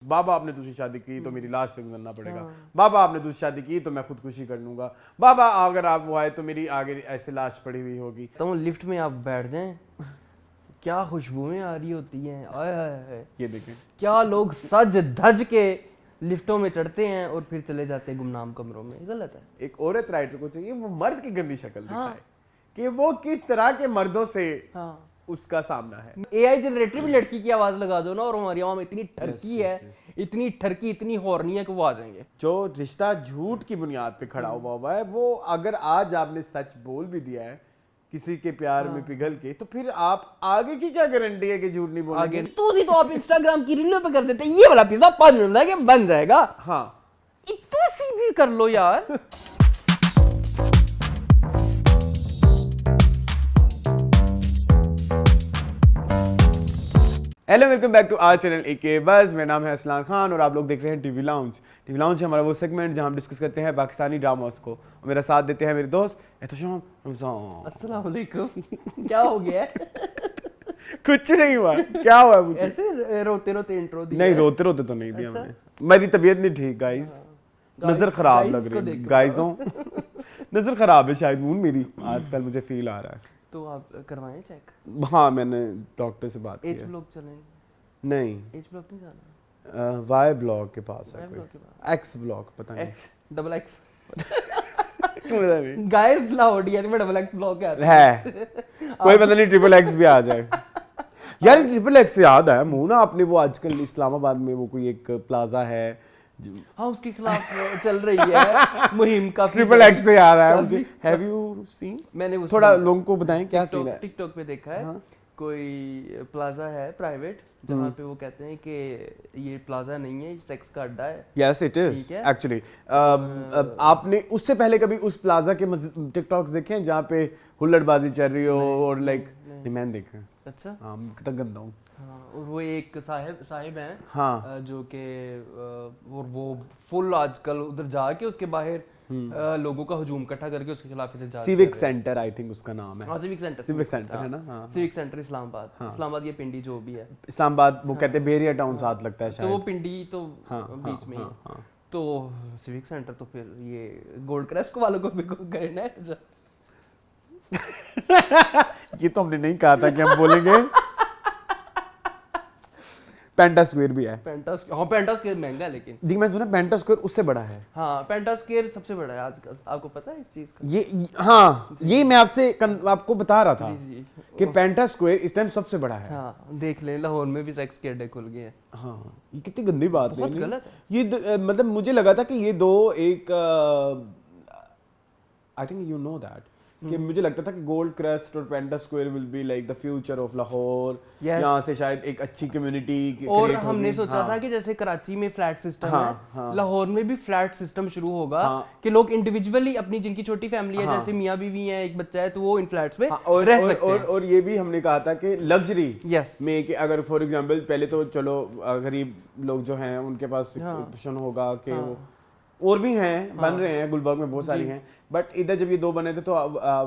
बाबा आपने दूसरी शादी की तो मेरी लाश से गुजरना पड़ेगा, बाबा आपने दूसरी शादी की तो मैं खुदकुशी कर लूंगा, बाबा अगर आप वो आए तो मेरी आगे ऐसे लाश पड़ी हुई होगी। तो लिफ्ट में आप बैठ जाएं, क्या खुशबुएं आ रही होती हैं, आय हाय हाय। ये देखें क्या लोग सज धज के लिफ्टों में चढ़ते हैं और फिर चले जाते हैं गुमनाम कमरों में, गलत है। एक औरत राइटर को चाहिए वो मर्द की गंदी शक्ल दिखाए कि वो किस तरह के मर्दों से उसका सामना है। एआई जनरेटर भी लड़की की आवाज लगा दो ना और हमारी आवाम इतनी ठरकी है, इतनी ठरकी, इतनी हॉर्नी है कि वो आ जाएंगे। जो रिश्ता झूठ की बुनियाद पे खड़ा हुआ है वो अगर आज आपने सच बोल भी दिया है किसी के प्यार में पिघल के, तो फिर आप आगे की क्या गारंटी है कि झूठ नहीं बोलेंगे। तो आप इंस्टाग्राम की रीलों पे कर देते ये वाला पिज्जा 5 मिनट में बन जाएगा। हाँ तो भी कर लो यार। Hello welcome back to our channel AK बस। मेरा नाम है असलान खान और आप लोग देख रहे हैं टीवी लाउंज। टीवी लाउंज है हमारा वो सेगमेंट जहां हम डिस्कस करते हैं पाकिस्तानी ड्रामास को। और मेरा साथ देते हैं मेरे दोस्त एहतशाम रमजान। अस्सलाम वालेकुम। क्या हो गया? कुछ नहीं हुआ। क्या हुआ मुझे? ऐसे रोते रोते इंट्रो दिया? नहीं रोते रोते तो नहीं दिया मैंने। मेरी तबीयत नहीं ठीक गाइस, नजर खराब लग रही है गाइसों। नजर खराब है शायद मून मेरी आजकल, मुझे फील आ रहा है। तो आप करवाएं चेक? हाँ मैंने डॉक्टर से बात की है। एच ब्लॉक चलें? नहीं एच ब्लॉक नहीं जाना, वाई ब्लॉक के पास है कोई, के एक्स ब्लॉक पता नहीं, एक्स डबल एक्स पता नहीं गाइस लाहौरिया में डबल एक्स ब्लॉक है कोई पता नहीं ट्रिपल एक्स भी आ जाए। यार ट्रिपल एक्स से याद आया मुंह ना, आपने वो आजकल इस्लामाबाद में वो कोई एक प्लाजा है, हाँ उसके खिलाफ चल रही है मुहिम काफी। ट्रिपल एक्स से याद आया मुझे। Have you seen? मैंने थोड़ा लोगों को बताएं क्या सीन है। टिकटॉक पे देखा है। हाँ? कोई प्लाजा है प्राइवेट जहाँ पे वो कहते हैं कि ये प्लाजा नहीं है, ये सेक्स का अड्डा है। Yes it is actually. आपने उससे पहले कभी उस प्लाजा के टिकटॉक्स देखे हैं जहाँ पे हुल्लड़बाजी चल रही हो और लाइक? नहीं मैंने देखा। अच्छा हाँ कितना गंदा हूँ। हाँ और वो एक साहिब हैं, हाँ जो कि वो फुल आजकल उधर जाके उसके बाहर लोगों का हुजूम इकट्ठा करके उसके खिलाफ एहतजाज। सिविक सेंटर आई थिंक उसका नाम है। हाँ सिविक सेंटर है ना। हाँ सिविक सेंटर इस्लामाबाद। हाँ। इस्लामाबाद ये पिंडी जो भी है इस्लामाबाद वो कहते हैं बेरिया टाउन साथ लगता है शायद। तो वो पिंडी तो बीच में ही। तो सिविक सेंटर तो फिर ये गोल्ड क्रेस्ट वालों को भी करना है। ये तो हमने नहीं कहा था कि हम बोलेंगे। पेंटा स्क्वायर भी है। पेंटा स्क्वायर महंगा है लेकिन जी मैं सुना पेंटा स्क्वायर उससे बड़ा है। हाँ पेंटा स्क्वायर सबसे बड़ा है आजकल, आपको पता है इस चीज का? ये हाँ ये मैं आपको बता रहा था कि पेंटा स्क्वायर इस टाइम सबसे बड़ा है। हाँ देख ले लाहौर में भी सेक्स के अड्डे खुल गए हैं। हाँ ये कितनी गंदी बात है। बहुत गलत है ये मतलब मुझे लगा था कि ये दो एक I think you know that कि मुझे लगता था कि गोल्ड क्रेस्ट और Penta Square will be like the future of Lahore. यहाँ से शायद एक अच्छी कम्युनिटी और हमने सोचा था कि जैसे कराची में फ्लैट सिस्टम है, लाहौर में भी फ्लैट सिस्टम शुरू होगा कि लोग इंडिविजुअली अपनी जिनकी छोटी फैमिली है, जैसे मियाँ बीवी है, एक बच्चा है, तो वो इन फ्लैट्स में रह सकते हैं। और ये भी हमने कहा था कि लग्जरी में कि अगर फॉर एग्जांपल पहले तो चलो गरीब लोग जो हैं उनके पास ऑप्शन होगा कि और भी हैं बन रहे हैं, गुलबर्ग में बहुत सारी हैं, बट इधर जब ये दो बने थे तो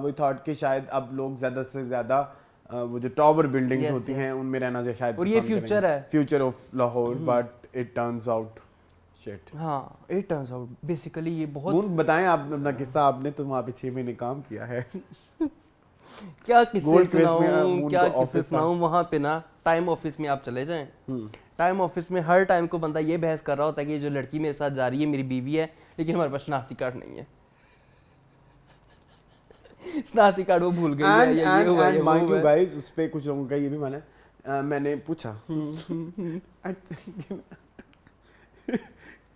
वी थॉट कि शायद अब लोग ज्यादा से ज्यादा वो जो टावर बिल्डिंग्स होती हैं उनमें रहना चाहिए शायद। और ये फ्यूचर है, future of Lahore, but it turns out shit. हाँ इट टर्न्स आउट बेसिकली ये बहुत। बताएं आप अपना किस्सा, आपने तो वहाँ पे 6 महीने काम किया है। क्या किस्से सुनाऊं वहाँ पे ना। टाइम ऑफिस में आप चले जाएं, टाइम ऑफिस में हर टाइम को बंदा ये बहस कर रहा होता है कि जो लड़की मेरे साथ जा रही है मेरी बीवी है, लेकिन हमारे पास शनाख्ती कार्ड नहीं है। शनाख्ती कार्ड वो भूल गई है या ये हुआ है माइंड यू गाइस, उस पे कुछ लोगों का ये भी माना है। मैंने पूछा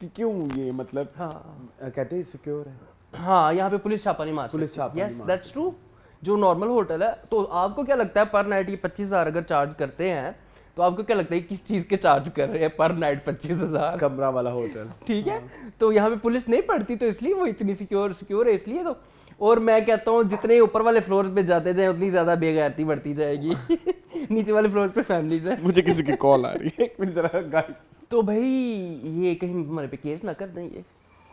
कि क्यों ये मतलब कहते हैं सिक्योर है। हाँ यहाँ पे पुलिस छापा नहीं मार सकती। पुलिस छापा यस दैट्स ट्रू। जो नॉर्मल होटल है, तो आपको क्या लगता है पर नाइट ये 25,000 अगर चार्ज करते हैं तो आपको क्या लगता है किस चीज के चार्ज कर रहे हैं पर नाइट 25,000? कमरा वाला होटल, ठीक है। तो यहाँ पे पुलिस नहीं पड़ती तो इसलिए वो इतनी सिक्योर है इसलिए। तो और मैं कहता हूँ जितने ऊपर वाले फ्लोर पे जाते जाए उतनी ज्यादा बेगैरती बढ़ती जाएगी। नीचे वाले फ्लोर पे फैमिलीज है। मुझे किसी की कॉल आ रही है, एक मिनट जरा गाइस। तो भाई ये कहीं हमारे पे केस ना कर दें ये?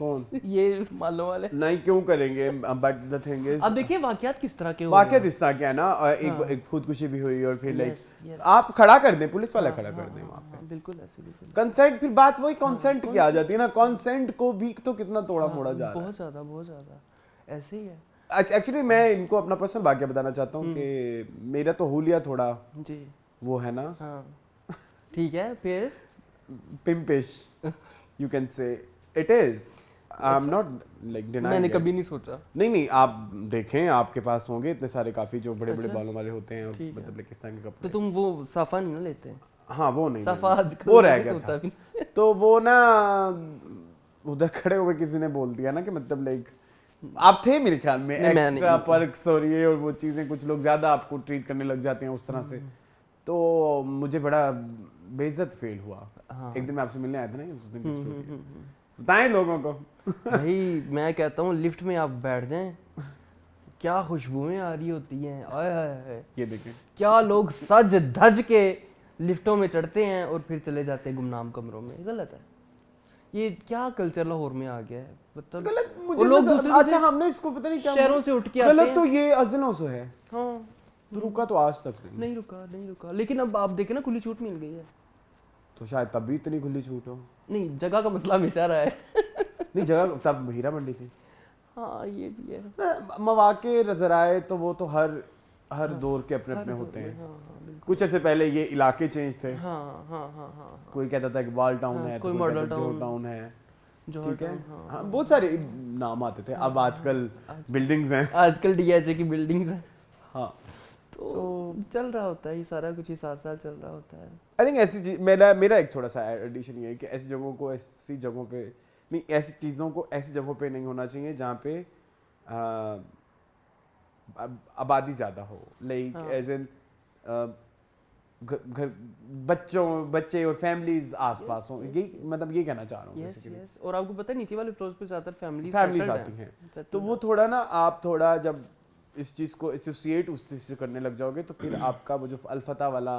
कौन? ये मालूम वाले नहीं क्यों करेंगे, बट द थिंग इज अब देखिए वाकयात किस तरह के हो वाकयात इस तरह के है ना, एक खुदकुशी भी हुई और फिर लाइक आप खड़ा कर दें, पुलिस वाला खड़ा कर दें वहाँ पे, बिल्कुल ऐसे बिल्कुल कंसेंट, फिर बात वही कंसेंट की आ जाती है ना, कंसेंट को भी तो कितना तोड़ा मोड़ा जा रहा है, बहुत ज्यादा ऐसे ही है। एक्चुअली मैं इनको अपना पर्सनल वाकया बताना चाहता हूँ कि मेरा तो हुलिया थोड़ा जी वो है ना, ठीक है, फिर pimpish you can say it is, I am not like denying, मैंने कभी नहीं सोचा। नहीं आप देखें, आपके पास होंगे इतने सारे काफी जो बड़े बड़े बालों वाले होते हैं और मतलब पाकिस्तान के कपड़े, तो तुम वो साफा नहीं ना लेते? हाँ वो नहीं, साफा आजकल वो रह गया था, तो वो ना उधर खड़े हुए किसी ने बोल दिया ना कि मतलब लाइक आप थे मेरे ख्याल में एक्स्ट्रा पर्क्स और ये और वो चीजें, कुछ लोग ज्यादा आपको ट्रीट करने लग जाते हैं उस तरह से, तो मुझे बड़ा बेइज्जत फील हुआ। एक दिन मैं आपसे मिलने आया था ना, उस दिन की स्टोरी बताएं लोगों को। भाई मैं कहता हूँ लिफ्ट में आप बैठ जाएं, क्या खुशबुएं आ रही होती हैं, आय हाय, ये देखें क्या लोग सज धज के लिफ्टों में चढ़ते हैं और फिर चले जाते हैं गुमनाम कमरों में। गलत है, ये क्या कल्चर लाहौर में आ गया है, मतलब गलत मुझे लोग, अच्छा हमने इसको पता नहीं क्या शहरों से उठ के आते हैं, गलत तो ये अजनों से है। हाँ तो रुका तो आज तक नहीं रुका, लेकिन अब आप देखें ना खुली छूट मिल गई है, तो शायद तब भी इतनी खुली छूट हो। नहीं जगह का मसला हमेशा रहा है नहीं जगह तब हीरा मंडी थी। हाँ ये भी है, मौके नजर आए तो वो तो हर दौर के अपने अपने होते हैं। कुछ ऐसे पहले ये इलाके चेंज थे, कोई कहता था इकबाल टाउन है, कोई मॉडल टाउन है, ठीक है, हाँ बहुत सारे नाम आते थे। अब आजकल बिल्डिंग्स हैं, आजकल डीएचए की बिल्डिंग्स हैं, हाँ तो चल रहा होता है ये सारा कुछ ही साथ साथ चल रहा होता है। आई थिंक ऐसी चीज मेरा एक थोड़ा सा एडिशन ये है कि ऐसी जगहों को ऐसी जगहों पे नहीं, ऐसी चीज़ों को ऐसी जगहों पे नहीं होना चाहिए जहाँ पे आबादी ज़्यादा हो, लाइक एज इन घर बच्चे और फैमिलीज आसपास हो, यही मतलब ये कहना चाह रहा हूँ। yes. और आपको पता है नीचे वाले फ्लोर्स पे ज़्यादातर फैमिलीज आती हैं, तो वो थोड़ा ना आप थोड़ा जब इस चीज़ को एसोसिएट उस चीज़ से करने लग जाओगे तो फिर आपका वो जो अलफता वाला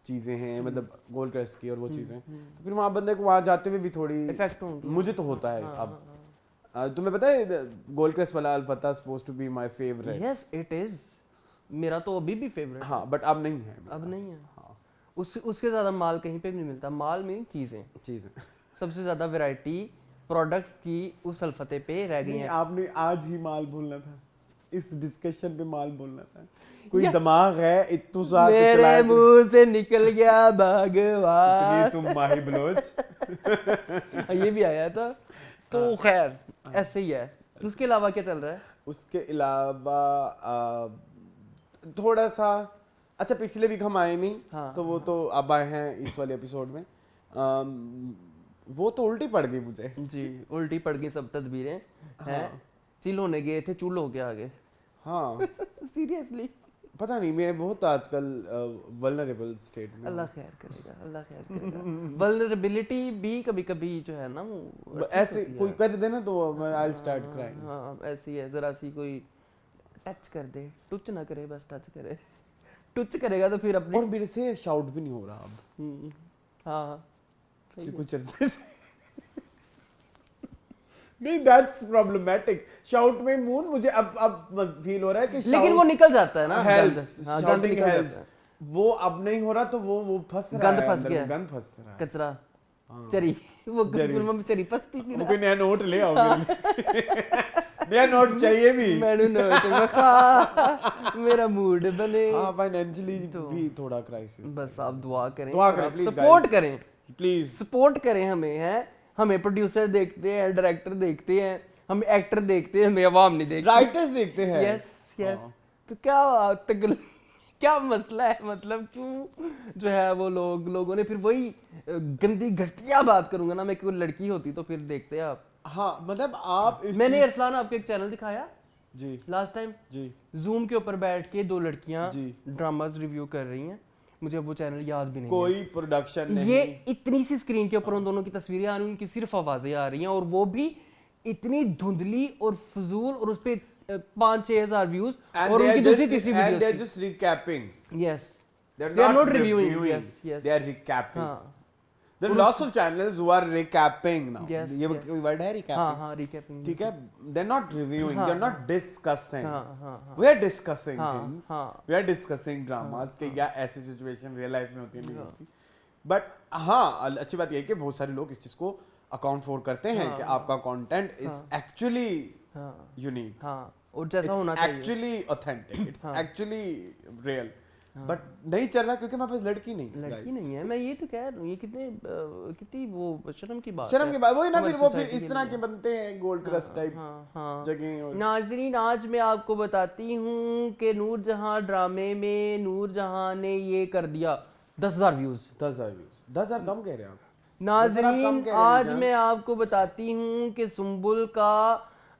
चीज़ें हैं, मतलब गोल्ड क्रस्ट की और वो चीज़ें, तो फिर वहाँ बंदे को वहाँ जाते हुए भी थोड़ी इफेक्ट होंगी, मुझे तो होता है। अब तुम्हें पता है गोल्ड क्रस्ट वाला अलफता supposed to be my favourite. Yes it is, मेरा तो अभी भी फेवरेट। हाँ बट अब नहीं है, अब नहीं है। हाँ उसके ज़्यादा माल कहीं पे भी नहीं मिलता, माल में चीज़ें सबसे ज़्यादा वैरायटी प्रोडक्ट्स की उस अलफते पे रह गई हैं। आपने आज ही माल बोलना था, इस डिस्कशन पे माल बोलना था, कोई दिमाग है इतू साथ मेरे मुंह से निकल गया भगवान, इतनी तुम माही बलोच ये भी आया था, तो खैर ऐसे ही है। उसके अलावा क्या चल रहा है? उसके अलावा थोड़ा सा अच्छा, पिछले वीक हम आए नहीं, तो वो तो अब आए हैं इस वाले एपिसोड में। वो तो उल्टी पड़ गई मुझे जी, उल्टी पड़ गई सब तदबीरें हैं, चिल होने गए थे, चूल हो के आ गए। हाँ सीरियसली पता नहीं, मैं बहुत आजकल वल्नरेबल स्टेट में। अल्लाह खैर करेगा, अल्लाह खैर करेगा। वल्नरेबिलिटी भी कभी कभी जो है ना वो ऐसे कोई कर दे ना तो आई विल स्टार्ट क्राइंग। हाँ ऐसी है, जरा सी कोई टच कर दे, टच ना करे, बस टच करे, टच करेगा तो फिर अपने। और मेरे से शाउट भी नहीं हो रहा अब। हाँ कुछ अर्से से नहीं, दैट्स प्रॉब्लमेटिक। शाउट में मून मुझे अब फील हो रहा है कि लेकिन वो निकल जाता है ना, गंद निकल जाता है, वो अब नहीं हो रहा, तो वो फंस रहा है, गंद फंस गया, गंद फंस रहा है, कचरा चरी, वो फिल्म में चरी फंसती थी ना। कोई नया नोट ले आओ नया नोट चाहिए भी, मैंने नोट में खा मेरा मूड बने। हाँ फाइनेंशियली भी थोड़ा क्राइसिस, बस आप दुआ करें प्लीज, सपोर्ट करें प्लीज, सपोर्ट करें हमें, है हमें प्रोड्यूसर देखते हैं, डायरेक्टर देखते हैं, हम एक्टर देखते हैं, हमें अवाम नहीं देखते, राइटर्स देखते हैं। यस तो क्या मसला है, मतलब क्यों जो है वो लोगों ने फिर वही गंदी घटिया बात करूंगा ना मैं, कोई लड़की होती तो फिर देखते आप। हाँ मतलब आप मैंने अरसलान आपको एक चैनल दिखाया जी लास्ट टाइम जी, जूम के ऊपर बैठ के 2 लड़कियां ड्रामास रिव्यू कर रही हैं, मुझे वो चैनल याद भी नहीं, कोई प्रोडक्शन नहीं, ये इतनी सी स्क्रीन के ऊपर उन दोनों की तस्वीरें आ रही हैं, उनकी सिर्फ आवाजें आ रही हैं, और वो भी इतनी धुंधली और फजूल, और उस पे 5-6 हजार व्यूज, और उनकी दूसरी तीसरी video, and they're just recapping, yes they're they are not not reviewing, yes they are recapping, There are lots of channels who are recapping now. Yes, ये yes. कोई word है recapping? हाँ recapping, ठीक है, they're not reviewing, they're not discussing. हाँ We are discussing things. हाँ We are discussing dramas कि क्या ऐसी situation real life में होती है नहीं होती. But हाँ अच्छी बात ये है कि बहुत सारे लोग इस चीज को account for करते हैं कि आपका content is actually unique. हाँ और जैसा होना चाहिए. It's actually authentic. It's actually real. But नहीं चल रहा क्योंकि हमारे पास लड़की नहीं है. मैं ये तो कह रहा हूँ, ये कितनी वो शर्म की बात वही ना. फिर वो फिर इस तरह के बनते हैं गोल्ड क्रश टाइप जगह. नाज़रीन, आज मैं आपको बताती हूँ कि नूरजहां ड्रामे में नूरजहां ने ये कर दिया 10,000 व्यूज. 10,000 कम कह रहे हैं आप नाज़रीन. आज मैं आपको बताती हूँ कि सुंबुल का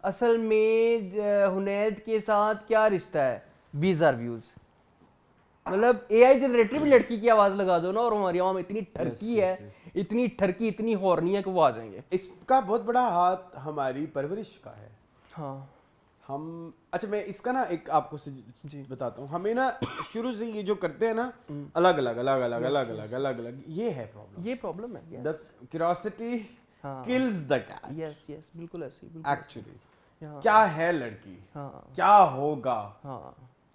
असल में हुनैद के साथ क्या रिश्ता है. 20,000 व्यूज. मतलब एआई जनरेटर भी लड़की की आवाज लगा दो ना और हमारी आवाम इतनी ठरकी है, इतनी ठरकी, इतनी हॉर्नी है कि वो आ जाएंगे. इसका बहुत बड़ा हाथ हमारी परवरिश का है. हाँ हम अच्छा मैं इसका ना एक आपको बताता हूँ. हमें ना शुरू से ये जो करते हैं ना अलग अलग ये है प्रॉब्लम. ये प्रॉब्लम है. The curiosity kills the cat. Yes बिल्कुल ऐसे. एक्चुअली क्या है लड़की, क्या होगा,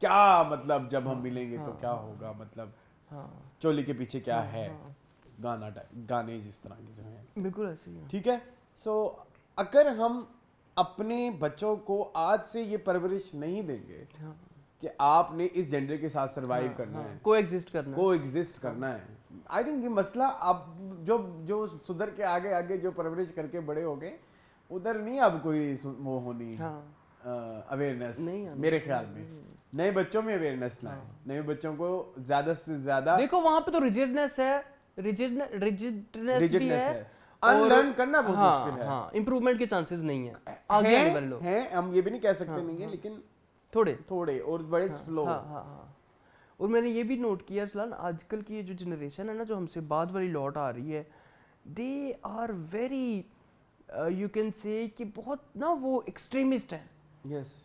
क्या मतलब जब हम मिलेंगे तो क्या होगा, मतलब चोली के पीछे क्या है, गाने जिस तरह के जो हैं बिल्कुल ऐसे ही. ठीक है. सो अगर हम अपने बच्चों को आज से ये परवरिश नहीं देंगे कि आपने इस जेंडर के साथ सरवाइव करना है, कोएग्जिस्ट करना है. आई थिंक ये मसला अब जो सुधर के आगे जो परवरिश करके बड़े हो गए उधर नहीं अब कोई वो होनी अवेयरनेस. मेरे ख्याल में नए बच्चों में अवेयरनेस लाएं. नए बच्चों को ज्यादा से ज्यादा देखो. वहां पे तो रिजिडनेस भी है. अनलर्न करना बहुत मुश्किल है. इंप्रूवमेंट के चांसेस नहीं है. आगे आने वाले लोग हैं, हम ये भी नहीं कह सकते नहीं है, लेकिन थोड़े और बड़े स्लो. और मैंने ये भी नोट किया सलान, आजकल की ये जो जनरेशन है ना, जो हमसे बाद वाली लौट आ रही है, they are very you can say कि बहुत ना वो एक्सट्रीमिस्ट है.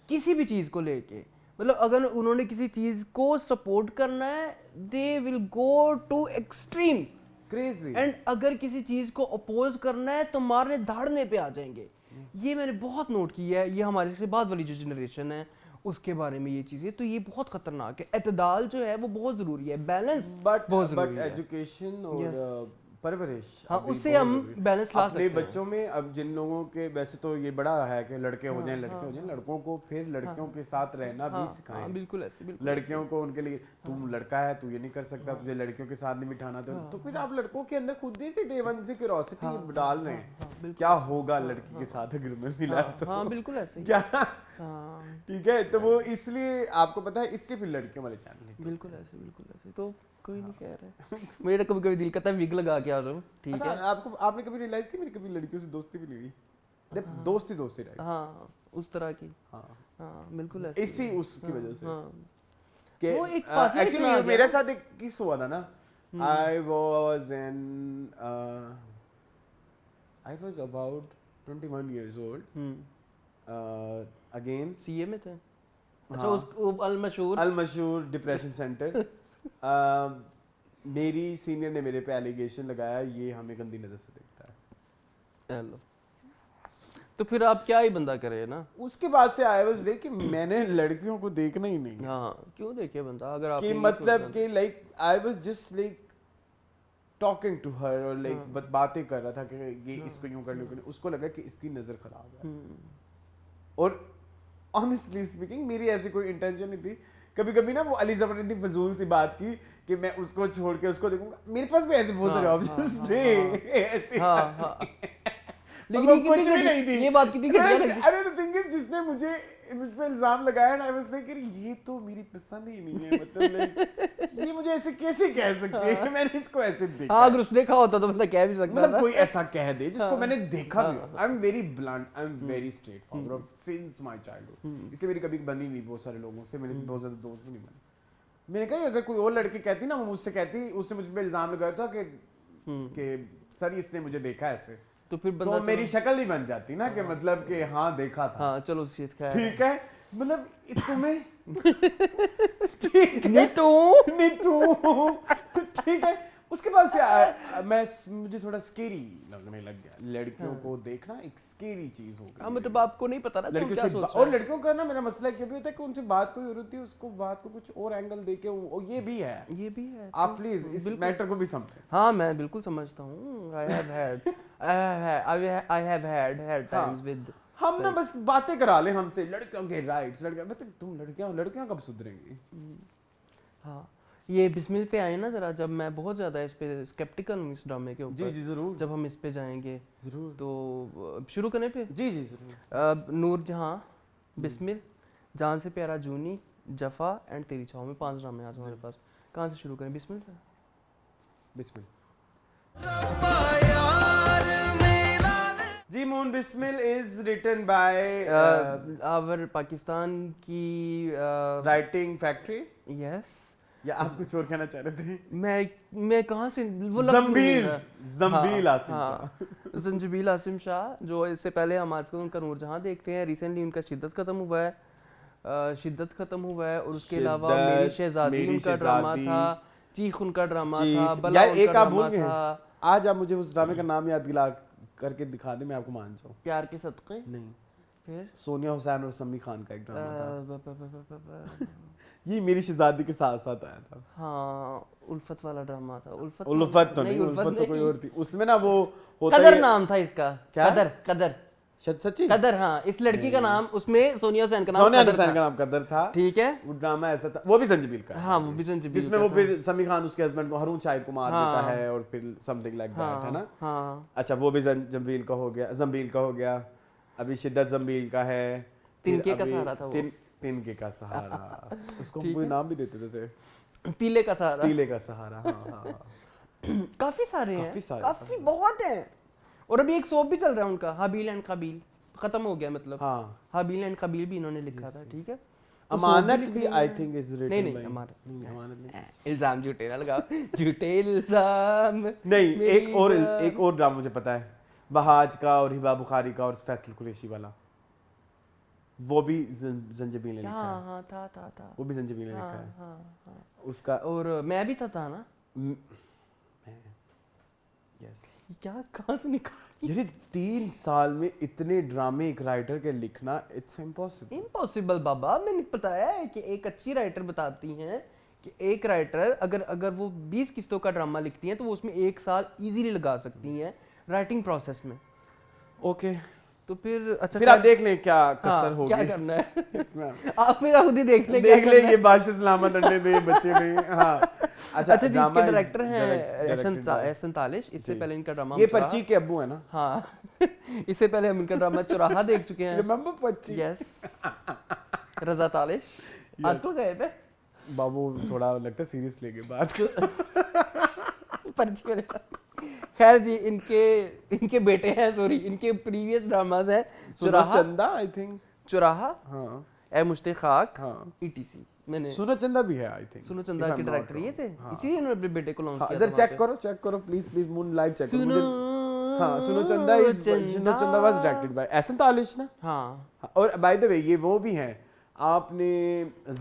किसी भी चीज को लेके. मतलब अगर उन्होंने किसी चीज को सपोर्ट करना है, they will go to extreme crazy. And अगर किसी चीज को अपोज करना है तो मारने धाड़ने पे आ जाएंगे. ये मैंने बहुत नोट किया है. ये हमारे से बाद वाली जो जनरेशन है उसके बारे में ये चीजें, तो ये बहुत खतरनाक है. एतदाल जो है वो बहुत जरूरी है. बैलेंस बहुत जरूरी है. एजुकेशन और परवरिश, उससे हम बैलेंस ला सकते हैं. अपने बच्चों में अब जिन लोगों के वैसे तो ये बड़ा है कि लड़के हो जाएं, लड़कों को फिर लड़कियों के साथ रहना भी सिखाएं. बिल्कुल ऐसे. लड़कियों को उनके लिए तुम लड़का है, तू ये नहीं कर सकता, तुझे लड़कियों के साथ नहीं बिठाना. तो फिर आप लड़कों के अंदर खुद ही से डे वन से क्यूरियोसिटी डाल रहे हैं. क्या होगा लड़की के साथ अगर मैं मिला तो. बिल्कुल ऐसे. क्या ठीक है. तो वो इसलिए आपको पता है, इसलिए फिर लड़कियों वाले चैनल बिल्कुल ऐसे. तो कोई नहीं कह रहा है. मेरा कभी दिल करता है विग लगा के आ जाऊं. ठीक है. आपने कभी रियलाइज किया मेरी कभी लड़कियों से दोस्ती भी नहीं हुई. दोस्ती रही. उस तरह की. बिल्कुल ऐसे. इसी उसकी वजह से कि वो एक एक्चुअली मेरे साथ एक किस हुआ था ना. I was about 21 years old. Again CA में थे. अच्छा उस अल-मशहूर डिप्रेशन सेंटर. मेरी सीनियर ने मेरे पे एलिगेशन लगाया, ये हमें गंदी नजर से देखता है. हेलो. तो फिर आप क्या ही बंदा करे ना. उसके बाद से आई वाज लाइक कि मैंने लड़कियों को देखना ही नहीं. क्यों देखे बंदा. अगर आप कि मतलब कि like I was just like talking to her और लाइक बातें कर रहा था कि ये इसको यूं कर लो. उसको लगा कि इसकी नजर खराब है. और ऑनेस्टली स्पीकिंग मेरी ऐसी कोई इंटेंशन नहीं थी. कभी ना वो अली जफर ने इतनी फजूल सी बात की कि मैं उसको छोड़ के उसको देखूंगा. मेरे पास भी ऐसे बहुत सारे ऑप्शंस थे ऐसे. लेकिन कुछ भी नहीं थी. ये बात कितनी घटिया लगी. अरे द थिंग इज जिसने मुझ पे इल्जाम लगाया ना, आई वाज लाइक ये तो मेरी पसंद ही नहीं है. मतलब लाइक ये मुझे ऐसे कैसे कह सकती है कि मैंने इसको ऐसे देखा. अगर उसने कहा होता तो मतलब कह भी सकता था. मतलब कोई ऐसा कह दे जिसको मैंने देखा भी. I am very blunt, I am very straight forward since my childhood. इसलिए मेरी कभी बनी नहीं बहुत सारे लोगों से. मेरे बहुत ज्यादा दोस्त भी नहीं बने. मैंने कहा अगर कोई और लड़की कहती ना, मुझसे कहती, उसने मुझ पे इल्जाम लगाया था कि सर इसने मुझे देखा ऐसे, तो फिर तो मेरी शक्ल ही बन जाती ना कि मतलब कि हाँ देखा था. चलो ठीक है. मतलब तुम्हें ठीक है. नीतू ठीक है. उसके बाद से मुझे थोड़ा स्केरी लगने लग गया, लड़कियों को देखना एक स्केरी चीज हो गई। हाँ मतलब आपको नहीं पता ना लड़कियों क्या से सोच और लड़कियों का ना मेरा मसला क्या भी होता है कि उनसे बात कोई और होती है, उसको बात को कुछ और एंगल देके ये भी है। आप प्लीज इस मैटर को भी समझें। हाँ मैं बिल्कुल समझता हूँ। I have had times with हम ना बस बातें करा ले हमसे लड़कियों के राइट्स, मतलब तुम लड़कियां कब सुधरेंगी। हाँ ये बिस्मिल पे आए ना जरा, जब मैं बहुत ज़्यादा इस पे स्केप्टिकल हूँ इस ड्रामे के ऊपर। जी जरूर, जब हम इस पे जाएंगे जरूर, तो शुरू करने पे जी जरूर। नूर जहाँ, बिस्मिल, जान से प्यारा जूनी, जफा एंड तेरी छाँव में 5 ड्रामे आज हमारे पास। कहाँ से शुरू करें? बिस्मिल से। बिस्मिल जी मून Bismil is written by our Pakistan की राइटिंग फैक्ट्री। यस। या आप कुछ और कहना चाह रहे थे? मैं कहाँ से वो जंबील आसिम शाह। जंजीबिल आसिम शाह, जो इससे पहले हम आजकल उनका नूरजहां देखते हैं, रिसेंटली उनका शिद्दत खत्म हुआ है, और उसके अलावा मेरी शहजादी उनका ड्रामा था, चीख उनका ड्रामा था, बला उनका ड्रामा था। आज आप मुझे उस ड्रामे का नाम याद दिला करके दिखा दे, मैं आपको मान जाऊं। प्यार के सदक़े नहीं, फिर सोनिया हुसैन और समी खान का एक ड्रामा था। ये मेरी शहजादी के साथ साथ आया था। हाँ उल्फत वाला ड्रामा था। उल्फत तो नहीं, उल्फत तो कोई और थी। उसमें ना वो होता कदर नाम था इसका। क्या? कदर सच्ची कदर। हाँ इस लड़की का नाम, उसमें सोनिया हुसैन का नाम कदर था। ठीक है, वो ड्रामा ऐसा था, वो भी संजीबिल का। हाँ वो भी संजीबिल, जिसमें वो फिर समी खान उसके हस्बैंड को हारून शाहिद को मार देता है और फिर समथिंग लाइक दैट, है ना? हाँ अच्छा वो भी जंबील का हो गया। अभी शिद्दत जंबील का है। तिनके का सहारा था वो। तिनके का सहारा, उसको कोई नाम भी देते थे। तीले का सहारा। हाँ। काफी सारे हैं, काफी बहुत हैं। और अभी एक सोप भी चल रहा है उनका, हाबील एंड काबील, खत्म हो गया मतलब। हाँ हाबील एंड काबील भी इन्होंने लिखा था। ठीक है, अमानत भी आई थिंक इज रिटन नहीं अमानत नहीं। इल्जाम झूठे ना लगाओ, झूठे इल्जाम नहीं। एक और ड्रामा मुझे पता है, बहाज का और हिबा बुखारी का और फैसल कुरैशी वाला, वो भी जंजीबिल ने लिखा है। हाँ था वो भी जंजीबिल ने लिखा है। हाँ उसका और मैं भी था ना। यस। क्या कहाँ से निकाल, ये 3 साल में इतने ड्रामे एक राइटर के लिखना, इट्स इम्पॉसिबल बाबा। मैंने बताया है कि एक अच्छी राइटर बताती हैं कि एक राइटर अगर वो 20 किस्तों का ड्रामा लिखती हैं तो वो उसमें 1 साल इजीली लगा सकती हैं राइटिंग प्रोसेस में। ओके तो फिर अच्छा, फिर आप देख लें क्या कसर होगी, क्या करना है। आप मेरा खुद ही देख ले ये बादशाह सलामत अंडे दे बच्चे में। हाँ अच्छा जी, इसके डायरेक्टर हैं एहसन तालिश। इससे पहले इनका ड्रामा ये पर्ची के अब्बू है ना। हाँ इससे पहले हम इनका ड्रामा चौराहा देख चुके हैं। रिमेंबर पर्ची? यस। रजा तालिश आजकल गए थे बाबू, थोड़ा लगता है सीरियस लेके बात पर्ची वाले। खैर जी, इनके बेटे हैं, सॉरी इनके प्रीवियस ड्रामास हैं चौराहा, चंदा आई थिंक, चौराहा, हाँ, ए मुश्ते खाक, हाँ, ईटीसी। मैंने सुनो चंदा भी है आई थिंक। सुनो चंदा के डायरेक्टर ये थे, इसीलिए उन्होंने अपने बेटे को लॉन्च किया। जरा चेक करो प्लीज मून लाइव चेक करो। हाँ सुनो चंदा was directed by Ehsan Talish ना। हाँ और बाय द वे ये वो भी हैं, आपने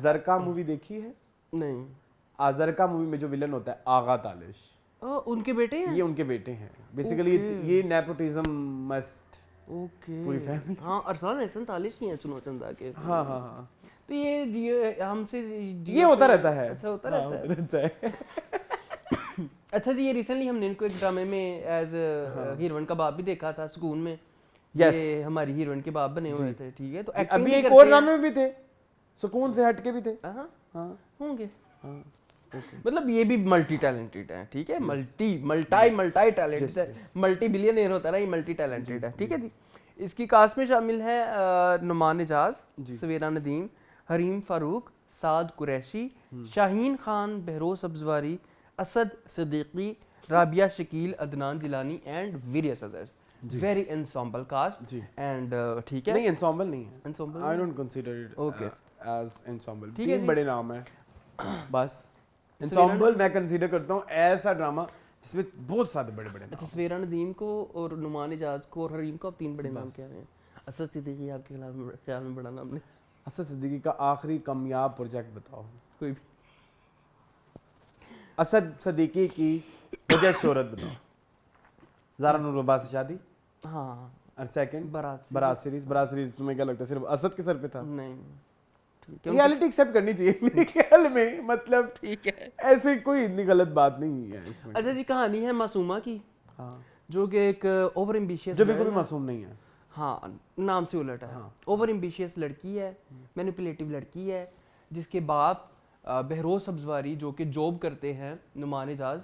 जरका मूवी देखी है? नहीं। जरका मूवी में जो विलन होता है आगा तालिश, उनके बेटे हैं। ये उनके बेटे हैं बेसिकली। ये नेपोटिज्म मस्ट पूरी फैमिली। हाँ अरसान एहसन तालिश नहीं है सुनो चंदा के। हाँ तो ये हमसे ये होता रहता है। अच्छा होता रहता है। अच्छा जी, ये रिसेंटली हमने इनको एक ड्रामे में एज हीरोइन का बाप भी देखा था, सुकून में। ये हमारी हीरोइन के बाप बने हुए थे। ठीक है, तो अभी एक और ड्रामे में भी थे, सुकून से हटके भी थे। हाँ होंगे। मतलब ये भी मल्टी टैलेंटेड है। ठीक है, मल्टी टैलेंटेड है, मल्टी बिलियनियर होता है ना, ये मल्टी टैलेंटेड है। ठीक है जी। इसकी कास्ट में शामिल है Noman Ejaz, Savera Nadeem, Hareem Farooq, Saad Qureshi, Shaheen Khan, Behroze Sabzwari, Asad Siddiqui, Rabia Shakeel, Adnan Jilani and various others. Very ensemble cast and ठीक है। नहीं एंसेम्बल नहीं है, ensemble I don't consider it okay as ensemble. ठीक है, 3 बड़े नाम है बस। एंसेम्बल मैं कंसीडर करता हूँ ऐसा ड्रामा जिसमें बहुत सारे बड़े-बड़े नाम। अच्छा, सवेरा नदीम को और नुमान एजाज को और हरीम को आप 3 बड़े नाम कह रहे हैं। असद सिद्दीकी आपके ख्याल में बड़ा नाम नहीं? असद सिद्दीकी का आखिरी कामयाब प्रोजेक्ट बताओ कोई भी। असद सिद्दीकी की वजह शोहरत बताओ। ज़ारा नूर वबास से शादी, हाँ, और सेकंड बारात सीरीज तुम्हें क्या लगता है सिर्फ असद के सर पे था? नहीं, रियलिटी एक्सेप्ट करनी चाहिए मेरे ख्याल में, मतलब ठीक है, ऐसे कोई इतनी गलत बात नहीं है इसमें। अच्छा जी, कहानी है मासूमा की, हाँ, जो कि एक ओवर एम्बिशियस, जो बिल्कुल भी मासूम नहीं है, हाँ, नाम से उलट है, ओवर एम्बिशियस लड़की है, मैनिपुलेटिव लड़की है, जिसके बाप बहरोज सब्जवारी जो कि जॉब करते हैं नुमान एजाज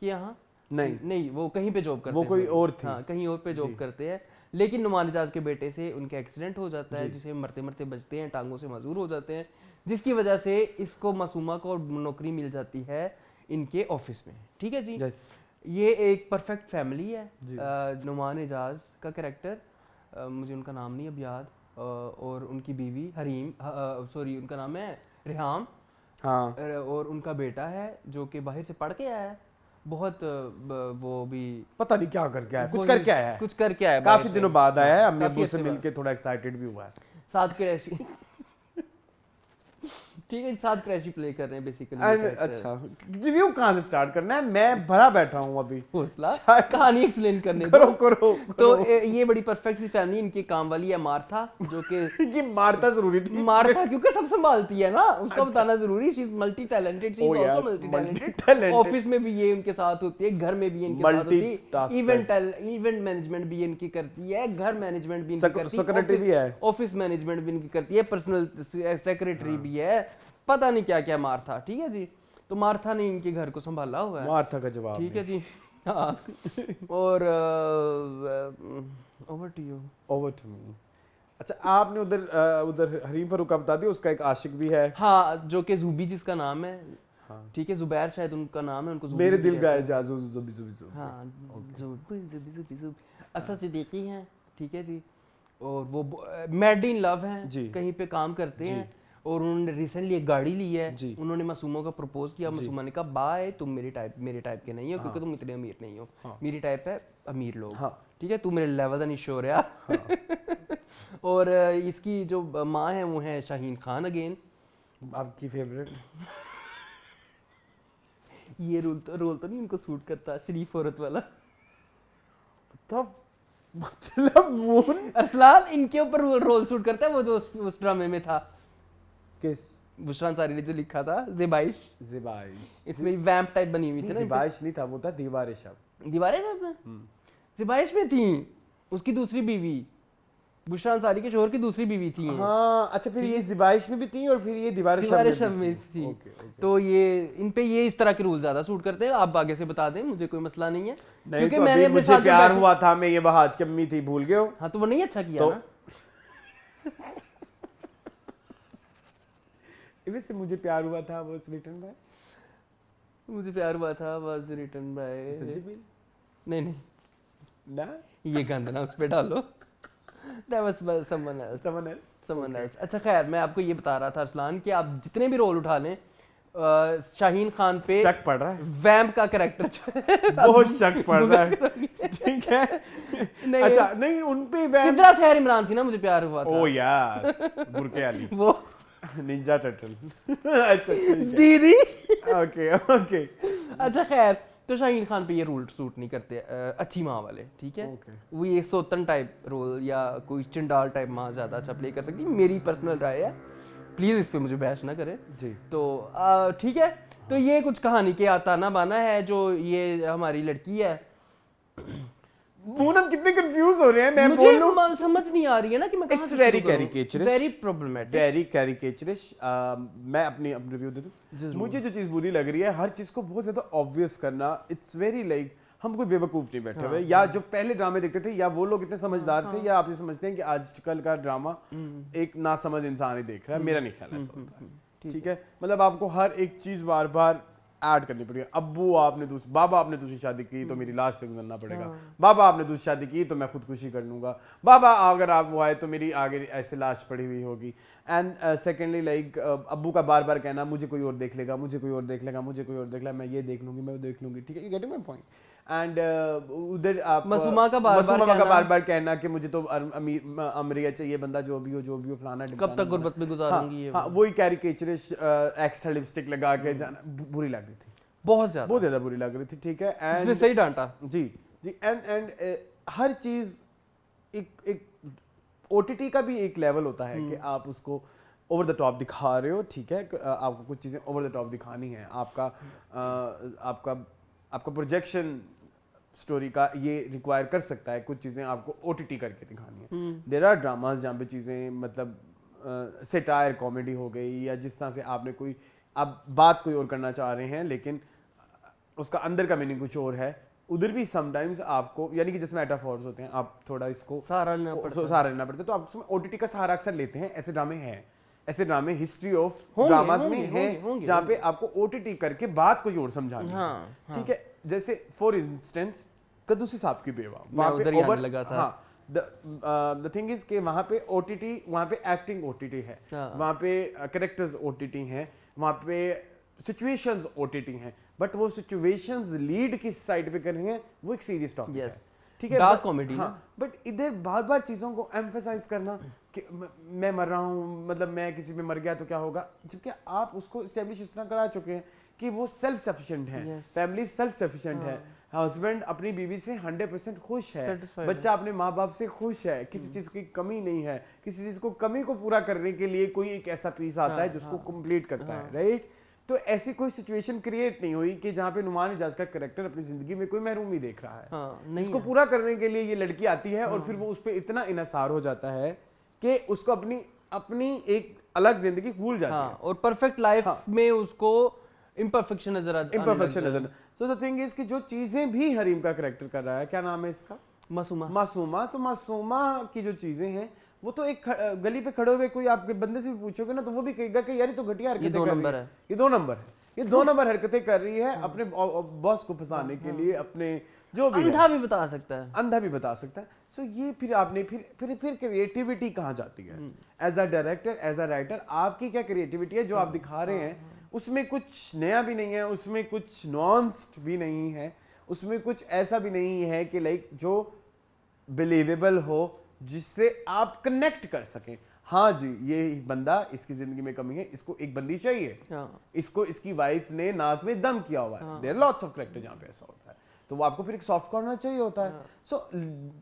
के यहाँ, नहीं वो कहीं पे जॉब करते हैं, वो कोई और थी, हाँ, कहीं और पे जॉब करते हैं, लेकिन नुमान एजाज के बेटे से उनका एक्सीडेंट हो जाता है, जिसे मरते मरते बचते हैं, टांगों से मजबूर हो जाते हैं, जिसकी वजह से इसको मासूमा को नौकरी मिल जाती है इनके ऑफिस में, ठीक है जी। ये एक परफेक्ट फैमिली है। नुमान एजाज का कैरेक्टर, मुझे उनका नाम नहीं अब याद, और उनकी बीवी हरीम, सॉरी उनका नाम है रेहाम, हाँ, और उनका बेटा है जो कि बाहर से पढ़ के आया है, बहुत वो भी पता नहीं क्या करके आया, कुछ करके आया है, काफी दिनों बाद आया है, हमने अब्बू से मिलके थोड़ा एक्साइटेड भी हुआ है, साथ क्रैशी ठीक है, साथ क्रैशी प्ले कर रहे हैं बेसिकली। अच्छा, रिव्यू कहाँ से स्टार्ट करना है? मैं भरा बैठा हूँ अभी, कहानी एक्सप्लेन करने करो। तो ये बड़ी परफेक्ट सी फैमिली, इनकी काम वाली है मार्था, जो कि ये मार्था जरूरी थी, मार्था क्योंकि सब संभालती है ना, उसका बताना जरूरी, she is multi talented, she is also multi talented, office में भी ये उनके साथ होती है, घर में भी इनके साथ होती है, इवेंट मैनेजमेंट भी इनकी करती है, घर मैनेजमेंट भी इनकी करती है, सेक्रेटरी भी है, ऑफिस मैनेजमेंट भी इनकी करती है, पर्सनल सेक्रेटरी भी है, पता नहीं क्या क्या मार्था, ठीक है जी। तो मार्था ने इनके घर को संभाला हुआ है, मार्था का जवाब, ठीक है जी, हाँ। और ओवर टू मी। अच्छा, आपने उधर हरीम फारूक का बता दिया, उसका एक आशिक भी है, हाँ, जो कि जुबी जिसका नाम है, ठीक है, जुबैर शायद उनका नाम है, उनको मेरे दिल गाए जाजू जुबी, हाँ, जुबी असद सिद्दीकी हैं, ठीक है जी, और वो मैड इन लव हैं, कहीं पे काम करते हैं, और उन्होंने रिसेंटली एक गाड़ी ली है, उन्होंने मासूमा का प्रपोज किया, मासूमा ने कहा बाय, तुम मेरे टाइप के नहीं हो, क्योंकि तुम इतने अमीर नहीं हो, मेरी टाइप है अमीर लोग, ठीक है, तू मेरे लेवल का नहीं शोर है। और इसकी जो माँ है वो है शाहीन खान अगेन, आपकी फेवरेट। ये रोल तो नहीं उनको सूट करता, शरीफ औरत वाला, मतलब अरसलान इनके ऊपर रोल सूट करता है, वो जो उस ड्रामे में था, किस बुशरा अंसारी ने जो लिखा था, ज़िबाइश, इसमें वैम्प टाइप बनी हुई थी ना, ज़िबाइश नहीं था, वो था दीवारे शब में, ज़िबाइश में थी उसकी दूसरी बीवी, बुशरा अंसारी के शोहर की दूसरी बीवी थी। हाँ, अच्छा, फिर ये ज़िबाइश में भी थी और फिर ये दीवारे शब में थी। तो ये इन पे ये इस तरह के रूल ज्यादा सूट करते हैं, आप आगे से बता दें, मुझे कोई मसला नहीं है, क्योंकि मैंने मुझे प्यार हुआ था, मैं ये बहाज की अम्मी थी, भूल गए हो? हाँ, तो वो नहीं अच्छा किया ना। वैसे मुझे प्यार हुआ था वाज रिटन बाय, मुझे प्यार हुआ था वाज रिटन बाय संजीव, नहीं ना, ये गंद ना उस पे डालो, that was someone else। अच्छा, खैर, मैं आपको ये बता रहा था अरसलान कि आप जितने भी रोल उठा लें, शाहीन खान पे शक पड़ रहा है, वैम्प का कैरेक्टर बहुत शक पड़ रहा है, ठीक है। अच्छा, नहीं, उन पे सिद्रा सहर इमरान थी ना, मुझे प्यार हुआ था, ओ यस, बुरके वाली, वो निंजा टर्टल। अच्छा, ठीक है दीदी, ओके। अच्छा, खैर, तो शाहीन खान पे ये रोल सूट नहीं करते, अच्छी माँ वाले, ठीक है, वो ये सोतन टाइप रोल या कोई चिंडाल टाइप माँ ज्यादा अच्छा प्ले कर सकती है, मेरी पर्सनल राय है, प्लीज इस पे मुझे बहस ना करें जी। तो ठीक है, तो ये कुछ कहानी के आता ना बाना है, जो ये हमारी लड़की है, पूनम कितने कंफ्यूज हो रहे हैं, मैं बोल लूं, समझ नहीं आ रही है ना कि मैं कहां से, very caricaturish, very problematic, very caricaturish. मैं अपनी रिव्यू दे दूं, मुझे जो चीज बुरी लग रही है, हर चीज को बहुत ज्यादा ऑब्वियस करना, इट्स वेरी लाइक हम कोई बेवकूफ नहीं बैठे हुए, या जो पहले ड्रामे देखते थे, या वो लोग इतने समझदार थे, या आप ये समझते हैं कि आजकल का ड्रामा एक नासमझ इंसान ही देख रहा है, मेरा नहीं ख्याल ऐसा होता है, ठीक है, मतलब आपको हर एक चीज बार बार ऐड करनी पड़ेगी, बाबा आपने दूसरी शादी की तो मेरी लाश से गुजरना पड़ेगा, बाबा आपने दूसरी शादी की तो मैं खुदकुशी कर लूंगा, बाबा अगर आप वो आए तो मेरी आगे ऐसे लाश पड़ी हुई होगी, एंड सेकेंडली लाइक अब्बू का बार बार कहना मुझे कोई और देख लेगा, मुझे कोई और देख लेगा, मुझे कोई और देख लेगा, मैं ये देख लूंगी, मैं वो देख लूंगी, ठीक है, you getting my point. And उधर आप मासूमा का बार बार कहना कि मुझे तो अमरिया चाहिए, बंदा जो भी हो फलाना, कब तक गुर्बत में गुजारूंगी, हाँ, वही कैरिकेचरिश एक्स्ट्रा लिपस्टिक लगा के जाना बुरी लग रही थी, बहुत ज्यादा बुरी लग रही थी, ठीक है, एंड उसने सही डांटा जी जी, एंड हर चीज एक ओटीटी का भी एक लेवल होता है कि आप उसको ओवर द टॉप दिखा रहे हो, ठीक है, आपको कुछ चीजें ओवर द टॉप दिखानी है, आपका प्रोजेक्शन स्टोरी का ये रिक्वायर कर सकता है, कुछ चीज़ें आपको ओटीटी करके दिखानी है। देयर आर ड्रामास जहाँ पे चीज़ें मतलब सेटायर कॉमेडी हो गई, या जिस तरह से आपने कोई आप बात कोई और करना चाह रहे हैं लेकिन उसका अंदर का मीनिंग कुछ और है, उधर भी समटाइम्स आपको, यानी कि जिसमें मेटाफोर्स होते हैं, आप थोड़ा इसको सहारा लेना पड़ता है, तो आप उसमें ओटीटी का सहारा अक्सर लेते हैं। ऐसे ड्रामे हैं, ऐसे ड्रामे हिस्ट्री ऑफ ड्रामास में हैं जहाँ पे आपको ओटीटी करके बात कोई और समझानी है, ठीक है। जैसे फॉर इंस्टेंस कद्दूसी साहब की बेवा, वहाँ पे ओवर लगा था। द थिंग इज कि वहाँ पे ओटीटी, वहाँ पे एक्टिंग ओटीटी है, वहाँ पे कैरेक्टर्स ओटीटी हैं, वहाँ पे सिचुएशंस ओटीटी हैं, बट वो सिचुएशंस लीड किस साइड पे कर रही हैं वो एक सीरियस टॉपिक है, ठीक है, डार्क कॉमेडी। हाँ, बट इधर बार बार चीज़ों को एम्फेसाइज करना कि मैं मर रहा हूँ, मतलब मैं किसी पे मर गया तो क्या होगा, जबकि आप उसको एस्टेब्लिश इस तरह करा चुके हैं कि वो सेल्फ सफिशिएंट है, फैमिली सेल्फ सफिशिएंट है, हस्बैंड अपनी बीवी से 100% खुश है, बच्चा अपने माँ बाप से खुश है, किसी चीज़ की कमी नहीं है, किसी चीज़ को कमी को पूरा करने के लिए कोई एक ऐसा पीस आता है जिसको कंप्लीट करता है, राइट। तो ऐसी कोई सिचुएशन क्रिएट नहीं हुई कि जहाँ पे नुमान इजाज का कैरेक्टर अपनी जिंदगी में कोई महरूमी देख रहा है, जिसको पूरा करने के लिए ये लड़की आती है, और फिर वो उस पर इतना इन्हिसार हो जाता है कि उसको अपनी एक अलग जिंदगी भूल जाती है, और परफेक्ट लाइफ में उसको इम्परफेक्शन नजर। सो द थिंग इज कि जो चीजें भी हरीम का कैरेक्टर कर रहा है, क्या नाम है इसका, मासूमा, तो मासूमा की जो चीजें हैं वो तो एक गली पे खड़े हुए कोई आपके बंदे से भी पूछोगे ना तो वो भी कहेगा कि यार ये तो घटिया हरकतें कर रही है, ये 2 नंबर है, ये 2 नंबर हरकतें कर रही है अपने बॉस को फंसाने के लिए, अपने जो भी अंधा भी बता सकता है। सो ये फिर आपने फिर क्रिएटिविटी कहाँ जाती है, as a director, as a writer, आपकी क्या क्रिएटिविटी है जो आप दिखा रहे हैं, उसमें कुछ नया भी नहीं है, उसमें कुछ नॉन्स्ट भी नहीं है, उसमें कुछ ऐसा भी नहीं है कि लाइक जो बिलीवेबल हो, जिससे आप कनेक्ट कर सकें। हाँ जी, ये बंदा, इसकी जिंदगी में कमी है, इसको एक बंदी चाहिए, इसको इसकी वाइफ ने नाक में दम किया हुआ है, देयर लॉट्स ऑफ कैरेक्टर जहाँ पे ऐसा होता है, तो वो आपको फिर एक सॉफ्ट कॉर्नर चाहिए होता है। सो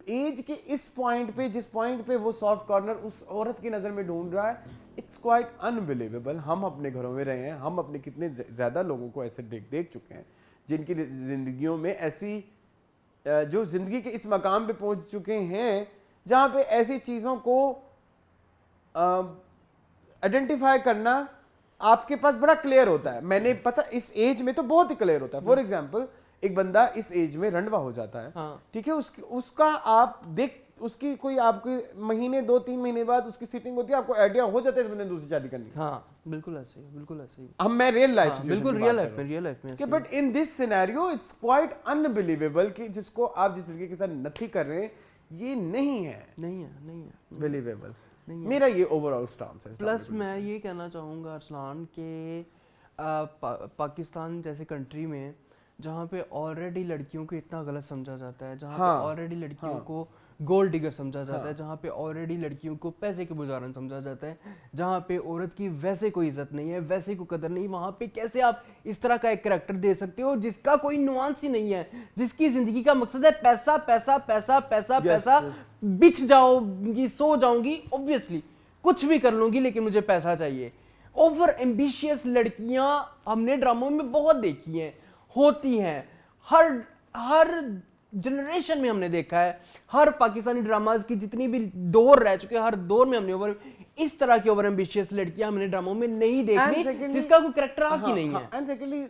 एज के इस पॉइंट पे, जिस पॉइंट पे वो सॉफ्ट कॉर्नर उस औरत की नजर में ढूंढ रहा है, इट्स क्वाइट अनबिलीवेबल। हम अपने घरों में रहे हैं, हम अपने कितने ज्यादा लोगों को ऐसे देख चुके हैं जिनकी जिंदगियों में ऐसी, जो जिंदगी के इस मकाम पे पहुंच चुके हैं जहां पे ऐसी चीजों को आइडेंटिफाई करना आपके पास बड़ा क्लियर होता है। मैंने पता इस एज में तो बहुत ही क्लियर होता है। फॉर एग्जांपल, एक बंदा इस एज में रंडवा हो जाता है, ठीक है, उसका आप देख, उसकी कोई आपके महीने 2-3 महीने बाद उसकी सीटिंग होती है, आपको आइडिया हो जाता है इस बंदे ने दूसरी शादी करनी। बिल्कुल ऐसे ही। हम मैं रियल लाइफ बिल्कुल रियल लाइफ में but in this scenario it's quite unbelievable कि जिसको आप जिस लड़के के साथ नथी कर रहे हैं ये नहीं है बिलीवेबल। मेरा ये ओवरऑल स्टांस है। प्लस मैं ये कहना चाहूँगा अरसलान के पाकिस्तान जैसे कंट्री में जहाँ पे ऑलरेडी लड़कियों को इतना गलत समझा जाता है, जहाँ पे ऑलरेडी लड़कियों को गोल्ड डिगर समझा जाता है, जहाँ पे ऑलरेडी लड़कियों को पैसे के बुझारन समझा जाता है, जहाँ पे औरत की वैसे कोई इज्जत नहीं है, वैसे कोई कदर नहीं, वहाँ पे कैसे आप इस तरह का एक कैरेक्टर दे सकते हो जिसका कोई नुआंस ही नहीं है, जिसकी जिंदगी का मकसद है पैसा पैसा पैसा पैसा पैसा, बिछ जाऊंगी, सो जाऊंगी, ऑब्वियसली कुछ भी कर लूंगी लेकिन मुझे पैसा चाहिए। ओवर एम्बिशियस लड़कियां हमने ड्रामों में बहुत देखी हैं, होती हैं, हर जनरेशन में हमने देखा है, हर पाकिस्तानी ड्रामाज की जितनी भी दौर रह चुके हैं, हर दौर में हमने इस तरह की ओवर एम्बिशियस लड़कियां हमने ड्रामों में नहीं देखी जिसका कोई कैरेक्टर आर्क ही नहीं है। And secondly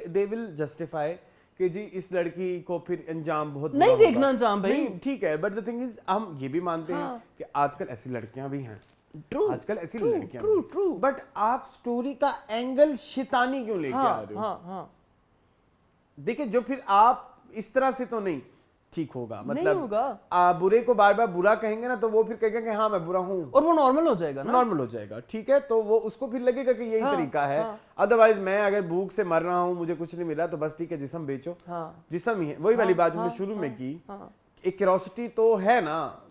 they will justify कि जी इस लड़की को फिर अंजाम बहुत नहीं देखना अंजाम भाई, नहीं ठीक है, बट द थिंग इज हम ये भी मानते हैं कि आजकल ऐसी लड़कियां भी हैं, आजकल ऐसी लड़कियां भी, बट आप स्टोरी का एंगल शैतानी क्यों लेके आ रहे हो? देखिए, जो फिर आप इस तरह से तो नहीं ठीक होगा, मतलब आप बुरे को बार बार बुरा कहेंगे ना तो वो फिर कहेगा कि हाँ मैं बुरा हूं, और वो नॉर्मल हो जाएगा ना, नॉर्मल हो जाएगा, ठीक है, तो वो उसको फिर लगेगा कि यही तरीका है। अदरवाइज मैं अगर भूख से मर रहा हूं, मुझे कुछ नहीं मिला, तो बस ठीक है जिस्म बेचो, जिस्म ही है, वही वाली बात हमने शुरू में की। एक क्यूरोसिटी तो है ना,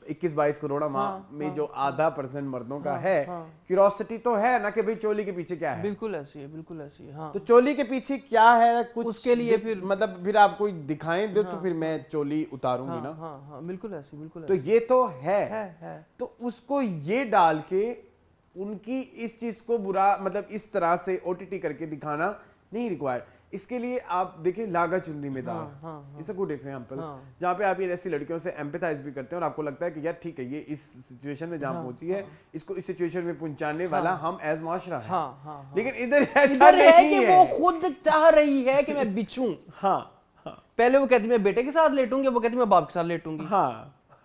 21-22 करोड़ में जो आधा % मर्दों का है, क्यूरोसिटी तो है ना कि भाई चोली के पीछे क्या है। बिल्कुल ऐसी है, बिल्कुल ऐसी है। हाँ। तो चोली के पीछे क्या है, कुछ उसके लिए फिर मतलब फिर आप कोई दिखाएं दो तो फिर मैं चोली उतारूंगी ना। हाँ, बिल्कुल ऐसी, बिल्कुल तो ये तो है। तो उसको ये डाल के उनकी इस चीज को बुरा मतलब इस तरह से OTT करके दिखाना नहीं रिक्वायर्ड। इसके लिए आप देखें लागा चुन्नी में दाग, इट्स अ गुड एग्जांपल, जहाँ पे आप ये ऐसी लड़कियों से एम्पैथाइज भी करते हैं और आपको लगता है कि यार ठीक है ये इस सिचुएशन में जहाँ पहुंची है, इसको इस सिचुएशन में पहुंचाने वाला हम एज माशरा है। लेकिन इधर ऐसा नहीं है, वो खुद चाह रही है कि मैं बिछूं। पहले वो कहती मैं बेटे के साथ लेटूंगी, वो कहती मैं बाप के साथ लेटूंगी।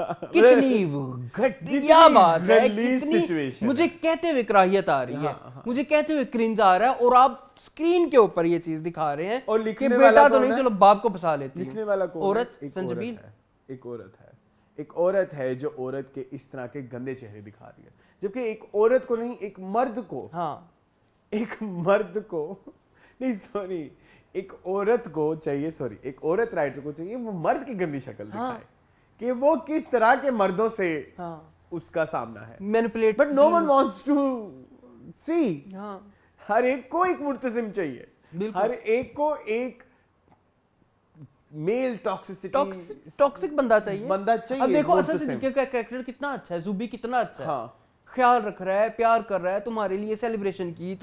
कितनी घटिया बात है, कितनी मुझे कहते हुए कराहियत आ रही है, मुझे कहते हुए क्रिंज आ रहा है, और आप स्क्रीन के ऊपर ये चीज दिखा रहे हैं और लिखने कि वाला बेटा तो नहीं, चलो बाप को फंसा लेती है। लिखने वाला कौन औरत, है? संजबील। एक औरत है जो औरत के इस तरह के गंदे चेहरे दिखा रही है, जबकि एक औरत को नहीं, एक मर्द को, एक मर्द को नहीं, सॉरी, एक औरत को चाहिए, सॉरी, एक औरत राइटर को चाहिए वो मर्द की गंदी शक्ल दिखाए कि वो किस तरह के मर्दों से उसका सामना है, manipulate, but no one wants to see. हर एक को एक मुर्तसिम चाहिए, हर एक को एक मेल टॉक्सिक बंदा चाहिए। अब देखो असद सिद्दीकी का कैरेक्टर कितना अच्छा है, जुबी कितना अच्छा है, ख्याल रख रहा है, प्यार कर रहा है, तुम्हारे लिए सेलिब्रेशन की,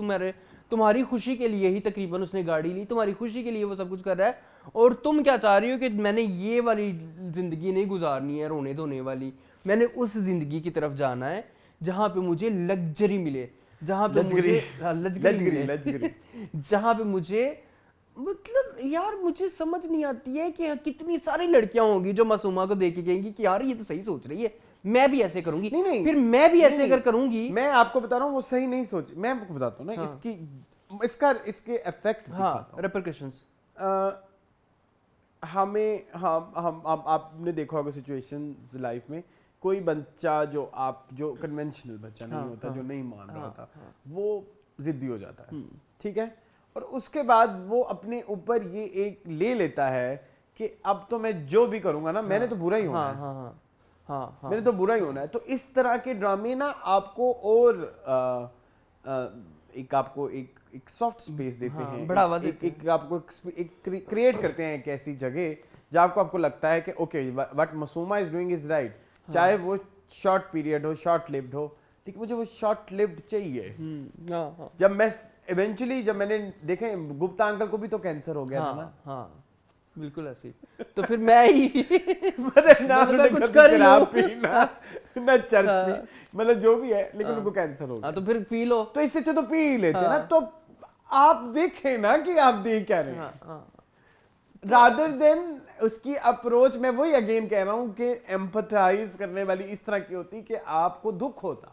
तुम्हारी खुशी के लिए ही तकरीबन उसने गाड़ी ली, तुम्हारी खुशी के लिए वो सब कुछ कर रहा है, और तुम क्या चाह रही हो कि मैंने ये वाली जिंदगी नहीं गुजारनी है रोने धोने वाली, मैंने उस जिंदगी की तरफ जाना है जहां पे मुझे लग्जरी मिले, जहां पे मुझे लग्जरी जहां पे मुझे, मतलब यार मुझे समझ नहीं आती है कि कितनी सारी लड़कियां होंगी जो मासूमा को देख के कहेंगी कि यार ये तो सही सोच रही है, मैं भी ऐसे करूंगी। नहीं, फिर मैं भी ऐसे अगर करूंगी। मैं आपको बता रहा हूँ वो सही नहीं सोच, मैं आपको बताता हूँ ना इसके इफेक्ट दिखाता हूं, रिपरकशंस। हमें हम आपने देखा होगा सिचुएशन लाइफ में, कोई बच्चा जो कन्वेंशनल बच्चा नहीं होता, जो नहीं मान रहा होता, वो जिद्दी हो जाता है, ठीक है, और उसके बाद वो अपने ऊपर ये एक ले लेता है कि अब तो मैं जो भी करूंगा ना, मैंने तो बुरा ही होना है, मैंने तो बुरा ही होना है। तो इस तरह के ड्रामे ना आपको और आपको एक सॉफ्ट स्पेस देते हैं, बढ़ावा देते हैं, आपको क्रिएट करते हैं एक ऐसी जगह जहाँ आपको लगता है कि okay what Masuma is doing is right, चाहे वो शॉर्ट पीरियड हो, शॉर्ट लिव्ड हो, लेकिन मुझे वो शॉर्ट लिव्ड चाहिए। जब मैं इवेंचुअली जब मैंने देखे गुप्ता अंकल को भी तो कैंसर हो गया था ना, बिल्कुल ऐसी, तो फिर मैं ही कुछ शराब पीना ना चर्च पी, मतलब जो भी है, लेकिन उनको कैंसर हो गया, तो फिर पी लो, तो इससे अच्छा तो पी लेते ना। तो आप देखें ना कि आप देख क्या रहे हैं, रादर देन उसकी अप्रोच, मैं वही अगेन कह रहा हूं कि एम्पथाइज करने वाली इस तरह की होती कि आपको दुख होता।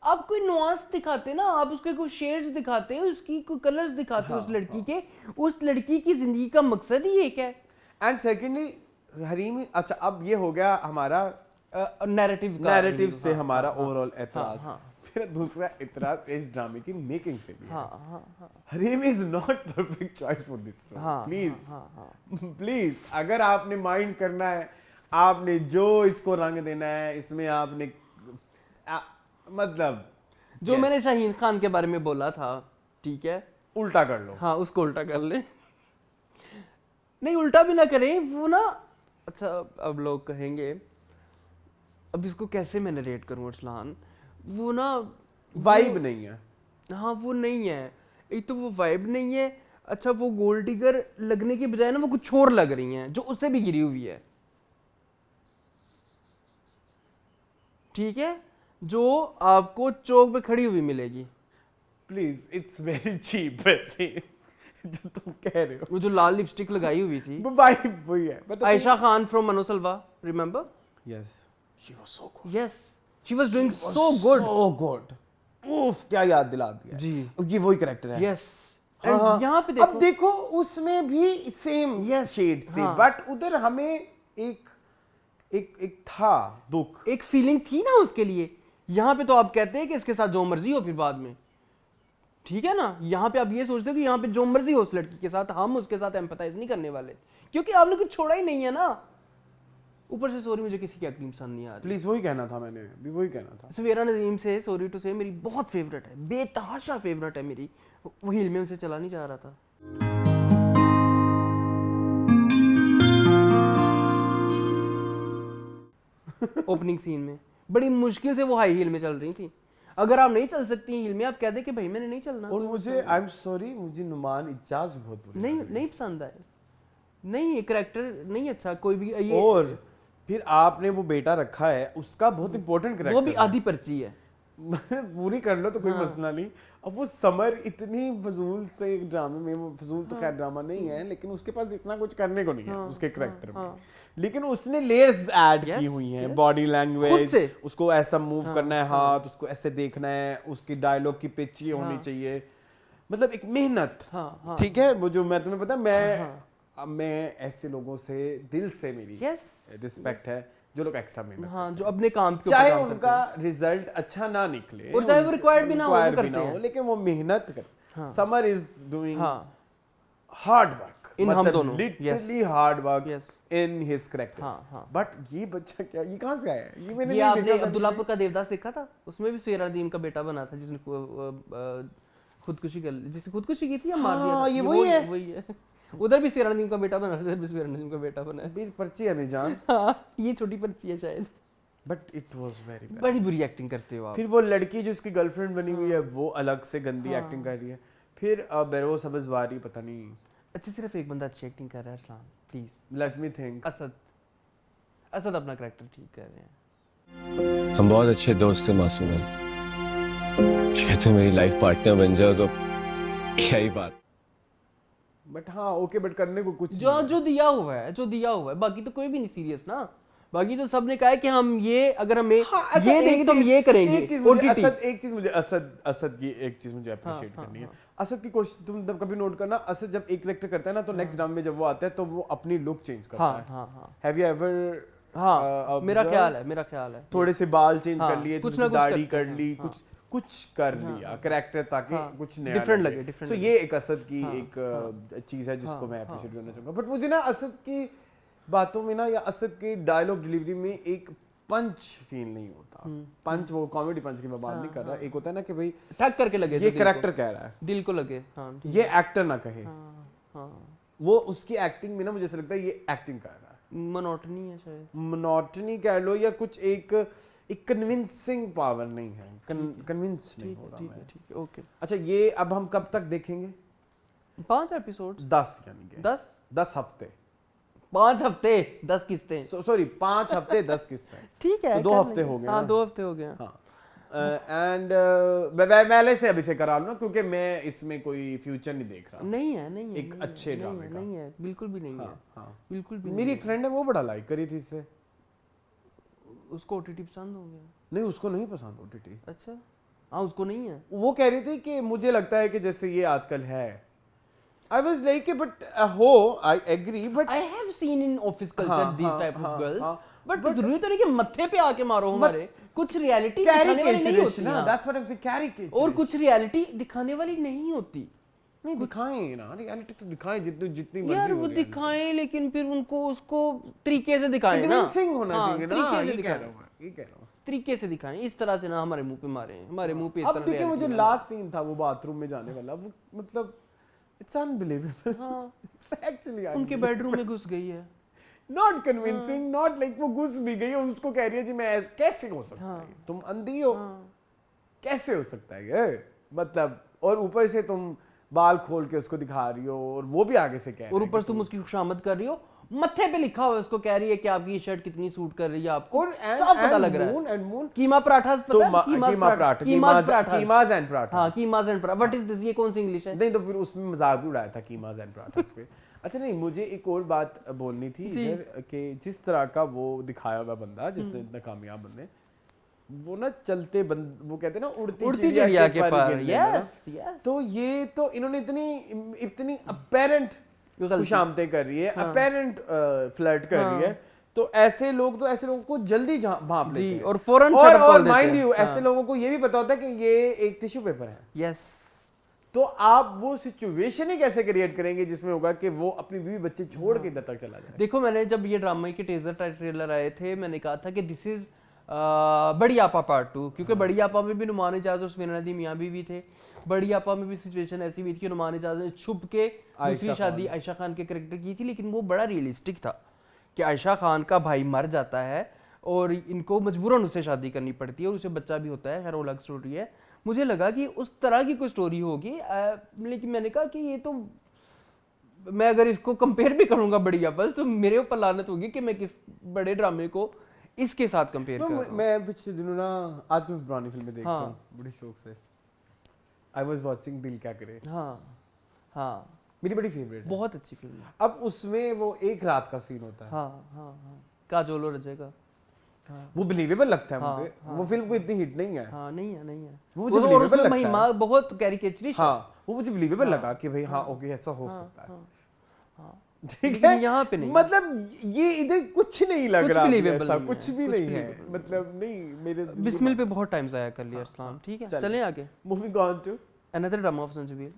आप कोई नुआंस दिखाते ना, आप उसके कोई शेड्स दिखाते हैं, उसकी कोई कलर्स दिखाते हैं, उस लड़की के, उस लड़की की जिंदगी का मकसद ही एक है। एंड सेकेंडली हरीम, अच्छा अब ये हो गया हमारा नैरेटिव से हमारा ओवरऑल एतराज। फिर दूसरा इतराज इस ड्रामे की मेकिंग से भी है। Hareem is not perfect choice for this please please, अगर आपने माइंड करना है, आपने जो इसको रंग देना है, इसमें आपने मतलब जो मैंने शाहीन खान के बारे में बोला था, ठीक है, उल्टा कर लो। हाँ, उसको उल्टा कर ले, नहीं उल्टा भी ना करें वो ना। अच्छा अब लोग कहेंगे, अब इसको कैसे मैं नरेट करूं अरसलान, वो ना वाइब नहीं है। हाँ वो नहीं है, एक तो वो वाइब नहीं है। अच्छा वो गोल्ड डिगर लगने के बजाय ना वो कुछ और लग रही हैं जो उससे भी गिरी हुई है, ठीक है, जो आपको चौक पे खड़ी हुई मिलेगी। प्लीज इट्स वेरी चीप वैसे जो तुम कह रहे हो। वो जो लाल लिपस्टिक लगाई हुई थी, वो वाइब वही है। Ayesha Khan from Mannosalwa, remember? Yes, she was so good. Yes, she was doing so good, so good. उफ, क्या याद दिला दिया जी। ये वही कैरेक्टर है। यस, एंड यहाँ पे देखो, अब देखो उसमें भी सेम शेड्स थे, बट उधर हमें एक था दुख, एक फीलिंग थी ना उसके लिए। यहाँ पे तो आप कहते हैं कि इसके साथ जो मर्जी हो फिर बाद में, ठीक है ना। यहाँ पे आप ये सोचते हो कि यहाँ पे जो मर्जी हो उस लड़की के साथ, हम उसके साथ एम्पैथाइज नहीं करने वाले, क्योंकि आपने कुछ छोड़ा ही नहीं है ना। ऊपर से सॉरी मुझे किसी की एक्टिंग पसंद नहीं आ रही। प्लीज वही कहना था, मैंने भी वही कहना था। सवेरा नदीम से सॉरी टू से मेरी बहुत फेवरेट है, बेतहाशा फेवरेट है मेरी, वो हिल में उनसे चला नहीं जा रहा था। ओपनिंग सीन में बड़ी मुश्किल से वो हाई हील में चल रही थी। अगर आप नहीं चल सकती हील में, आप कह दे कि भाई मैंने नहीं चलना। और मुझे आई एम सॉरी, मुझे नुमान इजाज भी बहुत बुरी नहीं पसंद आए, नहीं ये कैरेक्टर नहीं अच्छा कोई भी ये। और फिर आपने वो बेटा रखा है, उसका बहुत इंपॉर्टेंट कैरेक्टर, वो भी आधी पर्ची है पूरी कर लो तो कोई मसला नहीं। अब वो समर इतनी फजूल से ड्रामे में, वो फजूल तो खैर ड्रामा नहीं है, लेकिन उसके पास इतना कुछ करने को नहीं है उसके कैरेक्टर में, लेकिन उसने लेयर्स ऐड की हुई हैं, बॉडी लैंग्वेज, उसको ऐसा मूव करना है हाथ, उसको ऐसे देखना है, उसकी डायलॉग की पिच ये होनी चाहिए, मतलब एक मेहनत। ठीक है, वो जो मैं तुम्हें पता, मैं ऐसे लोगों से दिल से मेरी रिस्पेक्ट है जो लोग एक्स्ट्रा मेहनत जो अपने काम के चाहे उनका रिजल्ट अच्छा ना निकले और चाहे वो रिक्वायर्ड भी ना हो, लेकिन वो मेहनत कर। Samar is doing hard work, मतलब literally hard work in his characters. But ये बच्चा क्या, ये कहां से आया है? ये मैंने नहीं देखा। अब्दुल्लापुर का देवदास देखा था, उसमें भी सवेरा नदीम का बेटा बना था जिसने खुदकुशी कर, जिसने खुदकुशी की थी या मार दिया था। ये वही है। उधर भी सवेरा नदीम का बेटा बना, उधर भी सवेरा नदीम का बेटा बना है। फिर पर्ची है जान। ये छोटी पर्ची है शायद, but it was very bad. बड़ी बुरी एक्टिंग करते हो आप। फिर वो लड़की जो उसकी गर्लफ्रेंड बनी हुई है, वो अलग से गंदी एक्टिंग कर रही है। फिर बेरोज सब्ज़वारी पता नहीं। अच्छा, सिर्फ एक बंदा अच्छी एक्टिंग कर रहा है, Arsalan please let me think. Asad अपना कैरेक्टर ठीक कर रहे हैं। हम बहुत अच्छे दोस्त थे मासूम, लेकिन तुम मेरी लाइफ पार्टनर बन जाओ तो क्या ही बात। बट हाँ ओके, बट करने को कुछ जो दिया हुआ है, बाकी तो कोई भी नहीं सीरियस ना। बाकी तो सबने कहा है कि हम ये, अगर हमें ये देंगे तो हम ये करेंगे। एक चीज मुझे असद की एक चीज मुझे अप्रिशिएट करनी है। असद की कोशिश तुम तब कभी नोट करना, असद जब एक कैरेक्टर करता है ना, तो नेक्स्ट ड्रामा में जब वो आता है तो वो अपनी लुक चेंज करता है। Have you ever? मेरा ख्याल है थोड़े से बाल चेंज कर लिए, थोड़ी सी दाढ़ी कर ली, कुछ कर लिया कैरेक्टर, ताकि कुछ नया डिफरेंट लगे। सो ये एक असद की एक चीज है जिसको मैं अप्रिशिएट करना चाहूंगा। बट मुझे ना असद की बातों में ना, या असद की डायलॉग डिलीवरी में एक पंच फील नहीं होता। पंच, वो कॉमेडी पंच की मैं बात नहीं कर रहा। एक होता है ना कि भाई ठग करके लगे, ये कैरेक्टर कह रहा है, दिल को लगे, ये एक्टर ना कहे। वो उसकी एक्टिंग में ना मुझे ऐसा लगता है ये एक्टिंग कर रहा है। मोनोटनी है शायद, मोनोटनी कह लो, या कुछ एक कन्विंसिंग पावर नहीं है, कन्विंस नहीं हो रहा मैं। ठीक है, ओके। अच्छा, ये अब हम कब तक देखेंगे? 5 एपिसोड, 10 यानी कि 10 हफ्ते, 5 हफ्ते 10 किस्तें, सॉरी 5 हफ्ते 10 किस्तें। ठीक है, तो 2 हफ्ते हो गए। हाँ, 2 हफ्ते हो गए। हाँ, एंड पहले से अभी से करा लो ना, क्योंकि मैं इसमें कोई फ्यूचर नहीं देख रहा। नहीं है एक अच्छे ड्रामे का नहीं है, बिल्कुल भी नहीं है। बिल्कुल भी। मेरी एक फ्रेंड है, वो बड़ा लाइक करी थी इससे। उसको ओटीटी पसंद हो गया? नहीं, उसको नहीं पसंद ओटीटी। अच्छा, हाँ, उसको नहीं है। वो कह रही थी कि मुझे लगता है कि जैसे ये आजकल है। I was like, but I agree, but I have seen in office culture these type of girls, but जरूरी तो नहीं कि मत्थे पे आके मारो हमारे। कुछ रियलिटी दिखाने वाली नहीं होती ना, that's what I'm saying, caricature। और कुछ रियलिटी दिखाने वाली नहीं होती। नहीं, दिखाएं ना, रियलिटी तो दिखाएं जितनी मर्जी यार, वो दिखाएं, लेकिन फिर उनको उसको तरीके से दिखाएं ना, कन्विंसिंग होना चाहिए ना। ये कह रहा हूं, तरीके से दिखाएं, इस तरह से ना हमारे मुंह पे मारें, हमारे मुंह पे इस तरह। अब देखिए, वो जो लास्ट सीन था वो बाथरूम में जाने वाला, वो मतलब इट्स अनबिलीवेबल। हां, इट्स एक्चुअली उनके बेडरूम में घुस गई है। नॉट कन्विंसिंग, नॉट लाइक वो घुस भी गई और उसको कह रही है जी मैं कैसे हो सकता है, तुम अंधी हो, कैसे हो सकता है ये, मतलब। और ऊपर से तुम बाल खोल के उसको दिखा रही हो, और वो भी आगे से कह रही है, और ऊपर तुम उसकी खुशामद कर रही हो, मत्थे पे लिखा हुआ है, उसको कह रही है कि आपकी ये शर्ट कितनी सूट कर रही है आपको, सब पता लग रहा है। कीमा पराठास पता है? कीमाज एंड पराठा। हां, keemas and paratha. What is this? ये कौन सी इंग्लिश है? नहीं, तो फिर उसमें मजाक भी उड़ाया था कीमाज एंड पराठास पे। अच्छा, नहीं, मुझे एक और बात बोलनी थी इधर, कि जिस तरह का वो दिखाया हुआ बंदा, जिससे इतना कामयाब बंदे, वो ना चलते वो कहते हैं ना उड़ती चिड़िया के पर। यस, तो ये तो इन्होंने इतनी अपैरेंट खुशामतें कर रही है, अपैरेंट फ्लर्ट कर रही है, तो ऐसे लोगों को जल्दी भांप लेते हैं, और फौरन और माइंड यू, ऐसे लोगों को ये भी पता होता है कि ये एक टिश्यू पेपर है। यस, तो आप वो सिचुएशन ही कैसे क्रिएट करेंगे जिसमें होगा कि वो अपनी बीवी बच्चे छोड़ के इधर तक चला जाए? देखो, मैंने जब ये ड्रामा के टीजर ट्रेलर आए थे, मैंने कहा था कि दिस इज बड़ी आपा पार्ट 2, क्योंकि बड़ी आपा में भी नुमान इजाज़ और समीना नदीम मियां बीवी थे। बड़ी आपा में भी सिचुएशन ऐसी हुई थी कि नुमान इजाज़ ने छुप के दूसरी शादी आयशा खान के कैरेक्टर की थी, लेकिन वो बड़ा रियलिस्टिक था कि आयशा खान का भाई मर जाता है और इनको मजबूरन उससे शादी करनी पड़ती है और उसे बच्चा भी होता है। खैर वो अलग स्टोरी है। मुझे लगा कि उस तरह की कोई स्टोरी होगी, लेकिन मैंने कहा कि ये तो, मैं अगर इसको कंपेयर भी करूंगा बड़ी आपस, तो मेरे ऊपर लानत होगी कि मैं किस बड़े ड्रामे को इसके साथ कंपेयर कर रहा हूं। मैं पिछले दिनों ना आजकल पुरानी फिल्में देखता हूं बड़ी शौक से। आई वाज वाचिंग दिल क्या करे। हाँ मेरी बड़ी फेवरेट है, बहुत अच्छी फिल्म है। अब उसमें वो एक रात का सीन होता है। हाँ काजोल और अजय का। वो बिलीवेबल लगता है मुझे। वो फिल्म को इतनी हिट नहीं है। नहीं है वो मुझे बिलीवेबल लगता है। बहुत कैरिकेचरिश। वो मुझे बिलीवेबल लगा कि भाई ओके ऐसा हो सकता है। ठीक है, यहाँ पे नहीं, मतलब ये इधर कुछ नहीं लग रहा, ऐसा कुछ भी नहीं है, मतलब नहीं। मेरे बिस्मिल पे बहुत टाइम जाया कर लिया अरसलान। ठीक है, चलें आगे। Moving on to another drama of संजबीर।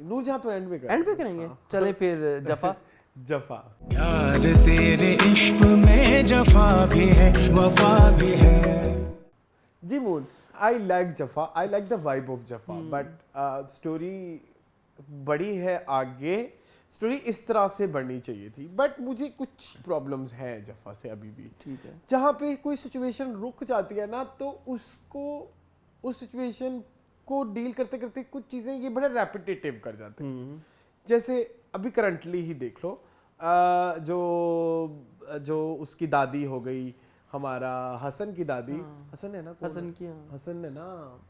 नूरजहां तो एंड पे करेंगे। चलें फिर जफा। जफा। यार तेरे इश्क में जफा भी है वफा भी है। जी मून, I like Jafaa, I like the vibe of Jafaa, but story बड़ी है आगे, स्टोरी इस तरह से बढ़नी चाहिए थी, बट मुझे कुछ प्रॉब्लम्स हैं जफा से अभी भी। ठीक है, जहाँ पे कोई सिचुएशन रुक जाती है ना, तो उसको उस सिचुएशन को डील करते करते कुछ चीज़ें ये बड़े रेपिटेटिव कर जाते हैं। जैसे अभी करंटली ही देख लो, जो उसकी दादी हो गई, हमारा हसन की दादी। हसन है ना, हसन है ना,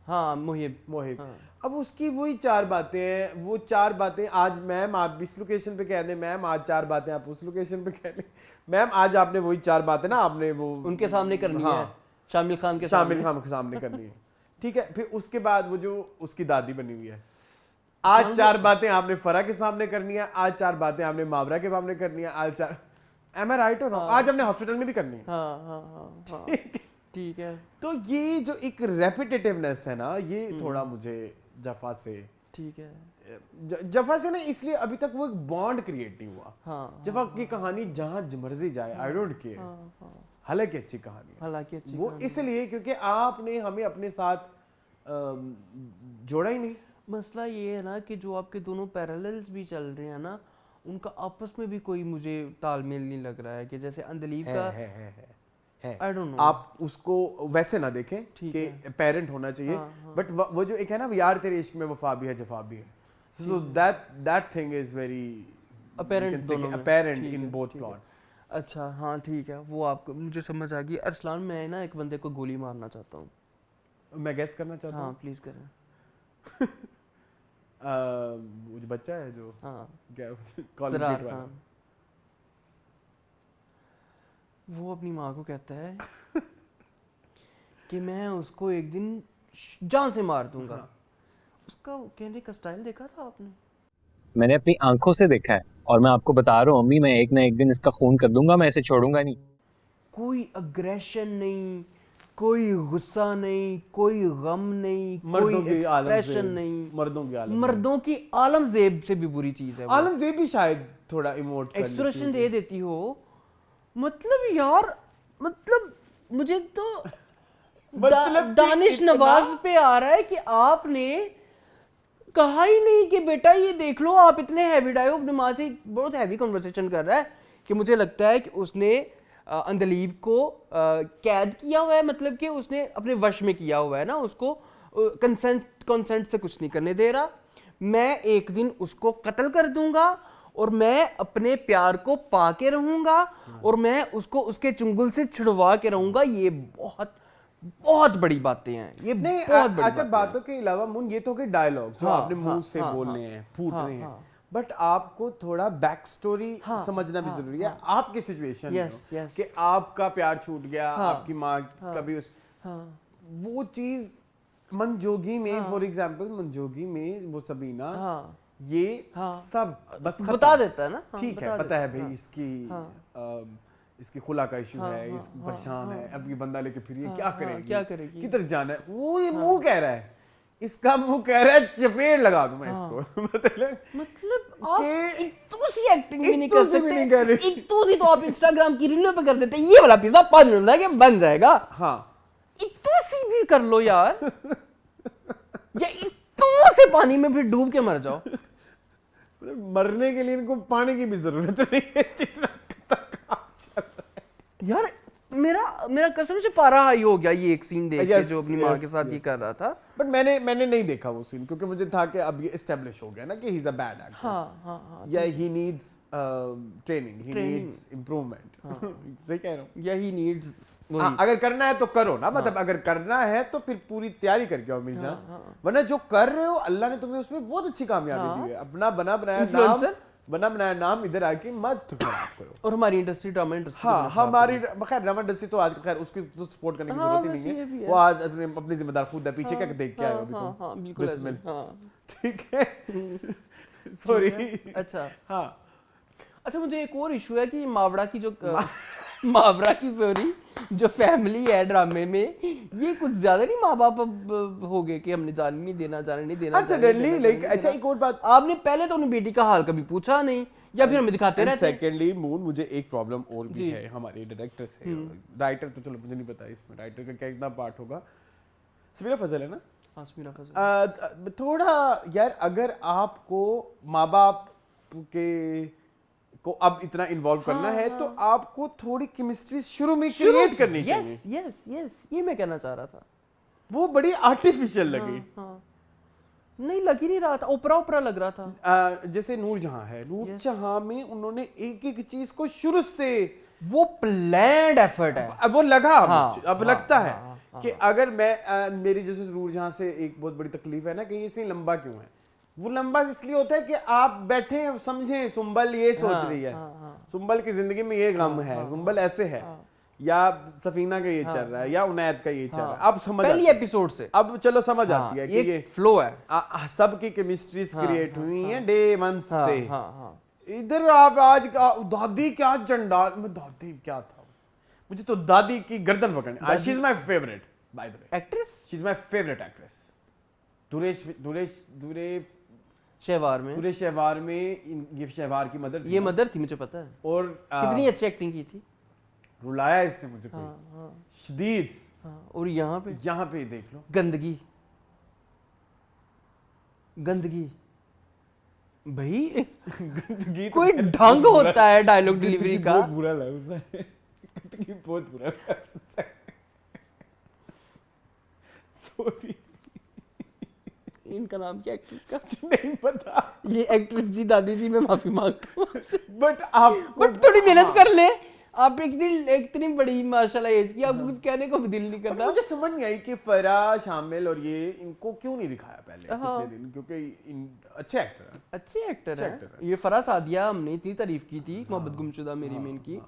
हाँ मुहिब। हाँ। अब उसकी वही 4 बातें हैं, वो 4 बातें आज मैम आप इस लोकेशन पे कह दें, मैम आज 4 बातें आप उस लोकेशन पे कह लें, मैम आज आपने वही 4 बातें ना आपने वो उनके सामने करनी है, शामिल खान के सामने करनी है। ठीक है, फिर उसके बाद वो जो उसकी दादी बनी हुई है, आज 4 बातें आपने फरा के सामने करनी है, आज 4 बातें आपने मावरा के सामने करनी है, आज 4 Am I right or wrong? आज हमने हॉस्पिटल में भी करनी है। हाँ। ठीक है। तो ये जो एक रेपिटेटिवनेस है ना, ये थोड़ा मुझे जफा से, ठीक है, जफा से ना इसलिए अभी तक वो एक बॉन्ड क्रिएट नहीं हुआ। जफा की कहानी जहां मर्जी जाए, आई डोंट केयर, हालांकि अच्छी कहानी है, वो इसलिए क्योंकि आपने हमें अपने साथ जोड़ा ही नहीं। मसला ये है ना कि जो आपके दोनों पैरेलल्स भी चल रहे हैं ना, उनका आपस में भी कोई मुझे तालमेल नहीं लग रहा है। कि जैसे अंदलीब का है। I don't know। आप उसको वैसे ना देखें कि पेरेंट होना चाहिए, बट वो जो एक है ना, यार तेरे इश्क में वफा भी है जफा भी है, so that thing is very apparent in both plots। अच्छा हाँ ठीक है, वो आपको मुझे समझ आ गई। अरसलान, मैं ना एक बंदे को गोली मारना चाहता हूँ। मैं गेस करना चाहता हूँ। हाँ प्लीज करें। वो जो बच्चा है जो कॉलेज गेट वाला, वो अपनी माँ को कहता है कि मैं उसको एक दिन जान से मार दूंगा। उसका कहने का स्टाइल देखा था आपने? मैंने अपनी आंखों से देखा है, और मैं आपको बता रहा हूँ अम्मी, मैं एक ना एक दिन इसका खून कर दूंगा, मैं इसे छोड़ूंगा नहीं। कोई अग्रेशन नहीं, कोई गुस्सा नहीं, कोई गम नहीं, कोई एक्सप्रेशन नहीं। मर्दों की आलमजेब से भी बुरी चीज है। आलमजेब भी शायद थोड़ा इमोट कर एक्सप्रेशन दे देती हो। मतलब यार, मतलब मुझे तो दानिश नवाज पे आ रहा है कि आपने कहा ही नहीं कि बेटा ये देख लो, आप इतने हैवी डायो अपनी माँ से बहुत हैवी कन्वर्सेशन कर रहा है कि मुझे लगता है कि उसने अंदलीब को कैद किया हुआ है, मतलब कि उसने अपने वश में किया हुआ है ना, उसको कंसेंट से कुछ नहीं करने दे रहा। मैं एक दिन उसको कत्ल कर दूंगा और मैं अपने प्यार को पाके रहूंगा और मैं उसको उसके चुंगल से छुड़वा के रहूंगा। ये बहुत बहुत बड़ी बातें हैं, ये नहीं। बहुत बड़ी अच्छा, बातों के अलावा मुन, ये तो के डायलॉग जो आपने मुंह से बोलने हैं, फूट रहे हैं, बट आपको थोड़ा बैक स्टोरी समझना भी जरूरी है। आपकी सिचुएशन में कि आपका प्यार छूट गया, आपकी माँ कभी उस वो चीज मनजोगी में, फॉर एग्जांपल मनजोगी में वो सबीना ये सब बस बता देता है ना। ठीक है, पता है भाई इसकी खुला का इशू है, इस परेशान है, अब ये बंदा लेके फिर ये क्या करेगी, किधर जाना है, वो ये मुंह कह रहा है इसका मुंह कह रहा है चपेट लगा दूं मैं इसको। मतलब आप इतनी सी एक्टिंग भी नहीं कर सकते, इतनी सी तो आप इंस्टाग्राम की रीलों पे कर देते, ये वाला पिज्जा 5 मिनट लगे बन जाएगा। हाँ इतनी सी भी कर लो यार, या इतने से पानी में फिर डूब के मर जाओ। मरने के लिए इनको पानी की भी जरूरत नहीं है, जितना काम चल रहा है यार। मेरा कसम से पारा हाई हो गया ये एक सीन देख के जो अपनी माँ के साथ ये कर रहा था। बट मैंने नहीं देखा वो सीन, क्योंकि मुझे था कि अब ये एस्टेब्लिश हो गया ना कि he is a bad actor. हाँ या he needs training, he needs improvement. सही कह रहा हूँ। या ही नीड्स हाँ, अगर करना है तो करो ना, मतलब अगर करना है तो फिर पूरी तैयारी करके आओ मिर्जान। वरना जो कर रहे हो अल्लाह ने तुम्हें उसमें बहुत अच्छी कामयाबी दी है। अपना बना बनाया नाम इधर आके मत खराब करो। और हमारी इंडस्ट्री, ड्रामा इंडस्ट्री, हाँ हमारी खैर ड्रामा इंडस्ट्री तो आज खैर उसकी तो सपोर्ट करने की जरूरत ही नहीं है। वो आज अपनी जिम्मेदार खुद है, पीछे क्या देख के आए हो अभी तुम। बिल्कुल ठीक है सॉरी। अच्छा हाँ अच्छा, मुझे एक और इशू है कि मावड़ा की जो मावड़ा की सॉरी जो फैमिली है ड्रामे में, ये कुछ ज्यादा नहीं माँ बाप हो गए कि हमने जाने नहीं देना। अच्छा डेली लाइक अच्छा एक और बात, आपने पहले तो अपनी बेटी का हाल कभी पूछा नहीं, या फिर हमें दिखाते रहते। सेकेंडली मून, मुझे एक प्रॉब्लम और भी है हमारे डायरेक्टर से। राइटर तो चलो मुझे नहीं पता इसमें राइटर का क्या कितना पार्ट होगा। समीरा फजल है ना? हाँ समीरा फजल। थोड़ा यार, अगर आपको माँ बाप के को अब इतना इन्वॉल्व करना है तो आपको थोड़ी केमिस्ट्री शुरू में क्रिएट करनी चाहिए। यस ये मैं कहना चाह रहा था। वो बड़ी आर्टिफिशियल लगी। नहीं लग ही नहीं रहा था, ओपरा लग रहा था। जैसे नूरजहां है, नूरजहां में उन्होंने एक एक चीज को शुरू से, वो प्लान्ड एफर्ट है। वो लगा अब लगता है कि अगर मैं मेरी जैसे नूरजहां से एक बहुत बड़ी तकलीफ है ना कि ये इतनी लंबा क्यों है। वो लंबा इसलिए होता है कि आप बैठे समझें सुंबल ये सोच रही है, सुंबल की जिंदगी में ये गम है, सुंबल ऐसे है, या सफीना का ये चल रहा है, या उनैद का ये चल रहा है। अब समझ पहली एपिसोड से अब चलो समझ आती है कि ये फ्लो है, सबकी केमिस्ट्रीज क्रिएट हुई है डे 1 से। इधर आप आज दादी क्या चंडाल, दादी क्या था, मुझे तो दादी की गर्दन पकड़नी। She is my favourite by the way actress, she is my favourite actress. Duresh Shahwar में ये शहवार की मदर थी, ये मदर थी मुझे पता है। और कितनी अच्छी एक्टिंग की थी, रुलाया इसने मुझे शदीद। और यहाँ पे देख लो गंदगी भाई गंदगी कोई ढंग होता है डायलॉग डिलीवरी का। बहुत बुरा लगा गंदगी बहुत बुरा सॉरी। इनका नाम क्या एक्ट्रेस का नहीं पता। ये एक्ट्रेस जी, दादी जी मैं माफी मांगता हूँ। बट थोड़ी मेहनत कर ले आप। एक दिन इतनी बड़ी माशाल्लाह एज की, आपको कुछ कहने को भी दिल नहीं करता। मुझे समझ नहीं आई कि फरा शामिल और ये इनको क्यों नहीं दिखाया पहले कितने दिन, क्योंकि अच्छे एक्टर है। ये फरा सादिया हमने इतनी तारीफ की थी मोहब्बत गुमशुदा मेरी में इनकी,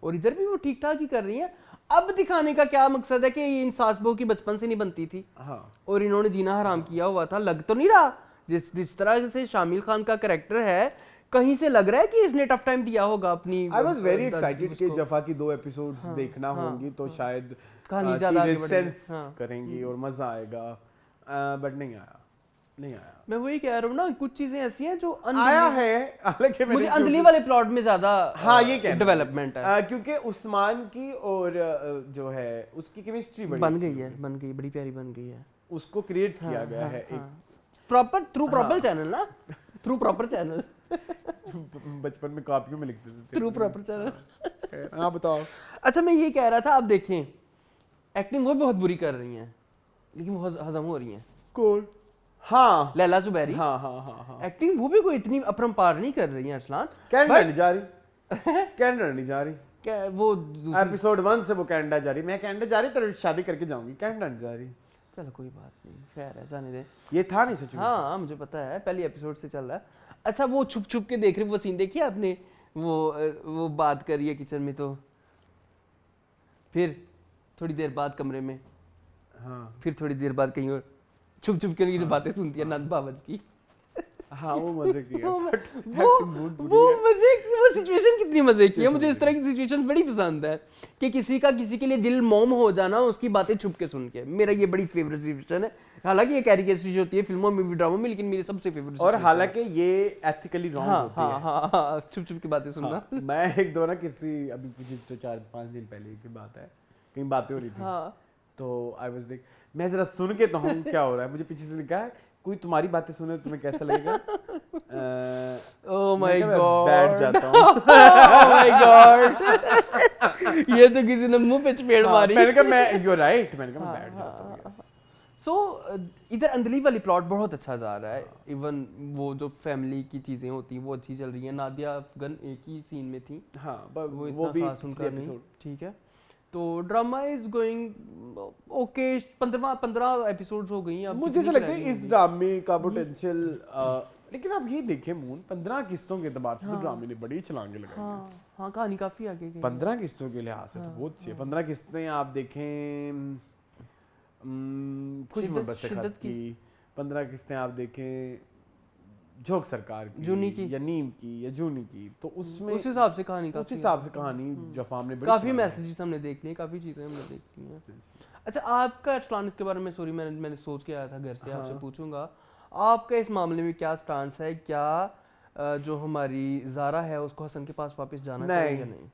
और इधर भी वो ठीक ठाक ही कर रही है। अब दिखाने का क्या मकसद है कि ये इन सास बहू की बचपन से नहीं बनती थी, और इन्होंने जीना हराम किया हुआ था। लग तो नहीं रहा जिस तरह से शामिल खान का कैरेक्टर है, कहीं से लग रहा है कि इसने टफ टाइम दिया होगा अपनी। आई वाज वेरी एक्साइटेड कि जफा की 2 एपिसोड्स देखना होंगी तो शायद कहानी ज्यादा सेंस करेंगी और मजा आएगा, बट नहीं आया। मैं वही कह रहा हूँ ना, कुछ चीजें ऐसी हैं जो आया है, हालांकि मुझे अंधली वाले प्लॉट में ज्यादा ये डेवलपमेंट है, क्योंकि उस्मान की और जो है उसकी केमिस्ट्री बन गई बड़ी प्यारी बन गई है। उसको क्रिएट किया गया है एक प्रॉपर थ्रू प्रॉपर चैनल ना, थ्रू प्रॉपर चैनल बचपन में कॉपियों में लिखते थे थ्रू प्रॉपर चैनल। हाँ बताओ। अच्छा मैं ये कह रहा था, आप देखें एक्टिंग वो बहुत बुरी कर रही हैं लेकिन वो हजम हो रही हैं। कौन? हाँ लैला जुबैरी। हाँ एक्टिंग वो भी कोई इतनी अपरंपार नहीं कर रही है अरसलान। कनाडा नहीं जा रही क्या वो एपिसोड 1 से वो कनाडा जा रही। मैं कनाडा जा रही तो शादी करके जाऊंगी, कनाडा नहीं जा रही। चलो कोई बात नहीं, खैर है, जाने दे। ये था नहीं सिचुएशन। हाँ मुझे पता है, पहली एपिसोड से चल रहा है। अच्छा वो छुप छुप के देख रही, वो सीन देखिए आपने, वो बात कर रही है किचन में, तो फिर थोड़ी देर बाद कमरे में, फिर थोड़ी देर बाद कहीं और छुप छुप के जो बातें सुनती है नंद बाबज की। हाँ वो मजे की है वो सिचुएशन कितनी मजे की है। मुझे इस तरह की सिचुएशन बड़ी पसंद है कि किसी के लिए दिल मोम हो जाना उसकी बातें छुप के सुन के। मेरा ये बड़ी फेवरेट सिचुएशन है। हालांकि ये कैरिकेचर होती है फिल्मों में भी, ड्रामा में, लेकिन मेरी सबसे फेवरेट। और हालांकि ये एथिकली रॉन्ग होती है। हाँ, छुप छुप की बातें सुनना। मैं एक दो ना किसी अभी कुछ 4-5 दिन पहले की बात है, कहीं बातें हो रही थी तो आई वाज लाइक मैं जरा सुन के तो हूँ क्या हो रहा है। मुझे पीछे से लिखा है कोई तुम्हारी बातें सुने तो तुम्हें कैसा लगेगा? ओह माय गॉड, बैठ जाता हूँ। ओह माय गॉड, ये तो किसी ने मुंह पे चपेट मारी। मैंने कहा मैं यू राइट, मैंने कहा मैं बैठ जाता हूँ। सो इधर अंदरली वाली प्लॉट बहुत अच्छा जा रहा है। इवन वो जो फैमिली की चीजें होती हैं वो अच्छी चल रही हैं। नादिया अफगन एक ही सीन में थी, हाँ वो भी पिछले एपिसोड ठीक है। तो drama is going okay. 15 episodes हो गई हैं। मुझे ऐसा लगता है इस ड्रामे का पोटेंशियल, लेकिन आप ये देखें मून 15 किस्तों के एतबार से तो ड्रामे ने बड़ी छलांगे लगाई। हाँ कहानी काफी आगे गई। 15 किस्तों के लिहाज से तो बहुत अच्छी है। 15 किस्तें आप देखें खुश मोहब्बत की, 15 किस्तें आप देखें झोंक सरकार की, जूनी की या नीम की या जूनी की, तो उसमें उस हिसाब से कहानी जफाम ने काफी मैसेजेस हमने देख लिए, काफी चीजें हमने देख ली हैं। अच्छा आपका स्टांस के बारे में, सॉरी मैंने सोच के आया था घर से आपसे पूछूंगा, आपका इस मामले में क्या स्टांस है? क्या जो हमारी ज़ारा है उसको हसन के पास वापस जाना चाहिए या नहीं?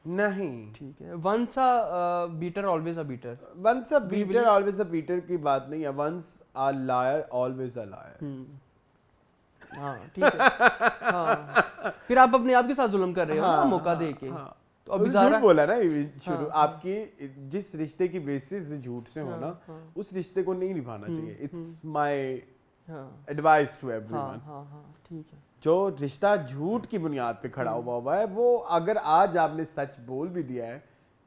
नहीं, ठीक है। Once a beater always a beater, once a beater always a beater की बात नहीं है। Once a liar always a liar. हाँ ठीक है। हाँ फिर आप अपने आप के साथ जुल्म कर रहे हो ना मौका दे के। तो अभी झूठ बोला ना शुरू, आपकी जिस रिश्ते की बेसिस झूठ से हो ना, उस रिश्ते को नहीं निभाना चाहिए। It's my advice to everyone. ठीक है। जो रिश्ता झूठ की बुनियाद पे खड़ा हुआ है, वो अगर आज आपने सच बोल भी दिया है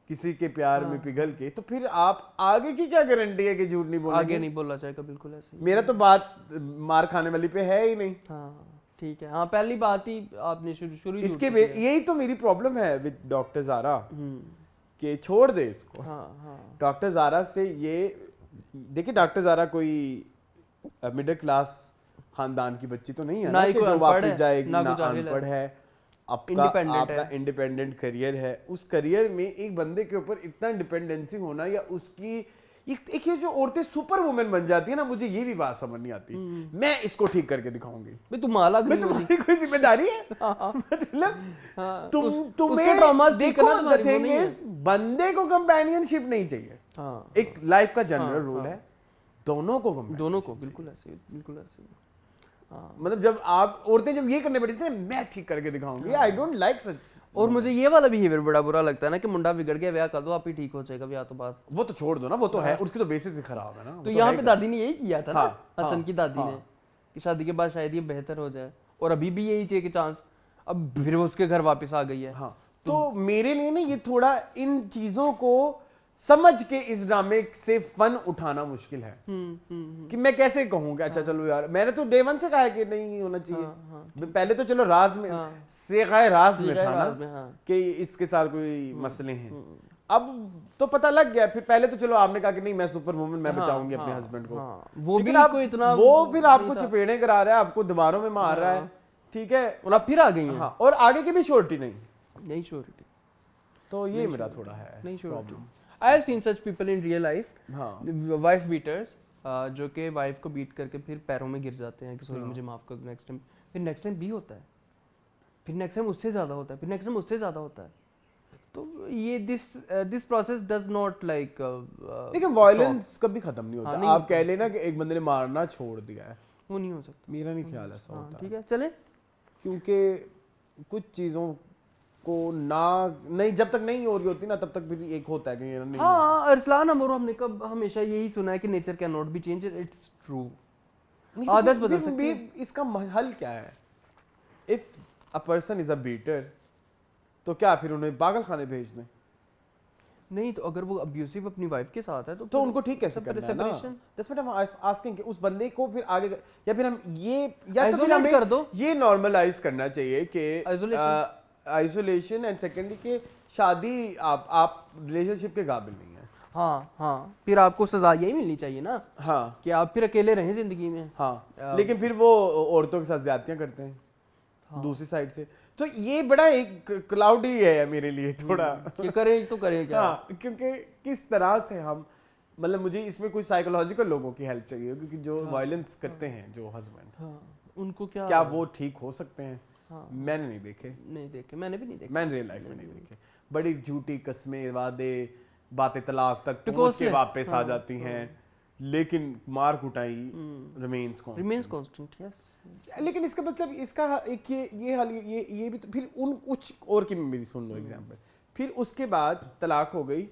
किसी के प्यार में पिघल के, तो फिर आप आगे की क्या गारंटी है कि झूठ नहीं बोलेंगे? आगे नहीं बोलना चाहिए बिल्कुल ऐसे। मेरा तो बात मार खाने वाली पे है ही नहीं। हाँ ठीक है। हाँ पहली बात ही आपने शुरू इसके यही तो मेरी प्रॉब्लम है विद डॉक्टर ज़ारा कि छोड़ दे इसको। डॉक्टर ज़ारा से ये देखिए, डॉक्टर ज़ारा कोई मिडिल क्लास खानदान की बच्ची तो नहीं है ना कि जो वापस जाएगी, ना अनपढ़ है, आपका इंडिपेंडेंट करियर है। उस करियर में एक बंदे के ऊपर इतना डिपेंडेंसी होना, या उसकी एक ये जो औरतें सुपर वुमेन बन जाती है ना, मुझे ये भी बात समझ नहीं आती। मैं इसको ठीक करके दिखाऊंगी। तुम्हारी कोई जिम्मेदारी है? मतलब तुम्हें देखो, द थिंग इज बंदे को कंपेनियनशिप नहीं चाहिए। एक लाइफ का जनरल रूल है, दोनों को बिल्कुल ऐसे। मतलब जब आप औरतें जब ये करने बैठती हैं, मैं ठीक करके दिखाऊंगी, आई डोंट लाइक सच। और मुझे ये वाला बिहेवियर बड़ा बुरा लगता है ना कि मुंडा बिगड़ गया, ब्याह कर दो, आप ही ठीक हो जाएगा ब्याह तो बाद। वो तो छोड़ दो ना, वो तो है, उसकी तो बेसिस ही खराब है ना। तो यहाँ पे दादी ने यही किया था ना, हसन की दादी ने, कि शादी के बाद शायद ये बेहतर हो जाए, और अभी भी यही चाहिए कि चांस, अब फिर वो उसके घर वापस आ गई है। तो मेरे लिए ना ये थोड़ा इन चीजों को समझ के इस ड्रामे से फन उठाना मुश्किल है। कि मैं कैसे कहूँगा अच्छा चलो यार, मैंने तो डे वन से कहा कि नहीं होना चाहिए। पहले तो चलो राज में राज में था ना कि इसके साथ कोई मसले हैं। अब तो पता लग गया। फिर पहले तो चलो आपने कहा कि नहीं मैं सुपर वुमन, मैं बचाऊंगी अपने हस्बैंड को, लेकिन वो फिर आपको चपेड़े करा रहा है, आपको दीवारों में मार रहा है, ठीक है, और आप फिर आ गई हैं। और आगे की भी श्योरिटी नहीं श्योरिटी। तो ये मेरा थोड़ा है problem. I have seen such people in real life, wife beaters, जो कि वाइफ को बीट करके फिर पैरों में गिर जाते हैं कि सॉरी मुझे माफ कर दो नेक्स्ट टाइम। फिर नेक्स्ट टाइम भी होता है, फिर नेक्स्ट टाइम उससे ज़्यादा होता है, फिर नेक्स्ट टाइम उससे ज़्यादा होता है। तो ये this process does not like, लेकिन वायलेंस कभी खत्म नहीं होता। आप कह लेना कि एक बंदे ने मारना छोड़ दिया है, वो नहीं हो सकता। मेरा नहीं ख्याल ऐसा होता। ठीक है चले, क्योंकि कुछ चीज़ों को नहीं जब तक नहीं हो रही होती ना, तब तक भी एक होता है कि ये नहीं। अरसलान अमरो हमने कब हमेशा यही सुना है कि nature can not be change, it's true. आदत बदल सकती है। इसका हल क्या है? If a person is a beater, तो क्या फिर उन्हें पागल खाने भेज दें? नहीं, तो अगर वो अब्यूसिव अपनी वाइफ के साथ है तो उनको ठीक कैसे करना है ना? That's what I am asking कि उस बंदे को फिर आगे, या फिर हम ये, या तो फिर हमें ये नॉर्मलाइज करना चाहिए कि आइसोलेशन, एंड सेकेंडली कि शादी आप रिलेशनशिप के काबिल नहीं है। हाँ फिर आपको सजा यही मिलनी चाहिए ना हाँ कि आप फिर अकेले रहें जिंदगी में। हाँ लेकिन फिर वो औरतों के साथ ज्यादतियां करते हैं दूसरी साइड से, तो ये बड़ा एक क्लाउडी है मेरे लिए थोड़ा कि करें तो करें क्या। हाँ, क्योंकि किस तरह से हम, मतलब मुझे इसमें कोई साइकोलॉजिकल लोगों की हेल्प चाहिए, क्योंकि जो वायलेंस करते हैं जो हस्बैंड, उनको क्या वो ठीक हो सकते हैं? मैंने नहीं देखे, मैंने भी नहीं देखे, मैंने रियल लाइफ में नहीं देखे। बड़ी झूठी कस्में, वादे, बातें तलाक तक पहुंच के वापस आ जाती हैं, लेकिन मार कुटाई रिमेन्स कांस्टेंट। यस, लेकिन इसका मतलब इसका एक ये हाल ये भी तो फिर उन कुछ और की मेरी सुन लो एग्जांपल, फिर उसके बाद तलाक हो गई,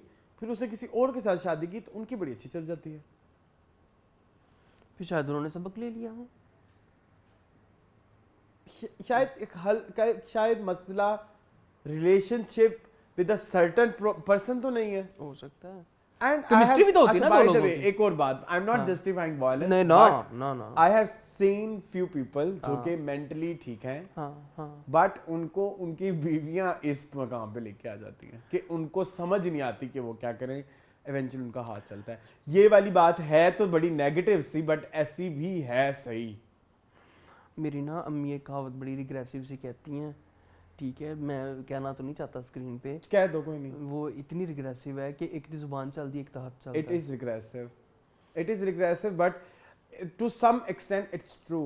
फिर उसने किसी और के साथ शादी की तो उनकी बड़ी अच्छी चल जाती है, फिर शायद उन्होंने सबक ले लिया हो। शायद एक हल शायद मसला relationship with a certain person तो नहीं है, हो सकता है। एंड केमिस्ट्री भी तो होती है ना दोनों की। एक और बात, आई एम नॉट जस्टिफाइंग वायलेंस, नहीं, no. I have seen few people जो कि मेंटली ठीक हैं, बट उनको उनकी बीवियां इस मकाम पे लेके आ जाती हैं कि उनको समझ नहीं आती कि वो क्या करें, इवेंचुअली उनका हाथ चलता है। ये वाली बात है तो बड़ी नेगेटिव सी, बट ऐसी भी है सही। मेरी ना अम्मी एक कहावत बड़ी रिग्रेसिव सी कहती हैं, ठीक है मैं कहना तो नहीं चाहता स्क्रीन पे, कह दो कोई नहीं, वो इतनी रिग्रेसिव है कि एक दी जुबान चलती एक हाथ चलता है। It is regressive but to some extent it's true.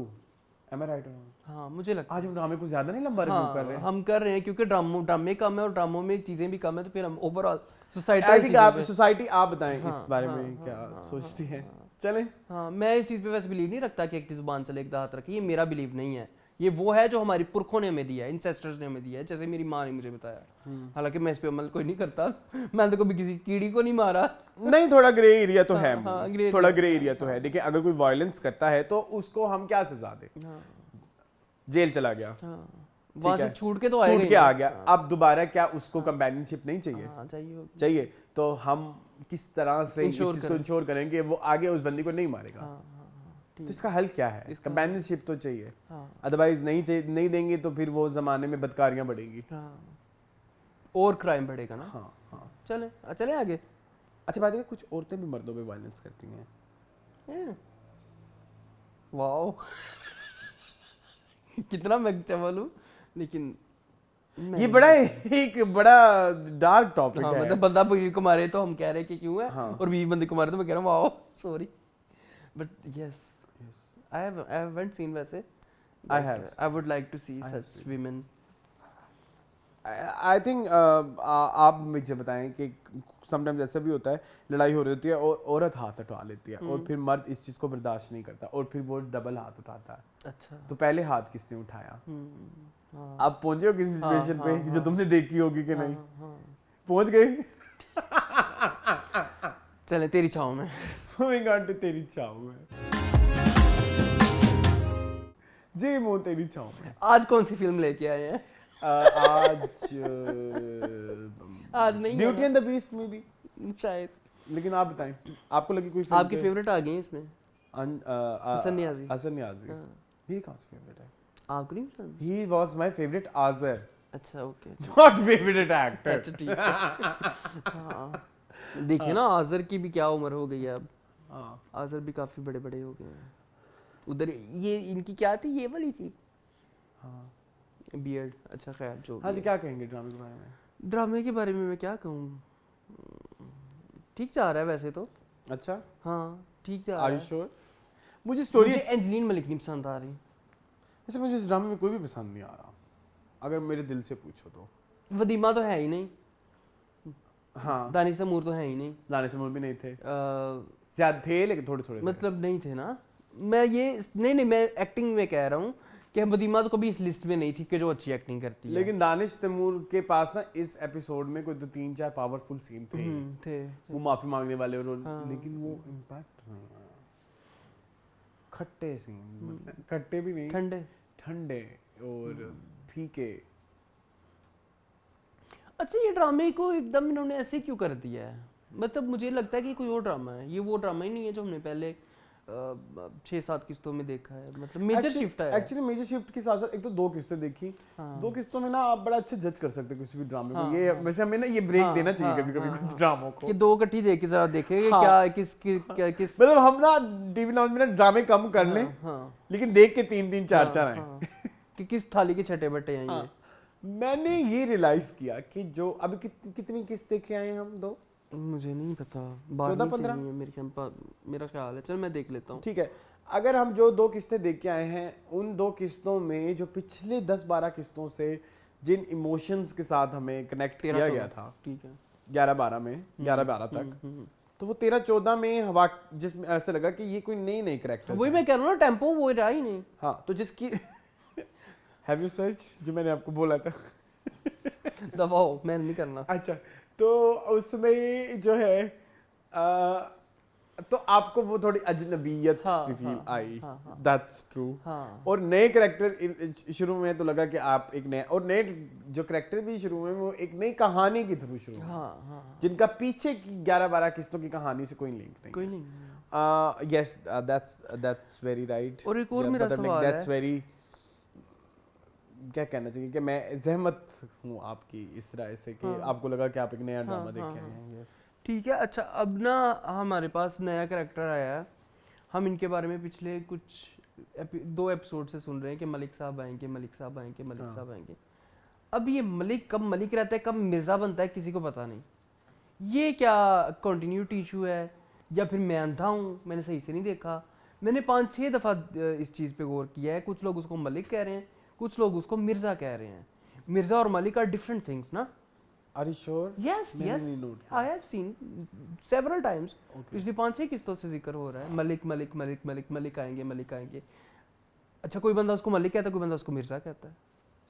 Am I right? हाँ मुझे लगता है आज हम ड्रामे को ज्यादा नहीं लंबा रिव्यू कर रहे हैं। हम कर रहे हैं क्योंकि ड्रामे कम है और ड्रामों में चीजें भी कम है, तो फिर हम ओवरऑल सोसाइटी आप बताएं इस बारे में क्या सोचती हैं? चलें। हाँ मैं इस चीज पे वैसे बिलीव नहीं रखता कि एक दी जुबान चले एक हाथ रखे, ये मेरा बिलीव नहीं है, ये वो है जो हमारी पुरखों ने हमें दिया है, इंसेस्टर्स ने हमें दिया है, जैसे मेरी माँ ने मुझे बताया। हालांकि मैं इस पे अमल कोई नहीं करता, मैंने तो कभी किसी कीड़ी को नहीं मारा। नहीं, थोड़ा ग्रे एरिया तो है, थोड़ा ग्रे एरिया तो है। देखिए अगर कोई वायलेंस करता है तो उसको हम क्या सजा दें? जेल चला गया, वहां से छूट के तो आ गया, अब दोबारा क्या उसको कंपेनियनशिप नहीं चाहिए? चाहिए तो हम किस तरह से इस चीज को इंश्योर करेंगे वो आगे उस बंदी को नहीं मारेगा? तो इसका हल क्या है? कंपेनियनशिप तो चाहिए, अदरवाइज नहीं देंगे तो फिर वो जमाने में बदकारियां बढ़ेंगी और क्राइम बढ़ेगा ना। हाँ चले आगे। अच्छा बात है, कुछ औरतें भी मर्दों पे वायलेंस करती हैं। वाओ कितना मैं चवल हूँ, लेकिन ये एक बड़ा डार्क टॉपिक है। मतलब बंदा बीवी को मारे तो हम कह रहे हैं कि क्यों है, और बीवी बंदे को मारे तो मैं कह रहा हूँ wow sorry, but yes I haven't seen वैसे। I would like to see such women. I think आप मुझे बताएं कि समटाइम्स ऐसा भी होता है, लड़ाई हो रही होती है और औरत हाथ उठा लेती है और फिर मर्द इस चीज को बर्दाश्त नहीं करता और फिर वो डबल हाथ उठाता है। अच्छा, तो पहले हाथ किसने उठाया? आप पहुंचे हो किसी सिचुएशन पे जो तुमने देखी होगी कि नहीं? पहुंच गए? चले तेरी छाव में। Moving on to तेरी छाव में। जी वो तेरी छाव में। आज कौन सी फिल्म लेके आए हैं? आज नहीं, ब्यूटी एंड द बीस्ट में भी शायद, लेकिन आप बताएं आपको लगी कोई फिल्म? आपकी फेवरेट आ गई इसमें? हसन नियाज़ी। मेरी कौन सी फेवरेट है? आपको नहीं पसंद? He was my favorite Azar. अच्छा ओके, Not favorite actor. अच्छा ठीक है। हाँ देखिए ना आज़र की भी क्या उम्र हो गई है अब। आज़र भी काफी बड़े बड़े हो गए हैं। उधर ये इनकी क्या थी, ये वाली थी बियर्ड। अच्छा खैर जो हाँ जी, क्या कहेंगे ड्रामे के बारे में? ड्रामे के बारे में मैं क्या कहूँ, ठीक जा रहा है वैसे तो। अच्छा हाँ ठीक जा रहा है। Are you sure? मुझे स्टोरी एंजेलिन मलिक नहीं पसंद आ रही। वैसे मुझे इस ड्रामे में कोई भी पसंद नहीं आ रहा, अगर मेरे दिल से पूछो तो। वदीमा तो है ही नहीं। हाँ दानिश तैमूर तो है ही नहीं। दानिश तैमूर भी नहीं थे, ज्यादा थे लेकिन थोड़े थोड़े मतलब नहीं थे ना। मैं ये नहीं मैं एक्टिंग में कह रहा हूँ कि वदीमा तो कभी इस लिस्ट में नहीं थी कि जो अच्छी एक्टिंग करती है। लेकिन दानिश तैमूर के पास ना इस एपिसोड में कोई 2-3-4 पावरफुल सीन थे। वो माफी मांगने वाले और लेकिन वो इम्पैक्ट नहीं है। खट्टे सीन, मतलब खट्टे भी नहीं, ठंडे और फीके। अच्छा ये ड्रामे को एकदम इन्होंने ऐसे क्यों कर दिया है? मतलब मुझे लगता है कि कोई और ड्रामा है, ये वो ड्रामा ही नहीं है जो हमने पहले 6-7 किस्तों में देखा है, मतलब मेजर शिफ्ट है एक्चुअली मेजर शिफ्ट के साथ साथ एक तो 2 किस्तें देखी, 2 किस्तों में ना आप बड़ा अच्छा जज कर सकते हो किसी भी ड्रामे को। ये वैसे हमें ना ये ब्रेक देना चाहिए कभी कभी कुछ ड्रामों को कि 2 इकट्ठी देख के जरा देखेंगे क्या किस मतलब हम ना टीवी लाउंज में ना ड्रामे कम कर लें, लेकिन देख के 3-3 4-4 आए कि किस थाली के छठे बट्टे हैं ये। मैंने ये रियलाइज किया कि जो अभी कितनी किस्त देखे आए हम 2, मुझे नहीं पता, 14-15 मेरा ख्याल है, चल मैं देख लेता हूँ। ठीक है, अगर हम जो 2 किस्तें देख के आए हैं उन 2 किस्तों में जो पिछले 10-12 किस्तों से जिन इमोशंस के साथ हमें कनेक्ट किया गया था, ठीक है, 11-12 में 11-12 तक, तो वो 13-14 में हवा जिसमें ऐसा लगा कि ये कोई नई कैरेक्टर, वही मैं कह रहा हूँ ना, टेम्पो वो रहा ही नहीं। हाँ, तो जिसकी हैव यू सर्च जो मैंने आपको बोला था दबाओ, मैं नहीं करना। अच्छा, तो उसमें जो है तो आपको वो थोड़ी अजनबीयत सी फील आई, दैट्स ट्रू। और नए कैरेक्टर शुरू में तो लगा कि आप एक नया, और नए जो कैरेक्टर भी शुरू में वो एक नई कहानी के थ्रू शुरू जिनका पीछे की 11-12 किस्तों की कहानी से कोई लिंक नहीं, कोई नहीं। Yes, that's very right. और एक और मेरा सवाल है, दैट्स वेरी, क्या कहना चाहिए कि मैं सहमत हूँ आपकी इस राय से कि आपको लगा कि आप एक नया ड्रामा देख के आए हैं। यस, ठीक है। अच्छा, अब ना हमारे पास नया कैरेक्टर आया है, हम इनके बारे में पिछले कुछ 2 एपिसोड से सुन रहे हैं कि मलिक साहब आएंगे, मलिक साहब आएंगे, मलिक साहब आएंगे। अब ये मलिक कब मलिक रहता है, कब मिर्ज़ा बनता है, किसी को पता नहीं। ये क्या कंटिन्यूटी इशू है या फिर मैं अंधा हूँ, मैंने सही से नहीं देखा। मैंने 5-6 दफ़ा इस चीज़ पे गौर किया है। कुछ लोग उसको मलिक कह रहे हैं, कुछ लोग उसको मिर्ज़ा कह रहे हैं। मिर्ज़ा और मलिक आर डिफरेंट थिंग्स ना। Are you sure? Yes, yes. I have seen several times. पिछली 5-6 किस्तों से जिक्र हो रहा है, मलिक मलिक मलिक मलिक मलिक आएंगे, मलिक आएंगे। अच्छा, कोई बंदा उसको मलिक कहता है, कोई बंदा उसको मिर्ज़ा कहता है।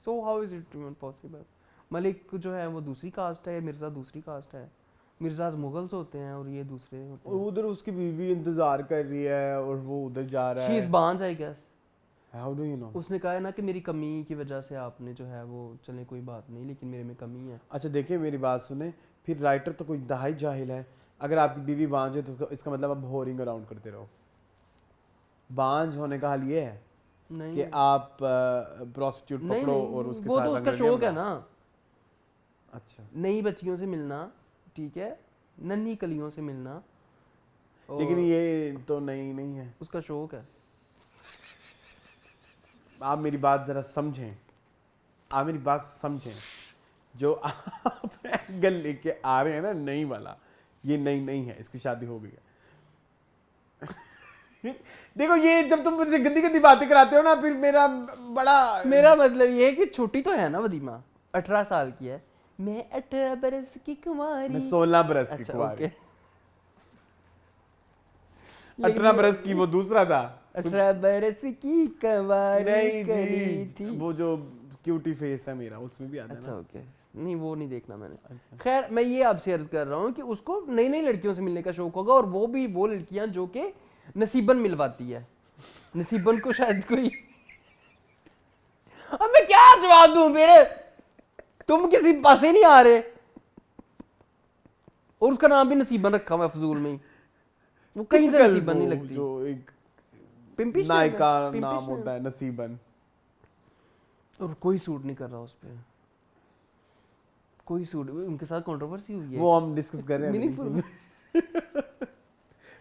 So how is it even possible? Malik जो है वो दूसरी कास्ट है, मिर्ज़ा दूसरी कास्ट है। मिर्ज़ाज मुगल्स होते हैं और ये दूसरे होते हैं। और उधर उसकी बीवी इंतजार कर रही है और वो उधर जा रहा है। She is बांझ, I guess. How do you know? उसने कहा है ना कि मेरी कमी की वजह से आपने जो है वो, चले कोई बात नहीं, लेकिन मेरे में कमी है। अच्छा, देखिए मेरी बात सुने, फिर राइटर तो कोई दहाई जाहिल है। अगर आपकी बीवी बांझ है तो इसका मतलब आप होरिंग अराउंड करते रहो। बांझ होने का हाल ये है नहीं कि आप प्रोस्टिट्यूट पकड़ो और उसके वो साथ तो उसका शौक है ना। अच्छा, नई बच्चियों से मिलना, ठीक है, नन्ही कलियों से मिलना, लेकिन ये तो नहीं है, उसका शौक है। आप मेरी बात जरा समझें, आप मेरी बात समझें। जो आप एंगल लेके आ रहे हैं ना नई वाला, ये नहीं है, इसकी शादी हो गई है। देखो, ये जब तुम मुझसे गंदी गंदी बातें कराते हो ना, फिर मेरा मतलब ये है कि छोटी तो है ना वदीमा, 18 साल की है। मैं 18 बरस की कुंवारी, मैं 16 बरस की कुंवारी। 18 बरस की वो दूसरा था, 18 बरस की कुंवारी करी थी, वो जो क्यूटी फेस है मेरा, उसमें भी आता है। अच्छा, ओके, नहीं वो नहीं देखना मैंने। अच्छा। खैर, मैं ये आपसे अर्ज कर रहा हूँ कि उसको नई नई लड़कियों से मिलने का शौक होगा, और वो भी वो लड़कियां जो कि नसीबन मिलवाती है। नसीबन को शायद कोई अब मैं क्या जवाब दूं, मेरे तुम किसी पासे नहीं आ रहे, और उसका नाम भी नसीबन रखा हुआ है फजूल में, वो कहीं से नसीबन नहीं लगती। जो एक पिंपी नायका नाम होता है नसीबन, और कोई सूट नहीं कर रहा उस पे, कोई सूट। उनके साथ कंट्रोवर्सी हुई है, वो हम डिस्कस कर रहे हैं।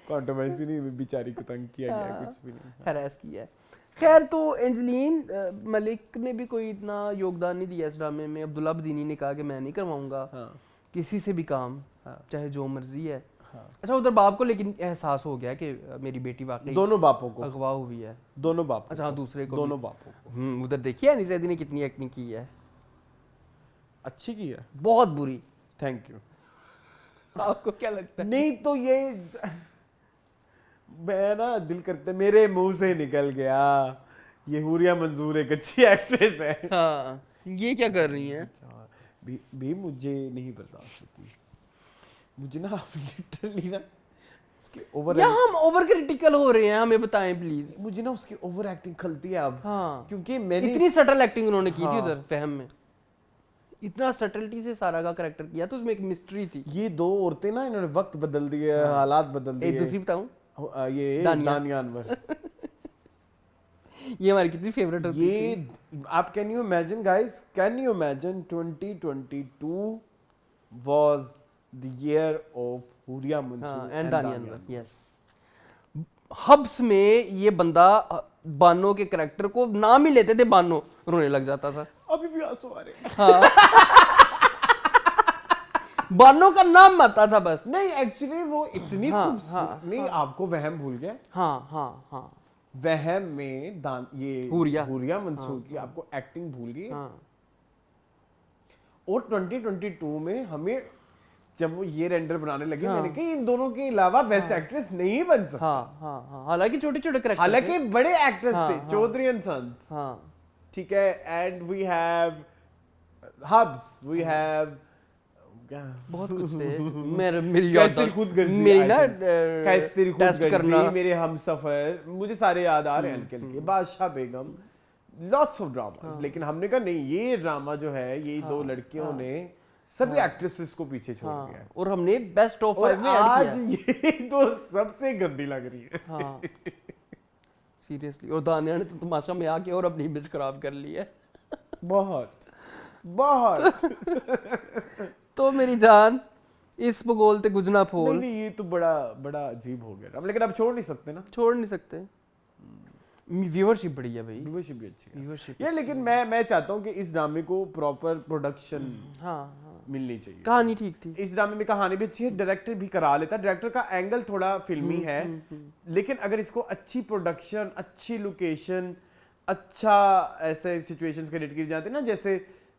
कंट्रोवर्सी नहीं, बेचारी को तंग किया गया, कुछ भी नहीं, हैरेस किया है। खैर, तो एंजलीन मलिक ने भी कोई इतना योगदान नहीं दिया इस ड्रामे में। अब्दुल्ला बदीनी ने कहा कि मैं नहीं करवाऊंगा किसी से भी काम, चाहे जो मर्जी है। अच्छा, उधर बाप को लेकिन एहसास हो गया कि मेरी बेटी वाकई दोनों बापों को अगवा हुई है, दोनों बापों। अच्छा, दूसरे को दोनों बापों को। उधर देखिए अनीस जैदी ने कितनी एक्टिंग की है, अच्छी की है, बहुत बुरी। Thank you. आपको क्या लगता है? नहीं तो ये मैं ना दिल करते मेरे मुंह से निकल गया, ये हुरिया मंजूर एक अच्छी एक्ट्रेस है। हाँ, ये क्या कर रही है? भी मुझे नहीं बर्दाश्त होती, मुझे ना लिटरली ना उसकी ओवर, या हम ओवर क्रिटिकल हो रहे हैं, हमें बताएं प्लीज। मुझे ना उसकी ओवर एक्टिंग खलती है अब। हाँ, क्योंकि मैंने इतनी सटल एक्टिंग उन्होंने की थी उधर फहम में, इतना सटलिटी से सारा का कैरेक्टर किया, तो उसमें एक मिस्ट्री थी। ये 2 औरतें ना, इन्होंने वक्त बदल दिया, हालात बदल दिए। एक दूसरी बताऊं, ये दानिया अनवर। ये हमारी कितनी फेवरेट होती थी। ये आप can you imagine guys, can you imagine 2022 was the year of Huriya Mansoor and Dania Anwar. Yes, hubs में ये बंदा बानो के कैरेक्टर को नाम ही लेते थे बानो, रोने लग जाता था। अभी भी आंसू आ रहे हैं। बानो का नाम आता था बस। नहीं एक्चुअली वो इतनी खूबसूरत नहीं, आपको वहम भूल गया। हाँ वहम में ये हुरिया मंसूर की आपको एक्टिंग भूल गई। और 2022 में हमें जब वो ये रेंडर बनाने लगे, मैंने कहा इन दोनों के अलावा बेस्ट एक्ट्रेस नहीं बन सकता। हालांकि छोटे-छोटे कैरेक्टर, हालांकि बड़े एक्टर्स थे, चौधरी एंड सन्स। ठीक है, and we have hubs, we have बहुत कुछ थे। मेरी याद खुद गर्जी, मेरे हमसफर, मुझे सारे याद आ रहे हैं हल्के हल्के। बादशाह बेगम, लॉट्स ऑफ ड्रामास। लेकिन हमने कहा नहीं, ये ड्रामा जो है, ये दो लड़कियों ने सभी एक्ट्रेसेस को पीछे छोड़ दिया और हमने बेस्ट ऑफ 5 में आज ये तो सबसे गंदी लग रही है। सीरियसली। और दानिया ने तो तमाशा में आके और अपनी इमेज खराब कर ली है। बहुत बहुत। तो मेरी जान, इस भूगोल ते गुजना फोल। नहीं, ये तो बड़ा बड़ा अजीब हो गया। अब लेकिन अब छोड़ नहीं सकते ना, छोड़ नहीं सकते। व्यूअरशिप बड़ी है भाई, व्यूअरशिप भी अच्छी है व्यूअरशिप ये। लेकिन मैं चाहता हूँ कि इस ड्रामे को प्रॉपर प्रोडक्शन मिलनी चाहिए। कहानी ठीक थी, इस ड्रामे में कहानी भी अच्छी है, डायरेक्टर भी करा लेता है। डायरेक्टर का एंगल थोड़ा फिल्मी है, लेकिन अगर इसको अच्छी प्रोडक्शन, अच्छी लोकेशन, अच्छा ऐसे सिचुएशंस क्रिएट की जाती है ना,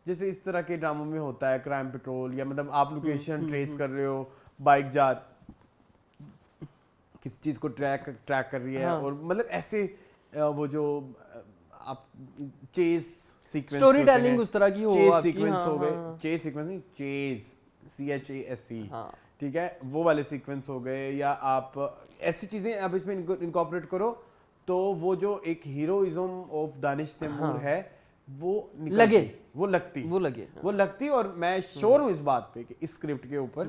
जैसे इस तरह के ड्रामों में होता है, क्राइम पेट्रोल, या मतलब आप लोकेशन ट्रेस कर रहे हो, बाइक जा किसी चीज को ट्रैक कर रही है। और मतलब ऐसे वो जो आप चेज सीक्वेंस, स्टोरी टेलिंग उस तरह की हो, चेज सीक्वेंस हो गए, चेज सीक्वेंस नहीं, चेज CHASE, ठीक है, वो वाले सीक्वेंस हो गए। या आप ऐसी चीजें आप इसमें इनकॉर्पोरेट करो तो वो जो एक हीरोइज्म ऑफ दानिश तैमूर है वो लगती। और मैं श्योर हूँ इस बात पे कि इस स्क्रिप्ट के ऊपर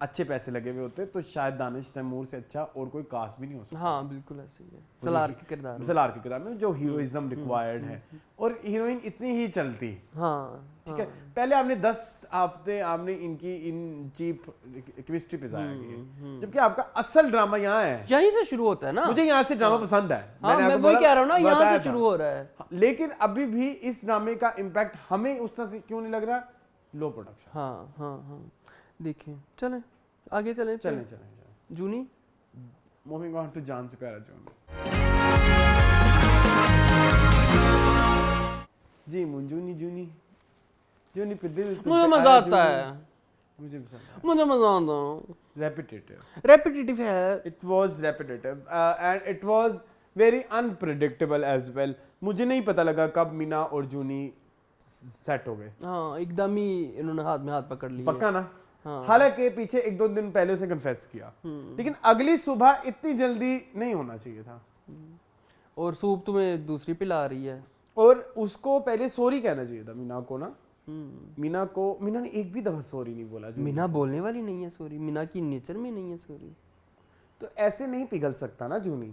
अच्छे पैसे लगे हुए होते तो शायद दानिश तैमूर से अच्छा और कोई कास्ट भी नहीं हो सकता। हाँ बिल्कुल ऐसे ही है। सलार के किरदार में जो हीरोइज्म रिक्वायर्ड है, और हीरोइन इतनी ही चलती। ठीक है, पहले आपने 10 हफ्ते आपने इनकी इन चीप केमिस्ट्री पे जाया गया, जबकि आपका असल ड्रामा यहाँ है, यहीं से शुरू होता है ना। मुझे यहाँ से ड्रामा पसंद है, मैं वही कह रहा हूँ ना, यहाँ से शुरू हो रहा है। लेकिन अभी भी इस ड्रामे का इम्पैक्ट हमें उस तरह से क्यों नहीं लग रहा? लो प्रोडक्शन। हाँ देखिए, चलें आगे चलें। जूनी, मूविंग ऑन टू जान से प्यारा जूनी। जी जूनी पे दिल मुझे मजा आता है, मुझे पसंद है, मुझे मजा आता है। रेपिटेटिव है, it was repetitive and it was very unpredictable as well. मुझे नहीं पता लगा कब मीना और जूनी सेट हो गए। हाँ, एकदम ही इन्होंने हाथ में हाथ पकड़ लिया, पक्का ना। हालांकि पीछे 1-2 दिन पहले उसे कन्फेस किया, लेकिन अगली सुबह इतनी जल्दी नहीं होना चाहिए था। और सूप तुम्हें दूसरी पिला रही है, और उसको पहले सॉरी कहना चाहिए था मीना को ना। मीना ने एक भी दफा सॉरी नहीं बोला। मीना बोलने वाली नहीं है सॉरी, मीना की नेचर में नहीं है सॉरी। तो ऐसे नहीं पिघल सकता ना जूनी।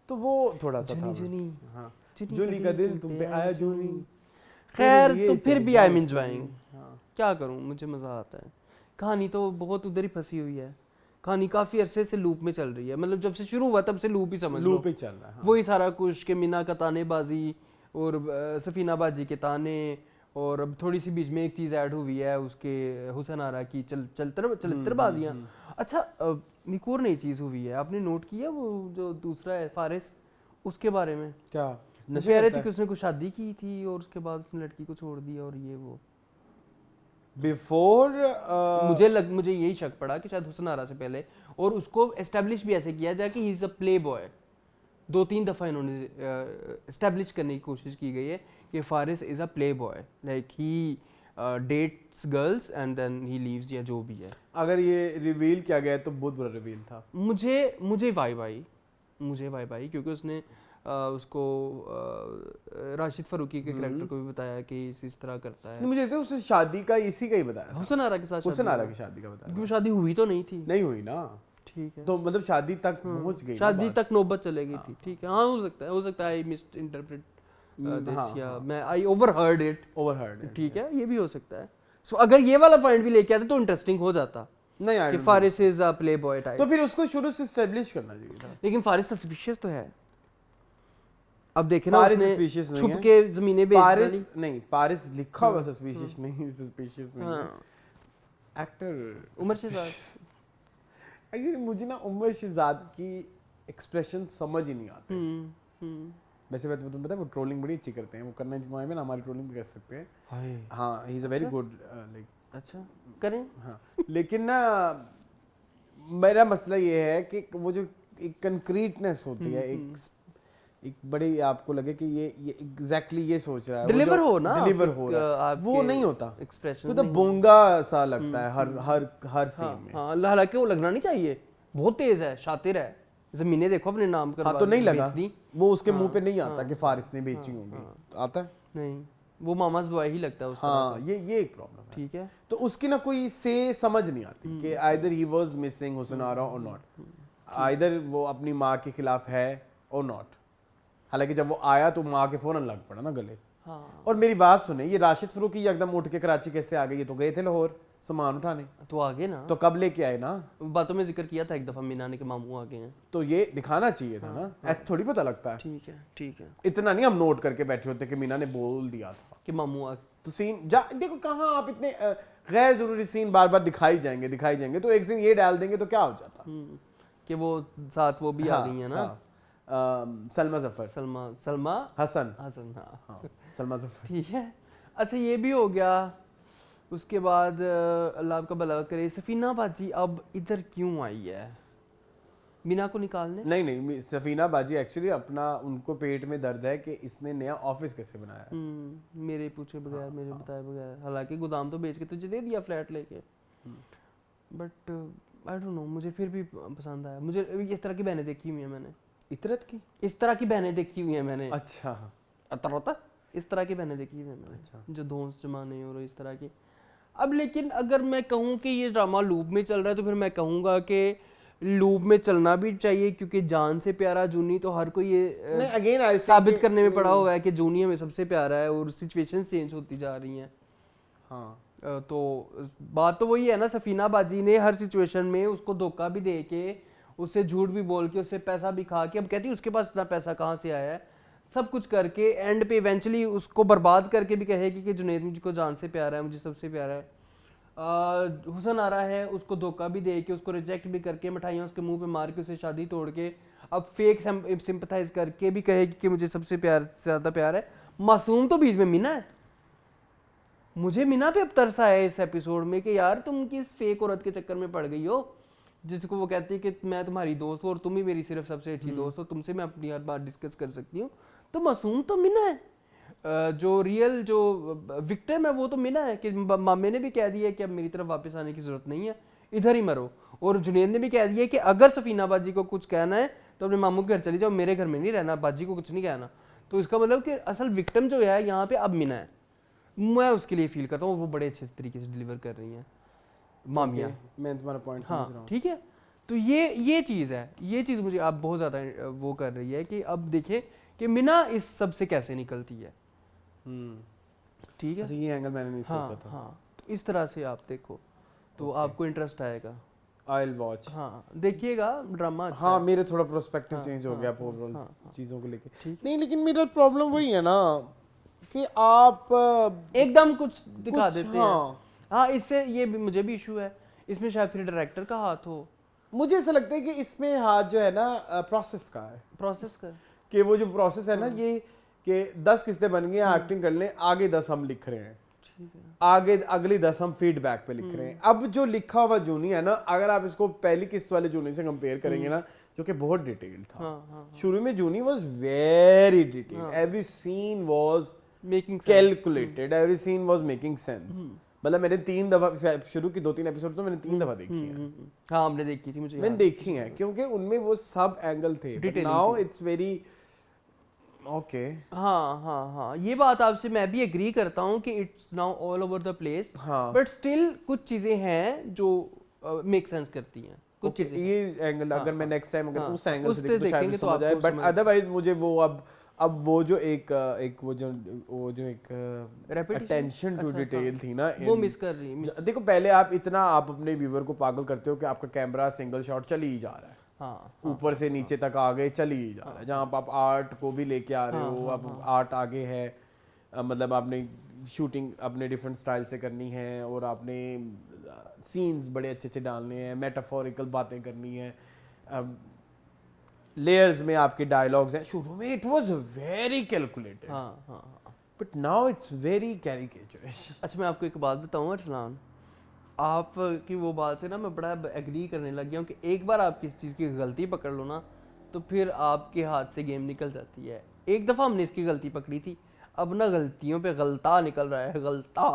तो वो थोड़ा सा था। जूनी का दिल तुम पे आया जूनी। खैर, तो फिर भी आई एम एंजॉयिंग। क्या करूं, मुझे मजा आता है। कहानी तो बहुत उधर ही फंसी हुई है। कहानी काफी अरसे से लूप में चल रही है, मतलब जब से शुरू हुआ तब से लूप ही समझ लो। लूप ही चल रहा है। वही सारा कुछ के मीना का तानेबाजी और सफीना बाजी के ताने, और अब थोड़ी सी बीच में एक चीज ऐड हुई है उसके हुसैन आरा की चलतरबाजियां। अच्छा, एक और नई चीज हुई है, आपने नोट किया वो जो दूसरा है फारिस, उसके बारे में? क्या कह रहे थे कि उसने कुछ शादी की थी और उसके बाद उसने लड़की को छोड़ दिया, और ये वो बिफोर मुझे यही शक पड़ा कि शायद हुसैन आरा से पहले, और उसको एस्टेब्लिश भी ऐसे किया जाए कि he is a play boy. 2-3 दफा इन्होंने एस्टेब्लिश करने की कोशिश की गई है कि Faris is a playboy, like he dates girls and then he leaves, या जो भी है। अगर ये रिवील किया गया तो बहुत बुरा रिवील था। मुझे वाई भाई क्योंकि उसने उसको राशिद फरूकी के कैरेक्टर को भी बताया कि इस तरह करता है। मुझे लगता है उसने शादी का इसी का ही बताया, हुसैन आरा के साथ, हुसैन आरा की शादी का बताया। क्योंकि शादी हुई तो नहीं थी। नहीं हुई ना, ठीक है, तो मतलब शादी तक पहुंच गई, शादी तक नौबत चले गई थी, ठीक है, हाँ हो सकता है आई मिस्ड इंटरप्रेट दिस, या मैं आई ओवरहर्ड इट, ठीक है, ये भी हो सकता है। सो अगर ये वाला पॉइंट भी लेके आते तो इंटरेस्टिंग हो जाता नहीं कि Faris is a Playboy type, तो फिर उसको शुरू से एस्टैब्लिश करना चाहिए था। लेकिन फारिस सस्पिशियस तो है। अब देखे ना फारिस उसने suspicious नहीं छुप है। के जमीनें बेच फारिस नहीं, फारिस लिखा हुआ सस्पिशियस नहीं, सस्पिशियस नहीं है, एक्टर उमर शहजाद। अगर मुझे ना उमर शहजाद की एक्सप्रेशन समझ ही नहीं आते। वैसे बात तुम्हें पता है वो ट्रोलिंग बड़ी अच्छी करते हैं, वो करने के में ना हमारी ट्रोलिंग भी कर सकते हैं। हाँ, he is a very good like, अच्छा करें। हाँ, लेकिन ना मेरा मसला ये है कि वो जो एक कंक्रीटनेस होती है, एक बड़ी आपको लगे कि ये एग्जैक्टली ये सोच रहा है, डिलीवर हो ना, डिलीवर हो रहा है, वो नहीं होता, एक्सप्रेशन मतलब बोंगा सा लगता है हर सीन में। हाँ, हालांकि वो लगना नहीं चाहिए, बहुत तेज है, शातिर है, जमीनें देखो अपने नाम करवा, हाँ, तो नहीं लगा, वो उसके मुंह पे नहीं आता कि फारिस ने बेची होंगी, आता है नहीं, वो मामाज बॉय ही लगता है उसका। हाँ, ये एक प्रॉब्लम है, ठीक है। तो उसकी ना कोई से समझ नहीं आती कि either he was missing Hussain Ara और नॉट, आइदर वो अपनी माँ के खिलाफ है और नॉट। हालांकि जब वो आया तो माँ के फौरन लग पड़ा ना गले। हाँ। और मेरी बात सुने, ये राशिद फरूकी एकदम उठ के कराची कैसे आ गए? ये तो गए थे लाहौर सामान उठाने, तो आगे ना, तो कब लेके आए ना, बातों में जिक्र किया था एक दफा मीना ने कि मामू आ गए हैं, तो ये दिखाना चाहिए था ना, ऐसे थोड़ी पता लगता है। ठीक है, इतना नहीं हम नोट करके बैठे होते कि मीना ने बोल दिया था कि मामू आ, तो सीन देखो कहाँ आप इतने गैर जरूरी सीन बार बार दिखाई जाएंगे, तो एक सीन ये डाल देंगे तो क्या हो जाता कि वो साथ वो भी आ गई है ना, सलमा जफर, सलमा हसन, हाँ, सलमा जफर, ठीक है। अच्छा, ये भी हो गया। उसके बाद अल्लाह आपका भला करे, सफीना बाजी अब इधर क्यों आई है मीना को निकालने? नहीं, सफीना बाजी एक्चुअली अपना, उनको पेट में दर्द है कि इसने नया ऑफिस कैसे बनाया है, मेरे पूछे बगैर, मेरे बताए बगैर, हालांकि गोदाम तो बेच के तुझे दे दिया फ्लैट लेके, बट आई डोंट नो, मुझे फिर भी पसंद आया। मुझे इस तरह की बहनें देखी हुई हैं मैंने, इस तरह की बहनें देखी हुई हैं मैंने। अच्छा, अतरता इस तरह की बहनें देखी हुई हैं मैंने। अच्छा। जो धौंस जमाने और इस तरह की। अब लेकिन अगर मैं कहूँ कि ये ड्रामा लूप में चल रहा है तो फिर मैं कहूँगा कि लूप में चलना भी चाहिए, क्योंकि जान से प्यारा जूनी तो हर कोई ये साबित करने में पड़ा हुआ है कि जूनी हमें सबसे प्यारा है, और सिचुएशन चेंज होती जा रही हैं। हाँ, तो बात तो वही है ना, सफीना बाजी ने हर सिचुएशन में उसको धोखा भी दे के, उससे झूठ भी बोल के, उससे पैसा भी खा के, अब कहती है उसके पास इतना पैसा कहाँ से आया है, सब कुछ करके एंड पे इवेंचुअली उसको बर्बाद करके भी कहेगी कि जुनैद मुझको जान से प्यारा है, मुझे सबसे प्यारा है। हुसन आ रहा है, उसको धोखा भी दे के, उसको रिजेक्ट भी करके, मिठाइयाँ उसके मुंह पे मार के, उसे शादी तोड़ के, अब फेक सिंपथाइज करके भी कहेगी कि मुझे सबसे ज़्यादा प्यार है। मासूम तो बीच में मीना है। मुझे मीना पे अब तरस आया इस एपिसोड में कि यार तुम किस फेक औरत के चक्कर में पड़ गई हो, जिसको वो कहती है कि मैं तुम्हारी दोस्त हूँ और तुम ही मेरी सिर्फ सबसे अच्छी दोस्त हो, तुमसे मैं अपनी हर बात डिस्कस कर सकती हूँ। तो मासूम तो मीना है, जो रियल जो विक्टिम है वो तो मीना है कि मामे ने भी कह दिया कि अब मेरी तरफ वापस आने की जरूरत नहीं है, इधर ही मरो। और जुनैद ने भी कह दिया कि अगर सफीना बाजी को कुछ कहना है तो अपने मामू के घर चली जाओ, मेरे घर में नहीं रहना, बाजी को कुछ नहीं कहना। तो इसका मतलब कि असल विक्टिम जो है यहाँ पे अब मीना है। मैं उसके लिए फील करता हूँ, वो बड़े अच्छे तरीके से डिलीवर कर रही हैं मामिया। मैं तुम्हारा पॉइंट समझ रहा हूँ, ठीक है। तो ये चीज़ है, ये चीज़ मुझे अब बहुत ज़्यादा वो कर रही है कि अब देखें कि मीना इस सब से कैसे निकलती है। ठीक है, ये एंगल मैंने नहीं सोचा था। हाँ, तो इस तरह से आप देखो तो आपको इंटरेस्ट आएगा। I will watch. हाँ, देखिएगा ड्रामा अच्छा। हाँ, मेरे थोड़ा पर्सपेक्टिव चेंज हो गया ओवरऑल चीज़ों को लेके। नहीं, लेकिन मेरा प्रॉब्लम वही है ना कि आप एकदम कुछ दिखा देते हैं। हाँ, इससे ये भी मुझे भी इशू है, इसमें शायद फिर डायरेक्टर का हाथ हो। मुझे ऐसा लगता है कि इसमें हाथ जो है ना प्रोसेस का है, प्रोसेस का, कि वो जो प्रोसेस है ना, ये कि 10 किस्तें बन गई, एक्टिंग कर लें, आगे 10 हम लिख रहे हैं, आगे अगली 10 हम फीडबैक पे लिख रहे हैं। अब जो लिखा हुआ जूनी है ना, अगर आप इसको पहली किस्त वाले जूनी से कंपेयर करेंगे ना, जो कि बहुत डिटेल था, शुरू में जूनी was very detail, every scene was making calculated, every scene was making sense. मतलब मैंने 3 दफा शुरू की 2-3 एपिसोड तो मैंने 3 दफा देखी है। हाँ, हमने देखी थी, मुझे मैंने देखी है क्योंकि उनमें वो सब एंगल थे। Now it's very okay. हाँ, ये बात आपसे मैं भी एग्री करता हूँ कि it's now all over the place, but still कुछ चीजें हैं जो मेक सेंस करती हैं। कुछ चीजें ये एंगल अगर मैं नेक्स्ट टाइम अगर उस एंगल से उससे देखूं तो शायद देखेंगे तो समझ आए, आपको बट समझ अदरवाइज मुझे वो अब वो जो एक Repetition? अटेंशन टू अच्छा, डिटेल थी ना वो मिस कर रही है। देखो पहले आप इतना आप अपने व्यूअर को पागल करते हो कि आपका कैमरा सिंगल शॉट चल ही जा रहा है, हाँ ऊपर से नीचे तक आ गए चल ही जा रहा है, जहाँ आप आर्ट को भी लेके आ रहे हो, अब आर्ट आगे है, मतलब आपने शूटिंग अपने डिफरेंट स्टाइल से करनी है और आपने सीन्स बड़े अच्छे अच्छे डालने हैं, मेटाफोरिकल बातें करनी है, लेयर्स में आपके डायलॉग्स हैं। शुरू में it was very calculated, but now it's very caricaturish. अच्छा मैं आपको एक बात बताऊं अरसलान, आप की वो बात से ना मैं बड़ा एग्री करने लग गया हूँ कि एक बार आप किसी चीज़ की गलती पकड़ लो ना तो फिर आपके हाथ से गेम निकल जाती है। एक दफ़ा हमने इसकी गलती पकड़ी थी, अब ना गलतियों पे गलता निकल रहा है, गलता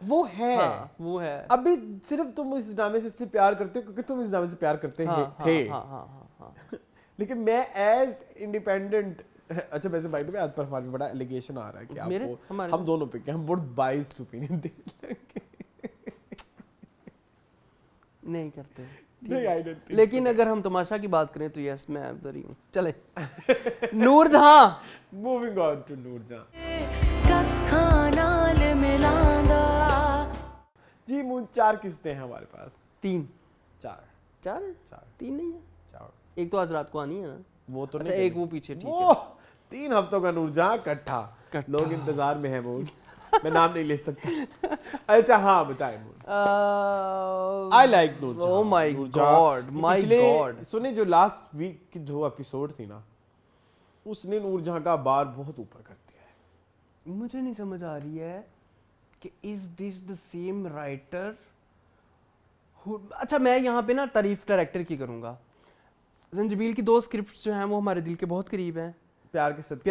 वो है। हाँ, वो है। अभी सिर्फ तुम इस ड्रामे से इसलिए प्यार करते हो क्योंकि तुम इस ड्रामे से प्यार करते थे। लेकिन मैं एज इंडिपेंडेंट, अच्छा वैसे भाई तो आज पर फार में बड़ा एलिगेशन आ रहा है कि आपको हम दोनों पे हम बहुत बाइस्ड ओपिनियन देने लगे। नहीं करते नहीं, I don't think लेकिन so. अगर हम तमाशा की बात करें तो यस मैं उधर ही हूँ। चले Noorjahan, moving on to Noorjahan ji. Moon 4 किस्तें हैं हमारे पास। 3 4 3 नहीं है, 4 एक तो आज रात को आनी है ना, वो तो अच्छा नहीं, एक वो पीछे ठीक वो 3 हफ्तों का नूरजहां इकट्ठा लोग इंतजार में है। मून मैं नाम नहीं ले सकता। अच्छा हाँ बताएं Moon. I like Noorjahan. Oh my god, my god. सुने जो लास्ट वीक की जो एपिसोड थी ना, उसने नूरजहां का बार बहुत ऊपर कर दिया है। मुझे नहीं समझ आ रही है कि is this the same writer. अच्छा मैं यहाँ पे ना तारीफ डायरेक्टर की करूँगा। जंजीबील की 2 स्क्रिप्ट्स जो हैं वो हमारे दिल के बहुत करीब हैं, प्यार के सदके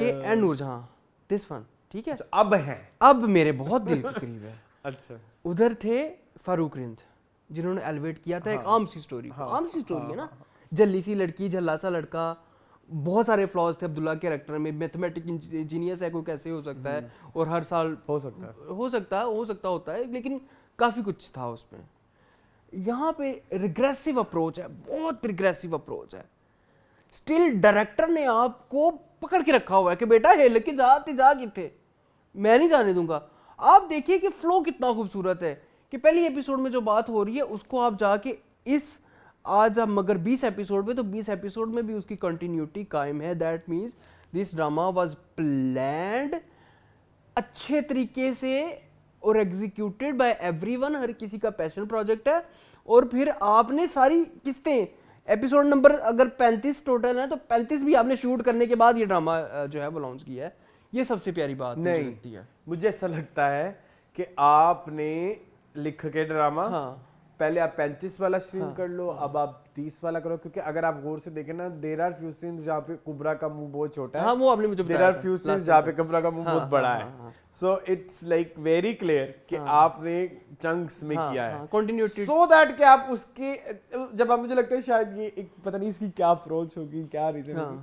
एंड नूरजहां, दिस वन ठीक है। अच्छा, अब है, अब मेरे बहुत दिल के करीब है। अच्छा उधर थे फारूक रिंद जिन्होंने एलिवेट किया था एक आम सी स्टोरी को। आम सी स्टोरी है ना, जल्ली सी लड़की, झल्ला सा लड़का, बहुत सारे फ्लॉज थे अब्दुल्ला के कैरेक्टर में। मैथमेटिक इंजीनियर्स है, कोई कैसे हो सकता है, और हर साल हो सकता होता है, लेकिन काफ़ी कुछ था उसमें। यहाँ पे रिग्रेसिव अप्रोच है, बहुत रिग्रेसिव अप्रोच है। स्टिल डायरेक्टर ने आपको पकड़ के रखा हुआ है कि बेटा हिल के जा किथे, मैं नहीं जाने दूंगा। आप देखिए कि फ्लो कितना खूबसूरत है कि पहली एपिसोड में जो बात हो रही है उसको आप जाके इस आज हम अगर 20 एपिसोड में, तो 20 एपिसोड में भी उसकी कंटिन्यूटी कायम है। That means this drama was planned अच्छे तरीके से और एग्जीक्यूटेड बाय एवरीवन। हर किसी का पैशन प्रोजेक्ट है। और फिर आपने सारी किस्तें, एपिसोड नंबर अगर 35 टोटल है तो 35 भी आपने शूट करने के बाद ये ड्रामा जो है वो लॉन्च किया है। ये सबसे प्यारी बात मुझे लगती है। मुझे ऐसा लगता है कि आपने लिख के ड्रामा पहले आप 35 वाला सीन कर लो, अब आप 30 वाला करो, क्योंकि अगर आप गौर से देखें ना, देयर आर फ्यू सीन्स जहाँ पे कुबरा का मुंह बहुत छोटा है, वो आपने मुझे देयर आर फ्यू सीन्स जहाँ पे कुबरा का मुंह बहुत बड़ा है। So it's like very clear कि आपने चंक्स में किया है कंटिन्यूटी, सो दैट कि आप उसके जब आप, मुझे लगता है शायद ये एक पता नहीं इसकी क्या अप्रोच होगी, क्या रीजन होगी,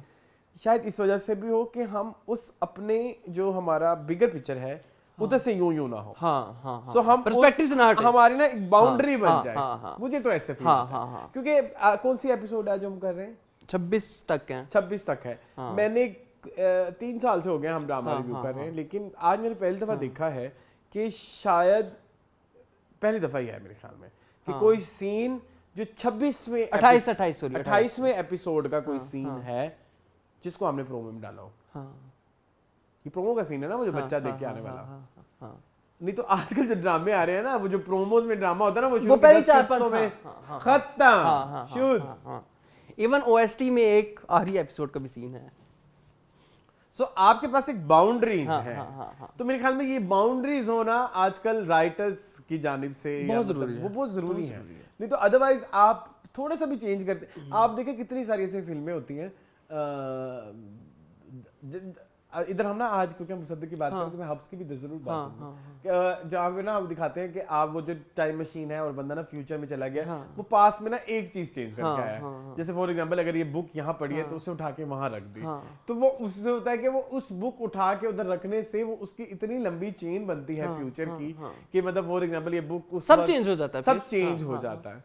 शायद इस वजह से भी हो कि हम उस अपने जो हमारा बिगर पिक्चर है उधर से यूं ना हो। सो हम पर्सपेक्टिव से ना हटे, हमारी ना एक बाउंड्री बन जाए। मुझे तो ऐसे फील होता है, क्योंकि कौन सी एपिसोड है जो हम कर रहे हैं? 26 तक है। 26 तक है। मैंने 3 साल से हो गए हम ड्रामा रिव्यू कर रहे हैं, लेकिन आज मैंने पहली दफा देखा है कि शायद पहली दफा ही है मेरे ख्याल में कि कोई सीन जो 26वें 28वें एपिसोड का कोई सीन है जिसको हमने प्रोमो में डाला हो। ये प्रोमो का सीन है ना, वो जो बच्चा देख के आने वाला। नहीं तो आजकल जो ड्रामे आ रहे हैं ना, वो जो प्रोमोज में ड्रामा होता है ना, वो शुरू पहले 10 किस्तों में खत्म शुद्ध। इवन ओएसटी में एक आखिरी एपिसोड का भी सीन है। सो आपके पास एक बाउंड्रीज है। तो मेरे ख्याल में ये बाउंड्रीज होना आजकल राइटर्स की जानिब से बहुत जरूरी है, वो बहुत जरूरी है। नहीं तो अदरवाइज आप थोड़ा सा भी चेंज करते, आप देखें कितनी सारी ऐसी फिल्में होती हैं, इधर हम ना आज क्योंकि हम मुसद्दिक की बात करें तो मैं हब्स की भी जरूर बात करूंगा, जहाँ पे ना हम दिखाते हैं कि आप वो जो टाइम मशीन है और बंदा ना फ्यूचर में चला गया, वो पास में ना एक चीज चेंज करके आया है। जैसे फॉर एग्जांपल अगर ये बुक यहाँ पड़ी है तो उसे उठा के वहां रख दी, तो वो उससे होता है कि वो उस बुक उठा के उधर रखने से वो उसकी इतनी लंबी चेन बनती है फ्यूचर की कि मतलब फॉर एग्जांपल ये बुक उस सब चेंज हो जाता है, सब चेंज हो जाता है।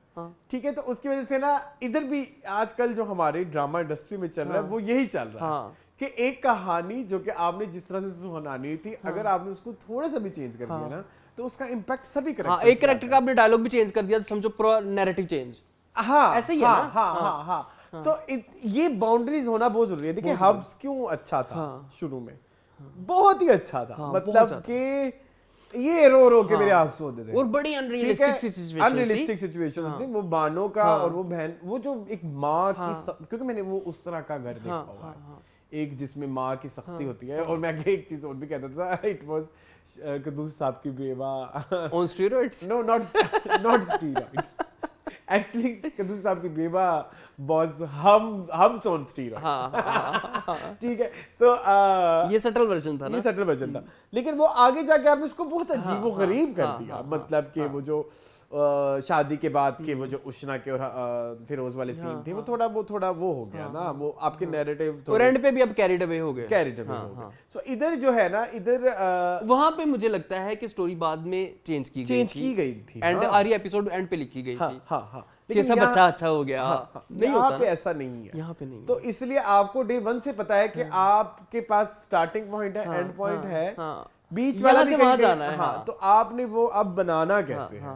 ठीक है, तो उसकी वजह से ना इधर भी आजकल जो हमारी ड्रामा इंडस्ट्री में चल रहा है वो यही चल रहा है कि एक कहानी जो कि आपने जिस तरह से सुनानी थी, अगर आपने उसको थोड़ा सा भी चेंज कर दिया ना तो उसका इम्पैक्ट सभी करेक्टर्स एक कैरेक्टर का आपने डायलॉग भी चेंज कर दिया तो समझो पूरा नैरेटिव चेंज। ऐसे ही है ना। तो ये बाउंड्रीज होना बहुत जरूरी है। देखिए हब्स क्यों अच्छा था शुरू में, बहुत ही अच्छा था, मतलब कि ये रो के मेरे आंसू होते थे और बड़ी अनरियलिस्टिक सिचुएशन थी। वो बानो का और वो बहन, वो जो एक माँ की, क्योंकि मैंने वो उस तरह का घर देखा हुआ है, एक जिसमें माँ की सख्ती होती है। और मैं एक चीज और भी कहता था, it was कदूस Sahab Ki Bewa on steroids, no not steroids, actually Qudoos Sahab Ki बेवा वाज हम ऑन स्टेरॉइड्स। ठीक है, सो ये सटल वर्जन था ना, ये सटल वर्जन था, लेकिन वो आगे जाके आपने उसको बहुत अजीब व गरीब कर दिया। मतलब कि वो जो शादी के बाद के वो जो उशना के और फिरोज वाले सीन थे, वो थोड़ा वो हो गया ना, वो आपके नैरेटिव और एंड पे भी अब कैरिड अवे हो गए। सो इधर जो है ना, इधर वहां पे मुझे लगता है कि स्टोरी बाद में चेंज की गई थी एंड आरी एपिसोड एंड पे लिखी गई थी। लेकिन सब अच्छा हो गया। यहाँ पे ऐसा नहीं है, यहाँ पे नहीं। तो इसलिए आपको डे 1 से पता है कि आपके पास स्टार्टिंग पॉइंट है, एंड पॉइंट है, बीच वाला भी कहीं जाना है। तो आपने वो अब बनाना कैसे है,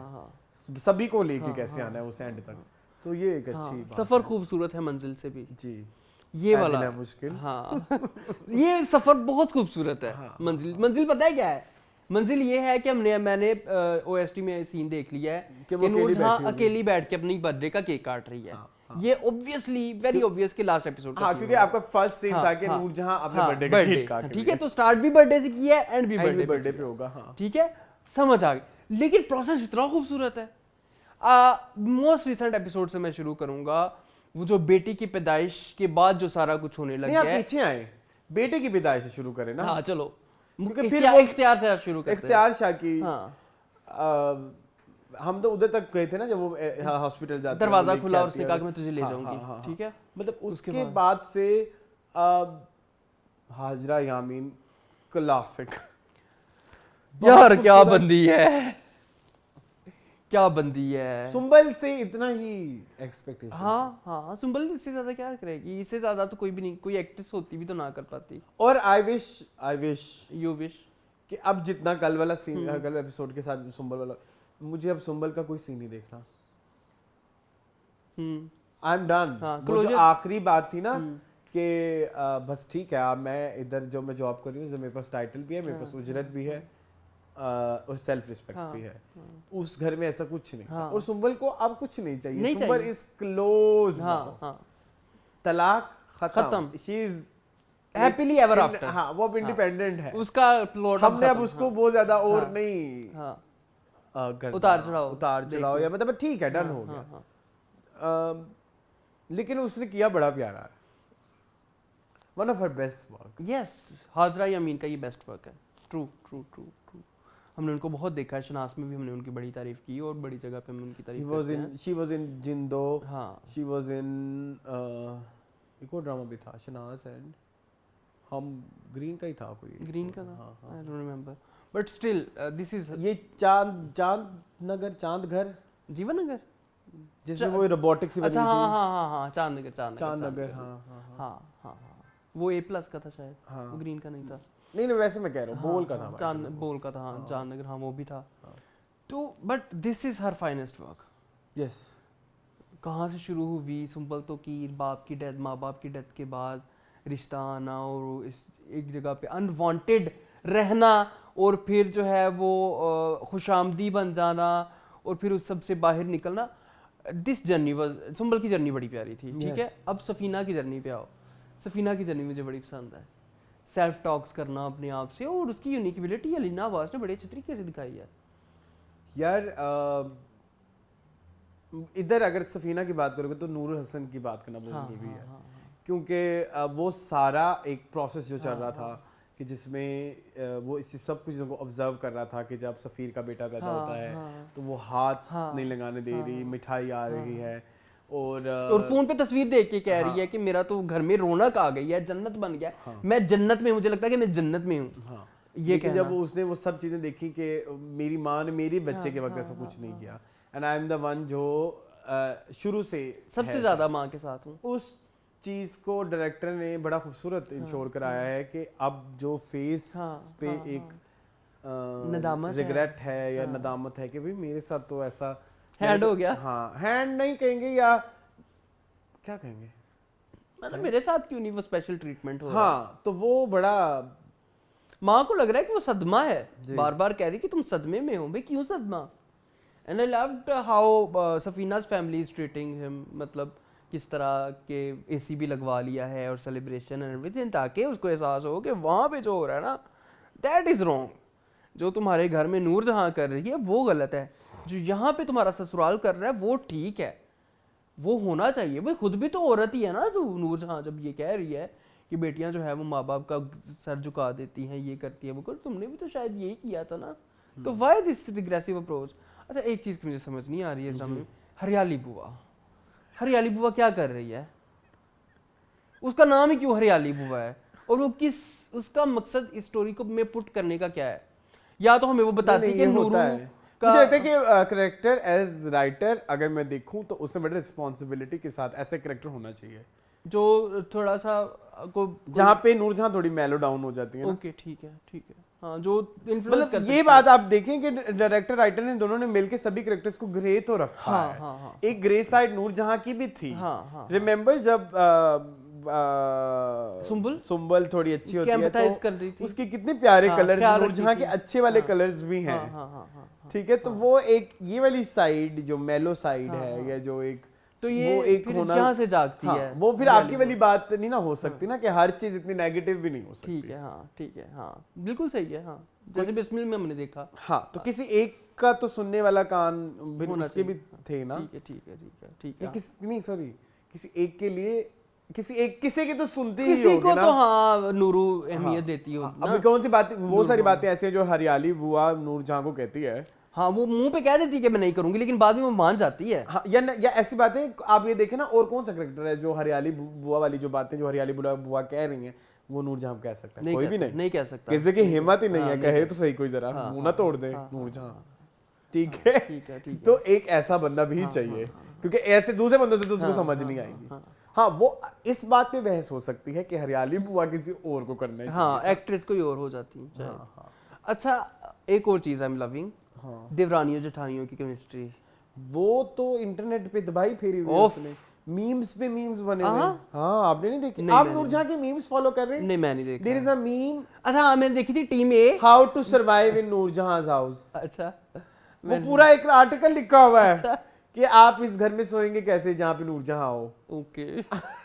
सभी को लेके कैसे आना है उस एंड तक, तो ये एक अच्छी बात। सफर खूबसूरत है मंजिल से भी जी, ये वाला मुश्किल। ये सफर बहुत खूबसूरत है। मंजिल पता है क्या है? मंजिल ये है कि मैंने ओएसटी में सीन देख लिया है कि नूरजहां अकेली बैठ के अपनी बर्थडे का केक काट रही है। ये ऑब्वियसली वेरी ऑब्वियस के लास्ट एपिसोड का, क्योंकि आपका फर्स्ट सीन था कि नूरजहां अपने बर्थडे का केक काट रही है। ठीक है, तो स्टार्ट भी बर्थडे से किया है, एंड भी बर्थडे पे होगा। ठीक है, समझ आ गई। लेकिन प्रोसेस इतना खूबसूरत है। मोस्ट रिसेंट एपिसोड से मैं शुरू करूंगा, वो जो बेटी की पैदाइश के बाद जो सारा कुछ होने लग गया है। पीछे आए, बेटे की पैदाइश से शुरू करें ना। हाँ चलो, क्योंकि फिर इख्तियार से शुरू करते हैं। इख्तियार शाह की हम तो उधर तक गए थे ना जब वो हॉस्पिटल जाते, दरवाजा खुला और उसने कहा कि मैं तुझे ले जाऊंगी। ठीक है, मतलब उसके बाद से हाजरा यामीन क्लासिक यार, क्या बंदी है, क्या बंदी है। सुंबल से इतना ही एक्सपेक्टेशन। हाँ, सुंबल इससे ज्यादा क्या करेगी, इससे ज्यादा तो कोई भी नहीं, कोई एक्ट्रेस होती भी तो ना कर पाती। और आई विश यू विश कि अब जितना कल वाला सीन, कल एपिसोड के साथ सुंबल वाला, मुझे अब सुंबल का कोई सीन नहीं देखना। I am done. वो जो आखिरी बात थी ना कि बस ठीक है, अब मैं इधर जो मैं जॉब कर रही हूँ, मेरे पास टाइटल भी है, मेरे पास उजरत भी है और सेल्फ रिस्पेक्ट भी है। उस घर में ऐसा कुछ नहीं। और सुंबल को अब कुछ नहीं चाहिए। सुंबल इज क्लोज, तलाक खत्म, she is happily ever after. हाँ, वो अब इंडिपेंडेंट है। उसका प्लॉट हमने अब उसको बहुत ज्यादा और नहीं उतार चढ़ाओ या मतलब ठीक है, डन हो गया। लेकिन उसने किया बड़ा प्यारा है, one of her best work. Yes, Hajra Yamin का ये बेस्ट वर्क है। ट्रू। हमने उनको बहुत देखा है, शनास में भी हमने उनकी बड़ी तारीफ की और बड़ी जगह पे हम उनकी तारीफ करते हैं। She was in Zindo, she was in एक और ड्रामा भी था शनास एंड हम ग्रीन का ही था, कोई ग्रीन का था, I don't remember, but still this is ये चांद घर जीवन नगर जिसमें वो रोबोटिक्स बनी थी। हाँ, चांद नगर हाँ, वो A+ का था शायद, वो ग्रीन का नहीं था। नहीं वैसे मैं कह रहा हूँ बोल का था, बोल का था। चांद नगर, हाँ वो भी था। तो but this is her finest work. Yes, कहाँ से शुरू हुई सुंबल तो की बाप की डेथ, माँ बाप की डेथ के बाद रिश्ता आना और इस एक जगह पे अनवांटेड रहना और फिर जो है वो खुशामदी बन जाना और फिर उस सब से बाहर निकलना। दिस जर्नी वाज, सुंबल की जर्नी बड़ी प्यारी थी। ठीक है, अब सफीना की जर्नी पे आओ। सफीना की जर्नी मुझे बड़ी पसंद है। सेल्फ टॉक्स करना अपने आप से और उसकी यूनिकबिलिटी अलीना अब्बास ने बड़े अच्छे तरीके से दिखाई है यार। इधर अगर सफीना की बात करोगे तो नूर हसन की बात करना बहुत जरूरी है, क्योंकि वो सारा एक प्रोसेस जो चल रहा था कि जिसमें वो इस सब कुछ को ऑब्जर्व कर रहा था कि जब सफ़ीर का बेटा पैदा होता है तो वो हाथ नहीं लगाने दे रही, मिठाई आ रही है और फोन पे तस्वीर देख के कह रही है कि मेरा तो घर में रौनक आ गई है, जन्नत बन गया, मैं जन्नत में, मुझे लगता है कि मैं जन्नत में हूँ। ये लेकिन जब उसने वो सब चीज़ें देखी कि मेरी माँ ने मेरी बच्चे के वक्त ऐसा कुछ नहीं किया, and I am the one जो शुरू से सबसे ज़्यादा माँ के साथ हूँ, उस चीज़ को डायरेक्टर ने बड़ा खूबसूरत इंश्योर कराया है कि अब जो फेस पे एक नदामत रिग्रेट है या नदामत है कि भाई मेरे साथ तो ऐसा हैंड हो गया। हाँ, हैंड नहीं कहेंगे या क्या कहेंगे, मतलब मेरे साथ क्यों नहीं वो स्पेशल ट्रीटमेंट हो रहा। हाँ, तो वो बड़ा माँ को लग रहा है कि वो सदमा है, बार बार कह रही कि तुम सदमे में हो, भाई क्यों सदमा। And I loved how Safinaz family is treating him, मतलब किस तरह के एसी भी लगवा लिया है और सेलिब्रेशन एंड एवरीथिंग, ताकि उसको एहसास हो कि वहाँ पे जो हो रहा है ना दैट इज़ रॉन्ग। जो तुम्हारे घर में नूर जहाँ कर रही है वो गलत है, जो यहाँ पे तुम्हारा ससुराल कर रहा है वो ठीक है, वो होना चाहिए। भाई खुद भी तो औरत ही है ना, जो नूर जहाँ जब ये कह रही है कि बेटियां जो है वो माँ बाप का सर झुका देती हैं, ये करती हैं वो कर, तुमने भी तो शायद यही किया था ना, तो व्हाई दिस रिग्रेसिव अप्रोच। अच्छा एक चीज़ की मुझे समझ नहीं आ रही है इस ड्रामे में, हरियाली बुआ क्या कर रही है, उसका नाम ही क्यों हरियाली बुआ है, और वो किस, उसका मकसद इस स्टोरी को में पुट करने का क्या है। या तो हमें वो बताती है कि नूरू मुझे लगता है कि कैरेक्टर एज राइटर अगर मैं देखूं तो उसमें बड़ी रिस्पॉन्सिबिलिटी के साथ ऐसे कैरेक्टर होना चाहिए जो थोड़ा सा को जहाँ पे नूर जहाँ थोड़ी मेलो डाउन हो जाती है। ओके ठीक है हाँ, जो इन्फ्लुएंस मतलब ये बात आप देखें कि डायरेक्टर राइटर ने दोनों ने मिलकर सभी कैरेक्टर्स को ग्रे तो रखा है। हाँ। एक ग्रे साइड नूर जहाँ की भी थी। रिमेम्बर जब सुंबल थोड़ी अच्छी होती है तो उसकी कितने प्यारे कलर्स, नूर जहाँ के अच्छे वाले कलर्स भी हैं, ठीक है। तो वो एक ये वाली साइड जो मेलो साइड है या जो एक तो ये वो एक होना यहाँ से जागती है, वो फिर आपकी वाली बात नहीं ना हो सकती ना कि हर चीज इतनी नेगेटिव भी नहीं हो सकती। ठीक है हाँ बिल्कुल सही है हाँ, जैसे बिस्मिल में हमने देखा। हाँ तो किसी एक का तो सुनने वाला कान भी उसके भी थे ना। ठीक है नहीं सॉरी, किसी एक के लिए किसी की तो सुनती ही होगी को ना। तो हाँ नूरू अहमियत देती हो। अभी कौन सी बातें, बहुत सारी बातें ऐसी हैं जो हरियाली बुआ नूर जहाँ को कहती है। हाँ वो मुंह पे कह देती है कि मैं नहीं करूंगी, लेकिन बाद में वो मान जाती है। हाँ, या ऐसी बातें आप ये देखें ना, और कौन सा कैरेक्टर है जो हरियाली बुआ वाली जो बातें जो हरियाली बुआ कह रही हैं वो नूरजहां कह सकता है? कोई भी नहीं कह सकता। किसी की हिम्मत ही नहीं है, कहे तो सही कोई जरा मुंह ना तोड़ दे नूरजहां। ठीक है, तो एक ऐसा बंदा भी चाहिए, क्योंकि ऐसे दूसरे बंदों से तो उसको समझ नहीं आएगी। हाँ वो इस बात पे बहस हो सकती है कि हरियाली बुआ किसी और को करना है, हाँ एक्ट्रेस कोई और हो जाती है। अच्छा एक और चीज आई एम लविंग देवरानियों जेठानियों की केमिस्ट्री, वो तो इंटरनेट पे दबाई फेरी हुई है उसने, मीम्स पे मीम्स बने हुए। हाँ आपने नहीं देखी? आप नूरजहां के मीम्स फॉलो कर रहे हैं? नहीं मैं नहीं देखा। देयर इज अ मीम, अच्छा हाँ मैंने देखी थी, team A how to survive in नूरजहां's हाउस। अच्छा वो पूरा एक आर्टिकल लिखा हुआ है कि आप इस घर में सोएंगे कैसे जहाँ पे नूरजहां हो। Okay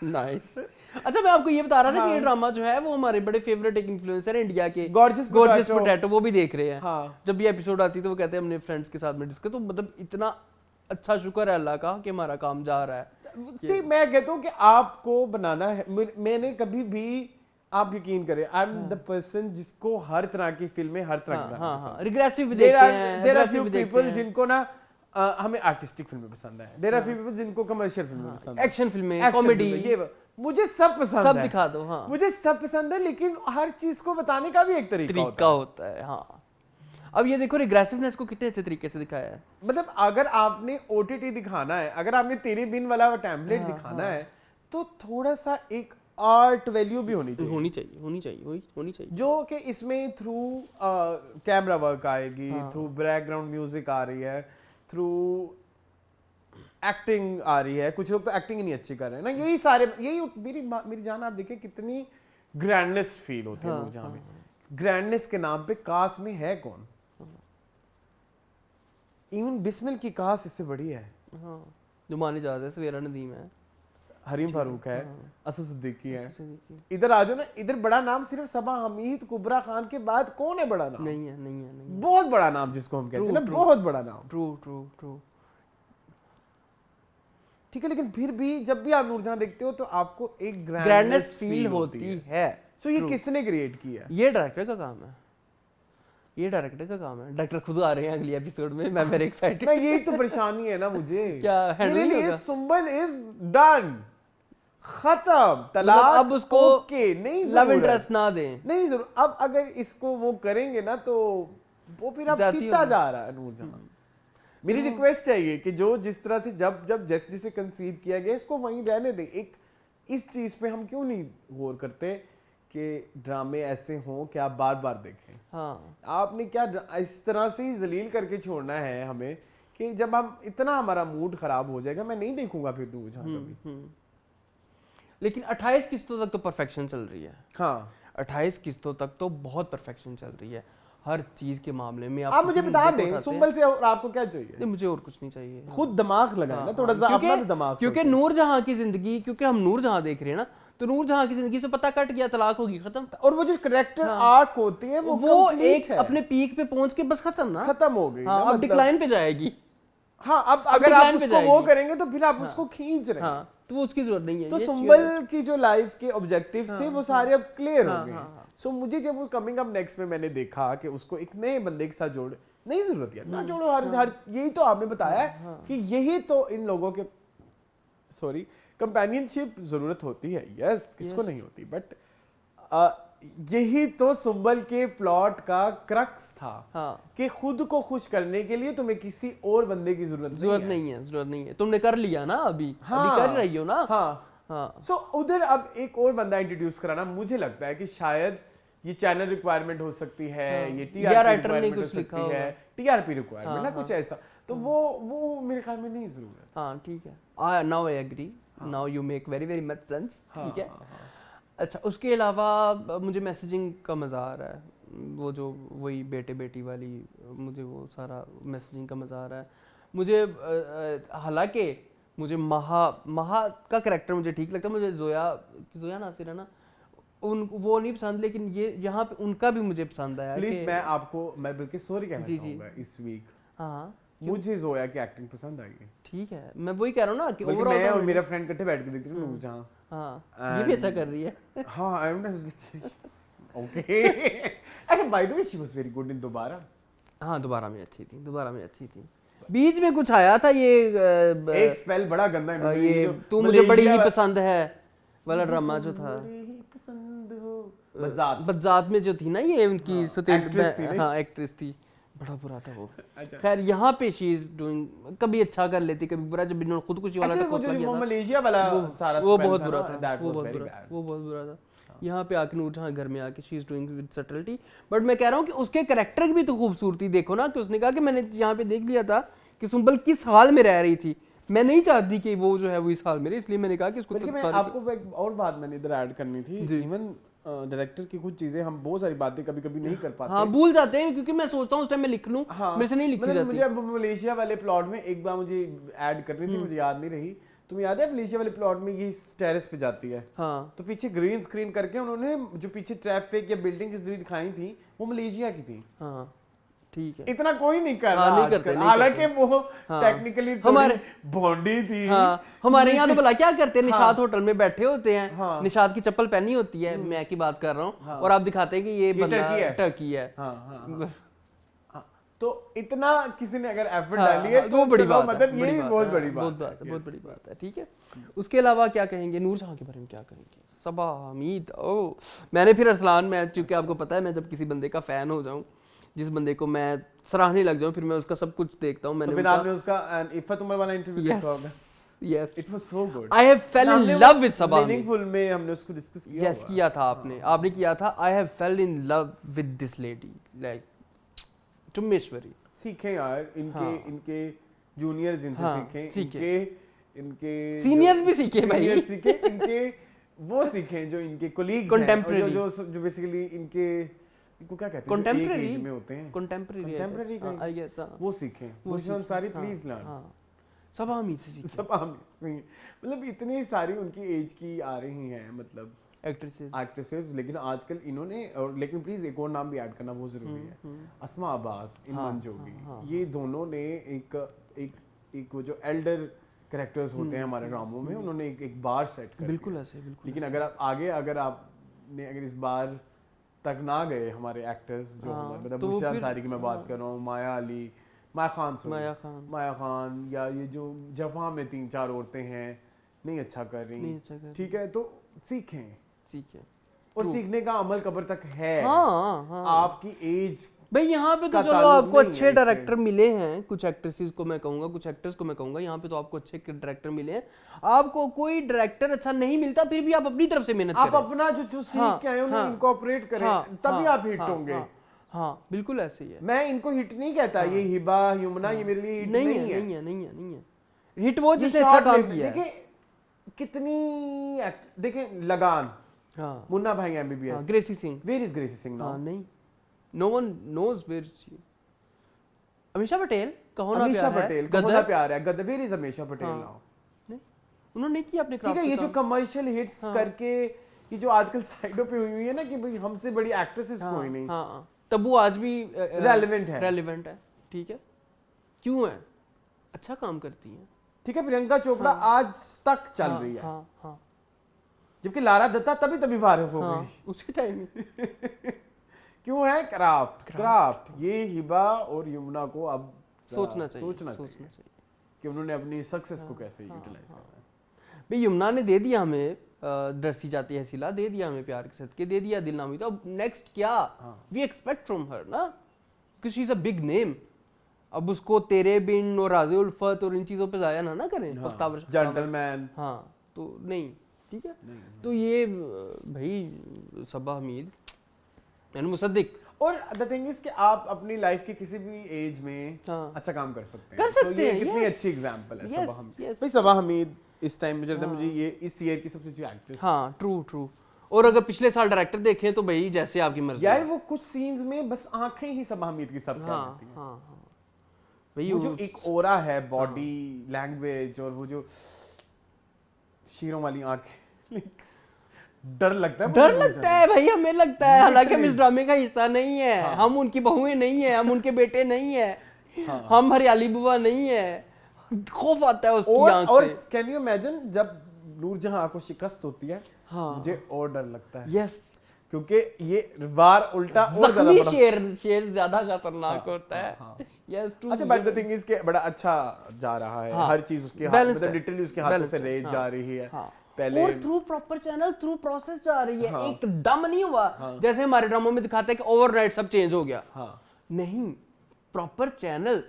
nice. अच्छा मैं आपको ये बता रहा था कि ये ड्रामा जो है वो हमारे बड़े फेवरेट एक इन्फ्लुएंसर है इंडिया के, गॉर्जियस पोटैटो, वो भी देख रहे हैं। हाँ। जब ये एपिसोड आती है तो वो कहते हैं हमने फ्रेंड्स के साथ में डिस्कस, तो मतलब इतना अच्छा शुक्र है अल्लाह का कि हमारा काम जा रहा है। सी मैं कहता हूँ कि आपको बनाना है, मैंने कभी भी, आप यकीन करें, आई एम द पर्सन जिसको हर तरह की फिल्में, हर तरह की गाने पसंद है। रिग्रेसिव भी देखते हैं, देयर आर फ्यू पीपल जिनको ना हमें आर्टिस्टिक फिल्में पसंद है, देयर आर फ्यू पीपल जिनको कमर्शियल फिल्में पसंद है, एक्शन फिल्में, कॉमेडी, ये मुझे सब पसंद है, सब दिखा दो। हाँ मुझे सब पसंद है, लेकिन हर चीज को बताने का भी एक तरीका होता है। हाँ अब ये देखो रिग्रेसिवनेस को कितने अच्छे तरीके से दिखाया है। मतलब अगर आपने ओटीटी दिखाना है, अगर आपने तेरी बिन वाला टेम्पलेट दिखाना है, तो थोड़ा सा एक आर्ट वैल्यू भी होनी चाहिए जो कि इसमें थ्रू कैमरा वर्क आएगी, थ्रू बैकग्राउंड म्यूजिक आ रही है, थ्रू एक्टिंग आ रही है। कुछ लोग तो एक्टिंग ही नहीं अच्छी कर रहे हैं ना, यही सारे, यही मेरी जान आप देखें कितनी ग्रैंडनेस फील होती है नूरजहां में। ग्रैंडनेस के नाम पे कास्ट में है कौन? इवन बिस्मिल की कास्ट इससे बड़ी है। जो माने जाते हैं सवेरा नदीम है, हरीम फारूक है, असद सिद्दीकी है। इधर आ जाओ ना, इधर बड़ा नाम सिर्फ सबा हमीद, कुबरा खान के बाद कौन है बड़ा नाम? नहीं है। बहुत बड़ा नाम जिसको हम कहते हैं ना, बहुत बड़ा नाम। ट्रू ठीक है, लेकिन फिर भी जब भी आप नूरजहां देखते हो तो आपको एक ग्रैंडनेस फील होती है। सो ये किसने क्रिएट किया? ये डायरेक्टर का काम है, ये डायरेक्टर का काम है। डायरेक्टर खुद आ रहे हैं अगले एपिसोड में, मैं वेरी एक्साइटेड। मैं यही तो परेशानी है ना मुझे। क्या मेरे लिए सुंबल इज डन, खत्म, तलाक, अब उसको ओके, नहीं लव इंटरेस्ट ना दें, नहीं जरूर। अब अगर इसको वो करेंगे ना तो वो फिर अब खींचा जा रहा है नूरजहां। मेरी रिक्वेस्ट है ये कि जो जिस तरह से जब जैसे जैसे कंसीव किया गया इसको वहीं रहने दें। एक इस चीज पे हम क्यों नहीं गौर करते कि ड्रामे ऐसे हों कि आप बार बार देखें। हाँ, आपने क्या इस तरह से ही जलील करके छोड़ना है हमें कि जब हम इतना हमारा मूड खराब हो जाएगा, मैं नहीं देखूंगा फिर नूरजहां कभी। लेकिन 28 किस्तों तक तो परफेक्शन चल रही है। हाँ, 28 किस्तों तक तो बहुत परफेक्शन चल रही है हर चीज के मामले में। आप मुझे बता दें सुंबल से और आपको क्या चाहिए? नहीं, मुझे और कुछ नहीं चाहिए। खुद दिमाग लगाए ना थोड़ा सा, अपना भी दिमाग। क्योंकि नूरजहां की जिंदगी, क्योंकि हम नूरजहां देख रहे हैं ना, तो नूरजहां की जिंदगी से पता कट गया, तलाक होगी, खत्म। और वो जो करेक्टर आर्क होती है वो एक अपने पीक पे पहुंच के बस खत्म ना, खत्म हो गई। हाँ, अब डिक्लाइन पे जाएगी। हाँ, अब अगर आप उसको वो करेंगे तो फिर आप उसको खींच रहे हैं। हाँ, तो वो उसकी जरूरत नहीं है। तो सुंबल की जो लाइफ के ऑब्जेक्टिव्स थे वो सारे अब क्लियर हो गए। सो मुझे जब वो कमिंग अप नेक्स्ट में मैंने देखा कि उसको एक नए बंदे के साथ जोड़, नहीं जरूरत यार, ना जोड़ो। हर यही तो आपने बताया कि यही तो इन लोगों के कंपेनियनशिप जरूरत होती है। यस, किसको नहीं होती, बट यही तो सुंबल के प्लॉट का क्रक्स था। हाँ, कि खुद को खुश करने के लिए तुम्हें किसी और बंदे की जरूरत नहीं है। तुमने कर लिया ना, अभी कर रही हो ना। हाँ। सो उधर अब एक और बंदा इंट्रोड्यूस कराना, मुझे लगता है कि शायद ये चैनल रिक्वायरमेंट हो सकती है, ये टीआरपी रिक्वायरमेंट हो सकती है, टीआरपी रिक्वायरमेंट ना कुछ ऐसा। तो वो मेरे ख्याल में नहीं जरूरत। हाँ, ठीक है, now I agree, now you make very much sense. ठीक है। अच्छा, उसके अलावा मुझे मैसेजिंग का मज़ा आ रहा है, वो जो वही बेटे बेटी वाली, मुझे वो सारा मैसेजिंग का मज़ा आ रहा है मुझे। हालांकि मुझे महा का करैक्टर मुझे ठीक लगता है, मुझे जोया नासिर है ना, वो नहीं पसंद, लेकिन ये यहाँ पे उनका भी मुझे पसंद आया। प्लीज मैं बल्कि सॉरी कहना चाहूँगा इस वीक। हाँ, मुझे जोया की एक्टिंग पसंद आई है। ठीक है, मैं वही कह रहा हूँ ना कि ओवरऑल मैं और मेरा फ्रेंड इकट्ठे बैठ के देखते थे नूरजहां। हाँ, ये भी अच्छा कर रही है। हाँ, आई एम ओके। अच्छा, bye the way she was very good in दोबारा। हाँ, दोबारा में अच्छी थी। बीच में कुछ आया था ये एक स्पेल बड़ा गंदा है, ये तू मुझे बड़ी ही पसंद है वाला ड्रामा जो था, बदजात में जो थी ना, ये उनकी एक्ट्रेस थी, बड़ा बुरा था वो। खैर, यहाँ पे शी इज डूइंग, कभी अच्छा कर लेती कभी बुरा। जब इन्होंने खुदकुशी वाला वो मलेशिया वाला सारा वो बहुत बुरा था, वो बहुत बुरा था। यहाँ पे आके नूरजहां घर में आके she is doing with subtlety. But मैं कह रहा हूँ कि उसके कैरेक्टर की भी तो खूबसूरती देखो ना, कि उसने कहा कि मैंने यहाँ पे देख लिया था कि सुंबल किस हाल में रह रही थी, मैं नहीं चाहती कि वो जो है वो इस हाल में रहे, इसलिए मैंने कहा कि इसको आपको एक और बात मैंने इधर ऐड करनी थी। इवन डायरेक्टर की कुछ चीजें हम बहुत सारी बातें कभी नहीं कर पाते। हाँ, भूल जाते हैं, क्योंकि मैं सोचता हूँ उस टाइम में लिख लूँ, मेरे से नहीं लिखी जाती। मुझे मलेशिया वाले प्लॉट में एक बार मुझे ऐड करनी थी, मुझे याद नहीं रही। तुम्हें याद है मलेशिया वाले प्लॉट में ये टेरेस पे जाती है, हाँ, तो पीछे ग्रीन स्क्रीन करके उन्होंने जो पीछे ट्रैफिक या बिल्डिंग की दिखाई थी वो मलेशिया की थी। हाँ, ठीक है, इतना कोई नहीं कर रहा, हालांकि वो टेक्निकली हमारे बॉन्डी थी। हाँ, हमारे यहाँ तो भला क्या करते हैं, निशात होटल में बैठे होते हैं, निशात की चप्पल पहनी होती है, मैं की बात कर रहा हूँ, और आप दिखाते हैं कि ये बंदा टर्की है। तो इतना किसी ने अगर एफर्ट डाली है तो बड़ी बात, मतलब ये भी बहुत बड़ी बात है। ठीक है, उसके अलावा क्या कहेंगे नूरजहां के बारे में, क्या कहेंगे? सबा हमीद, मैंने फिर अरसलान में, चूंकि आपको पता है मैं जब किसी बंदे का फैन हो जाऊं, जिस बंदे को मैं सराहने लग जाऊं, फिर मैं उसका सब कुछ देखता हूं। मैंने आपने उसका इफ़त उमर वाला इंटरव्यू देखा होगा। Yes, it was so good. I have fell in love with Sabah. Meaningful में हमने उसको डिस्कस किया। Yes, किया था आपने किया था। I have fell in love with this lady, like टुमेश्वरी। सीखें यार इनके जूनियर्स इनसे सीखें, इनके सीनियर्स भी सीखें भाई, सीखें इनके वो सीखें जो इनके कोलीग्स हैं, जो बेसिकली इनको क्या कहते हैं, कंटेम्परेरी एज में होते हैं, कंटेम्परेरी आई गेस, वो सीखें, वो अंसारी प्लीज लर्न। सब आमिर से मतलब इतनी सारी उनकी एज की आ रही हैं, मतलब एक्ट्रेसेस, लेकिन आजकल इन्होंने, और लेकिन प्लीज एक और नाम भी ऐड करना बहुत जरूरी है, अस्मा अब्बास, इमन जोगी, ये दोनों ने एक वो जो एल्डर कैरेक्टर्स होते हैं हमारे ड्रामों में, उन्होंने एक बार सेट कर, बिल्कुल ऐसे, लेकिन अगर आप आगे अगर आप ने अगर इस बार तक ना गए हमारे एक्टर्स जो हमारे मतलब तो बुशरा फिर- अंसारी की मैं बात कर रहा हूँ, माया अली, माया खान, या ये जो जफा में 3-4 औरतें हैं नहीं अच्छा कर रही, ठीक है, तो सीखें, ठीक है, और सीखने का अमल कब्र तक है। हाँ। आपकी एज भाई यहाँ पे तो का चलो ताल्लुक आपको नहीं है अच्छे इससे। डायरेक्टर मिले हैं, कुछ एक्ट्रेसेस को मैं कहूँगा, कुछ एक्टर्स को मैं कहूँगा, यहाँ पे तो आपको अच्छे डायरेक्टर मिले हैं। आपको कोई डायरेक्टर अच्छा नहीं मिलता फिर भी आप अपनी तरफ से मेहनत आप करें। अपना जो सीख के आए उन्हें इनकॉर्पोरेट करें, तभी आप हिट होंगे। हाँ बिल्कुल ऐसे ही है। मैं इनको हिट नहीं कहता, ये हिबा यमुना ये मेरे लिए हिट नहीं है। नहीं है हिट वो जिसने अच्छा काम किया है। देखिए कितनी देखें लगान, हाँ Munna Bhai MBBS, Gracy Singh, where is Gracy Singh now? नहीं, no one knows where she. Ameesha Patel Kaho Naa Amisha प्यार है, Patel Kaho Naa Pyaar Hai, Gadar, where is Ameesha Patel now? नहीं उन्होंने नहीं किया अपने ठीक क्राफ्ट है, पे ये जो काम। कमर्शियल हिट्स करके ये जो आजकल साइडों पे हुई है ना कि भाई हमसे बड़ी एक्ट्रेसेस कोई नहीं, हाँ तब वो आज भी रेलेवेंट है, ठीक है, क्यों है, अच्छा काम करती है, ठीक है। प्रियंका चोपड़ा आज तक चल रही है, हाँ जबकि लारा दत्ता तभी फारिग हो गई उसी टाइम में। क्यों है? क्राफ्ट ये हिबा और यमुना को अब सोचना चाहिए कि उन्होंने अपनी सक्सेस को कैसे यूटिलाइज करना है। भाई यमुना ने दे दिया हमें डरसी जाती है सिला, दे दिया हमें प्यार के सदके, दे दिया दिलनामी, तो अब नेक्स्ट क्या वी एक्सपेक्ट फ्रॉम हर ना, because she is a big name. अब उसको तेरे बिन और राज़े उल्फत और इन चीज़ों पे जाया ना करें, बख्तावर जेंटलमैन, हाँ तो नहीं, ठीक है, तो ये भाई सबा हमीद यानी मुसद्दिक, और द थिंग इज कि आप अपनी लाइफ के किसी भी एज में अच्छा काम कर सकते हैं, कर सकते तो ये हैं, कितनी अच्छी एग्जांपल है सबा हमीद। भाई सबा हमीद इस टाइम में चलता है मुझे ये इस ईयर की सबसे अच्छी एक्ट्रेस। हाँ ट्रू। और अगर पिछले साल डायरेक्टर देखें तो भाई जैसे आपकी मर्जी यार, वो कुछ सीन्स में बस आंखें ही सबा हमीद की सब कह देती हैं। हाँ भाई वो जो एक ओरा है, बॉडी लैंग्वेज, और वो जो शेरों वाली आंखें, डर लगता है भाई, हमें लगता है, हालांकि हम इस ड्रामे का हिस्सा नहीं है, हम उनकी बहुएं नहीं है, हम उनके बेटे नहीं है, हम हरियाली बुआ नहीं है, खौफ आता है उसकी आंख से। और कैन यू इमेजिन जब नूरजहां को शिकस्त होती है, मुझे और डर लगता है, यस, क्योंकि ये वार उल्टा और ज्यादा बड़ा, शेर ज्यादा खतरनाक होता है। Yes true. अच्छा, बट द थिंग इज के बड़ा अच्छा जा रहा है, हर चीज उसके हाथ, मतलब लिटरली उसके हाथों से रेज जा रही है पहले, और through proper channel, through process जा रही है, एकदम नहीं हुआ जैसे हमारे ड्रामों में दिखाते हैं कि ओवरनाइट सब चेंज हो गया, नहीं, प्रॉपर चैनल।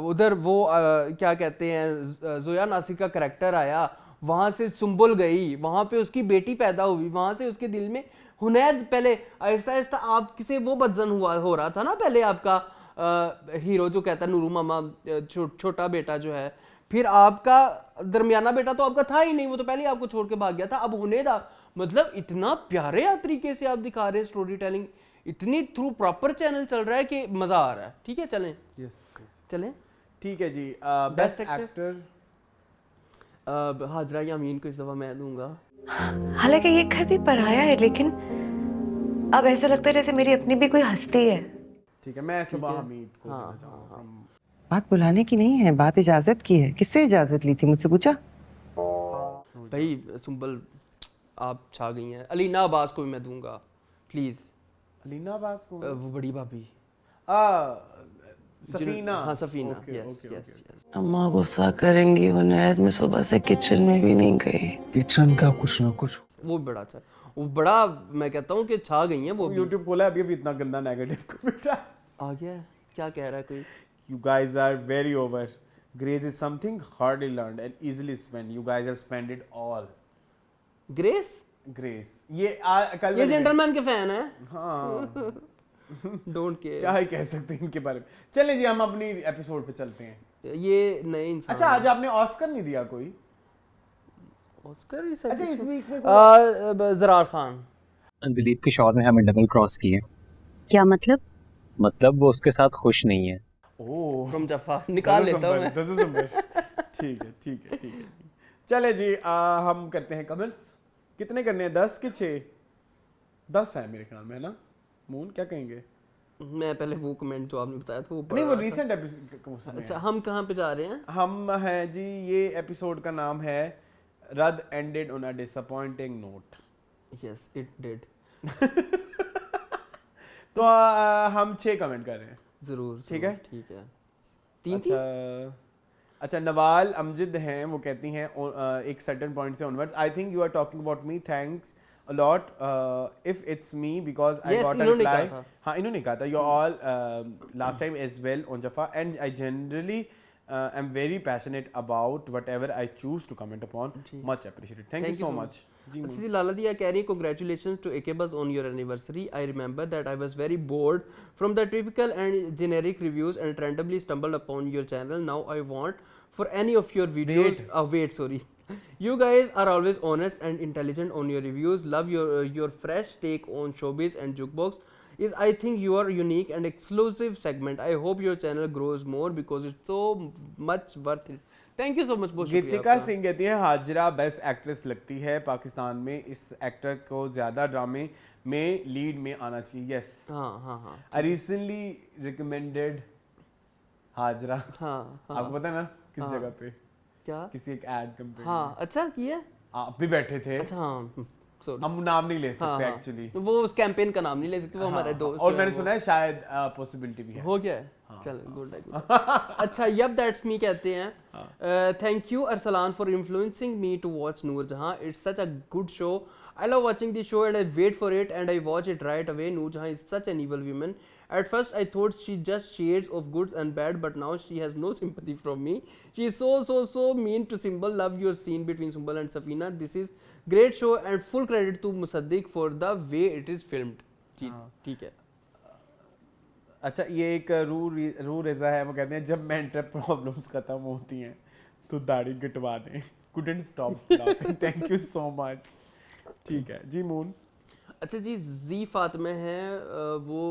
उधर वो क्या कहते हैं, जोया नासिर का कैरेक्टर आया, वहां से सुंबुल गई, वहां पे उसकी बेटी पैदा हुई, वहां से उसके दिल में हुनैद, पहले आहिस्ता आहिस्ता आप किसे वो बदजन हो रहा था ना, पहले आपका हीरो जो कहता है नूरू मामा, छोटा बेटा जो है, फिर आपका दरमियाना बेटा तो आपका था ही नहीं, वो तो पहले आपको छोड़ के भाग गया था, अब हुनैद, मतलब इतना प्यारे तरीके से आप दिखा रहे हैं स्टोरी टेलिंग, इतनी थ्रू प्रॉपर चैनल चल रहा है कि मजा आ रहा है। ठीक है, चलें चलें, ठीक है जी। बेस्ट एक्टर हाजरा यामीन को इस दफा मैं दूंगा। हालांकि ये घर भी पराया है, लेकिन अब ऐसा लगता है जैसे मेरी अपनी भी कोई हस्ती है। ठीक है, मैं सबा हमीद को देना चाहूंगा। बात बुलाने की नहीं है, बात इजाजत की है। किससे इजाजत ली थी, मुझसे पूछा? भाई सुंबल आप छा गई हैं। अलीना अब्बास को भी मैं दूंगा, प्लीज। अलीना अब्बास को, वो बड़ी भाभी, सफीना। हाँ सफीना, यस। अम्मा गुस्सा करेंगी, हुनैद में सुबह से किचन में भी नहीं गई। किचन का कुछ ना कुछ, वो बड़ा अच्छा, वो बड़ा, मैं कहता हूँ कि छा गई हैं वो। YouTube खोला अभी इतना गंदा नेगेटिव कमेंट आ गया, क्या कह रहा है कोई? You guys are very over. Grace is something hardly learned and easily spent. You guys have spent it all. Grace? ये कल ये जेंटलमैन के फैन है। हाँ। Don't care. क्या ही कह सकते हैं इनके बारे में। चलें जी, हम अपनी एपिसोड पे चलते हैं। ये नए इंसान। अच्छा, आज आपने ऑस्कर नहीं दिया कोई? ऑस्कर इस अच्छा, इस वीक में ज़रार खान। दिलीप के शौहर ने हमें डबल क्रॉस किए। क्या मतलब? मतलब वो उसके साथ खुश नहीं है। ओह, फ्रॉम जफा निकाल लेता हूं मैं। ठीक है। चले जी, हम करते हैं कमेंट्स। कितने करने हैं? 10 के 6? 10 है मेरे ख्याल में, है ना? मून क्या कहेंगे? मैं पहले वो कमेंट जो आपने बताया था वो नहीं, वो रीसेंट एपिसोड। अच्छा, हम कहाँ पे जा रहे हैं? हम हैं जी, ये एपिसोड का नाम है रद ended on a disappointing note. Yes it did. तो हम 6 कमेंट कर रहे हैं। जरूर ठीक है? ठीक है। 3 अच्छा नवाल अमजद हैं, वो कहती हैं एक सर्टेन पॉइंट से onwards, I think you are talking about me, thanks a lot if it's me because I Yes, got a इन्होंने reply. कहा था। हाँ इन्होंने कहा था, you all last time as well on Jaffa, and I generally am very passionate about whatever I choose to comment upon. Much appreciated. Thank you so much. जी अच्छा जी, लाला दिया कह रही है congratulations to AKBuzz on your anniversary. I remember that I was very bored from the typical and generic reviews and randomly stumbled upon your channel. Now I want for any of your videos. Wait, sorry. You guys are always honest and intelligent on your reviews. Love your fresh take on showbiz and jukebox. Is I think your unique and exclusive segment. I hope your channel grows more because it's so much worth it. Thank you so much. बहुत शुक्रिया गीतिका आपका। सिंह कहती है Hazra best actress लगती है पाकिस्तान में, इस actor को ज्यादा ड्रामे में लीड में आना चाहिए। यस हाँ आई रिसेंटली रिकमेंडेड हाजरा। हाँ आपको पता है ना किस जगह पे? क्या? किसी एक एड कंपनी। हाँ अच्छा किया। आप भी बैठे थे। अच्छा हाँ सॉरी, हम नाम नहीं ले सकते एक्चुअली। वो उस कैंपेन का नाम नहीं ले सकते, वो हमारे दोस्त और मैंने सुना है शायद पॉसिबिलिटी भी है। हो गया है। चलो गुड है। अच्छा यब दैट्स मी कहते हैं thank you Arsalan for influencing me to watch Noorjahan, it's such a good show, I love watching the show and I wait for it and I watch it right away. Noorjahan is such an evil woman. At first I thought she just shades of good and bad, but now she has no sympathy from me. She is so mean to Symbol. Love your scene between Symbol and Safina. This is great show and full credit to Musaddiq for the way it is filmed. ठीक है। अच्छा ये एक रू रेजा है, वो कहते हैं जब मेंटल प्रॉब्लम्स खत्म होती हैं तो दाढ़ी कटवा दें। couldn't stop laughing. Thank you so much. ठीक है जी मून। अच्छा जी जी फातिमा है, वो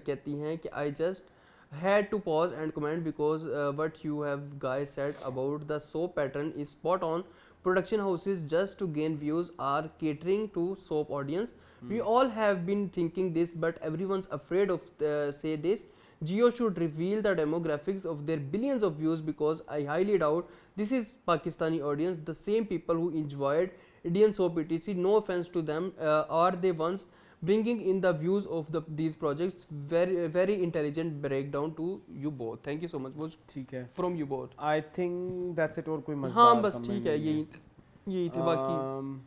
कहती हैं कि I just had to pause and comment because what you have guys said about the soap pattern is spot on. Production houses just to gain views are catering to soap audience. We all have been thinking this, but everyone's afraid of say this. Jio should reveal the demographics of their billions of views because I highly doubt this is Pakistani audience, the same people who enjoyed Indian soap etc. No offense to them, are they ones bringing in the views of these projects. Very intelligent breakdown to you both. Thank you so much both. ठीक है From you both. I think that's it। और कोई मजेदार हाँ बस ठीक है, यही थे बाकी।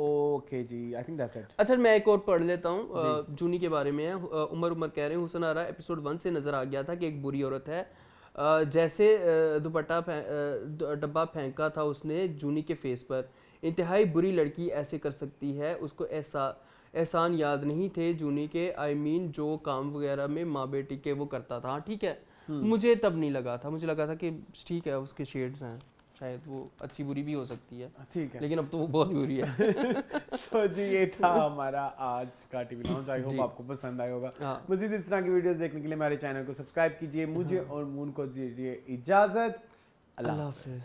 Okay ji I think that's it. अच्छा मैं एक और पढ़ लेता हूँ, जूनी के बारे में है। उमर कह रहे हैं हुसन आरा एपिसोड 1 से नज़र आ गया था कि एक बुरी औरत है, जैसे डब्बा फेंका था उसने जूनी के फेस पर। इंतहाई बुरी लड़की ऐसे कर सकती है, उसको एहसान याद नहीं थे जूनी के, आई मीन जो काम वगैरह में माँ बेटी के वो करता था। ठीक है, मुझे तब नहीं लगा था, मुझे लगा था कि ठीक है उसके शेड्स हैं, शायद वो अच्छी बुरी भी हो सकती है। ठीक है, लेकिन अब तो वो बहुत बुरी है। सो जी ये था हमारा आज का टीवी लाउंज। आई होप आपको पसंद आया होगा। मज़ीद इस तरह की वीडियोस देखने के लिए हमारे चैनल को सब्सक्राइब कीजिए। मुझे और मून को दीजिए इजाज़त। अल्लाह हाफ़िज़।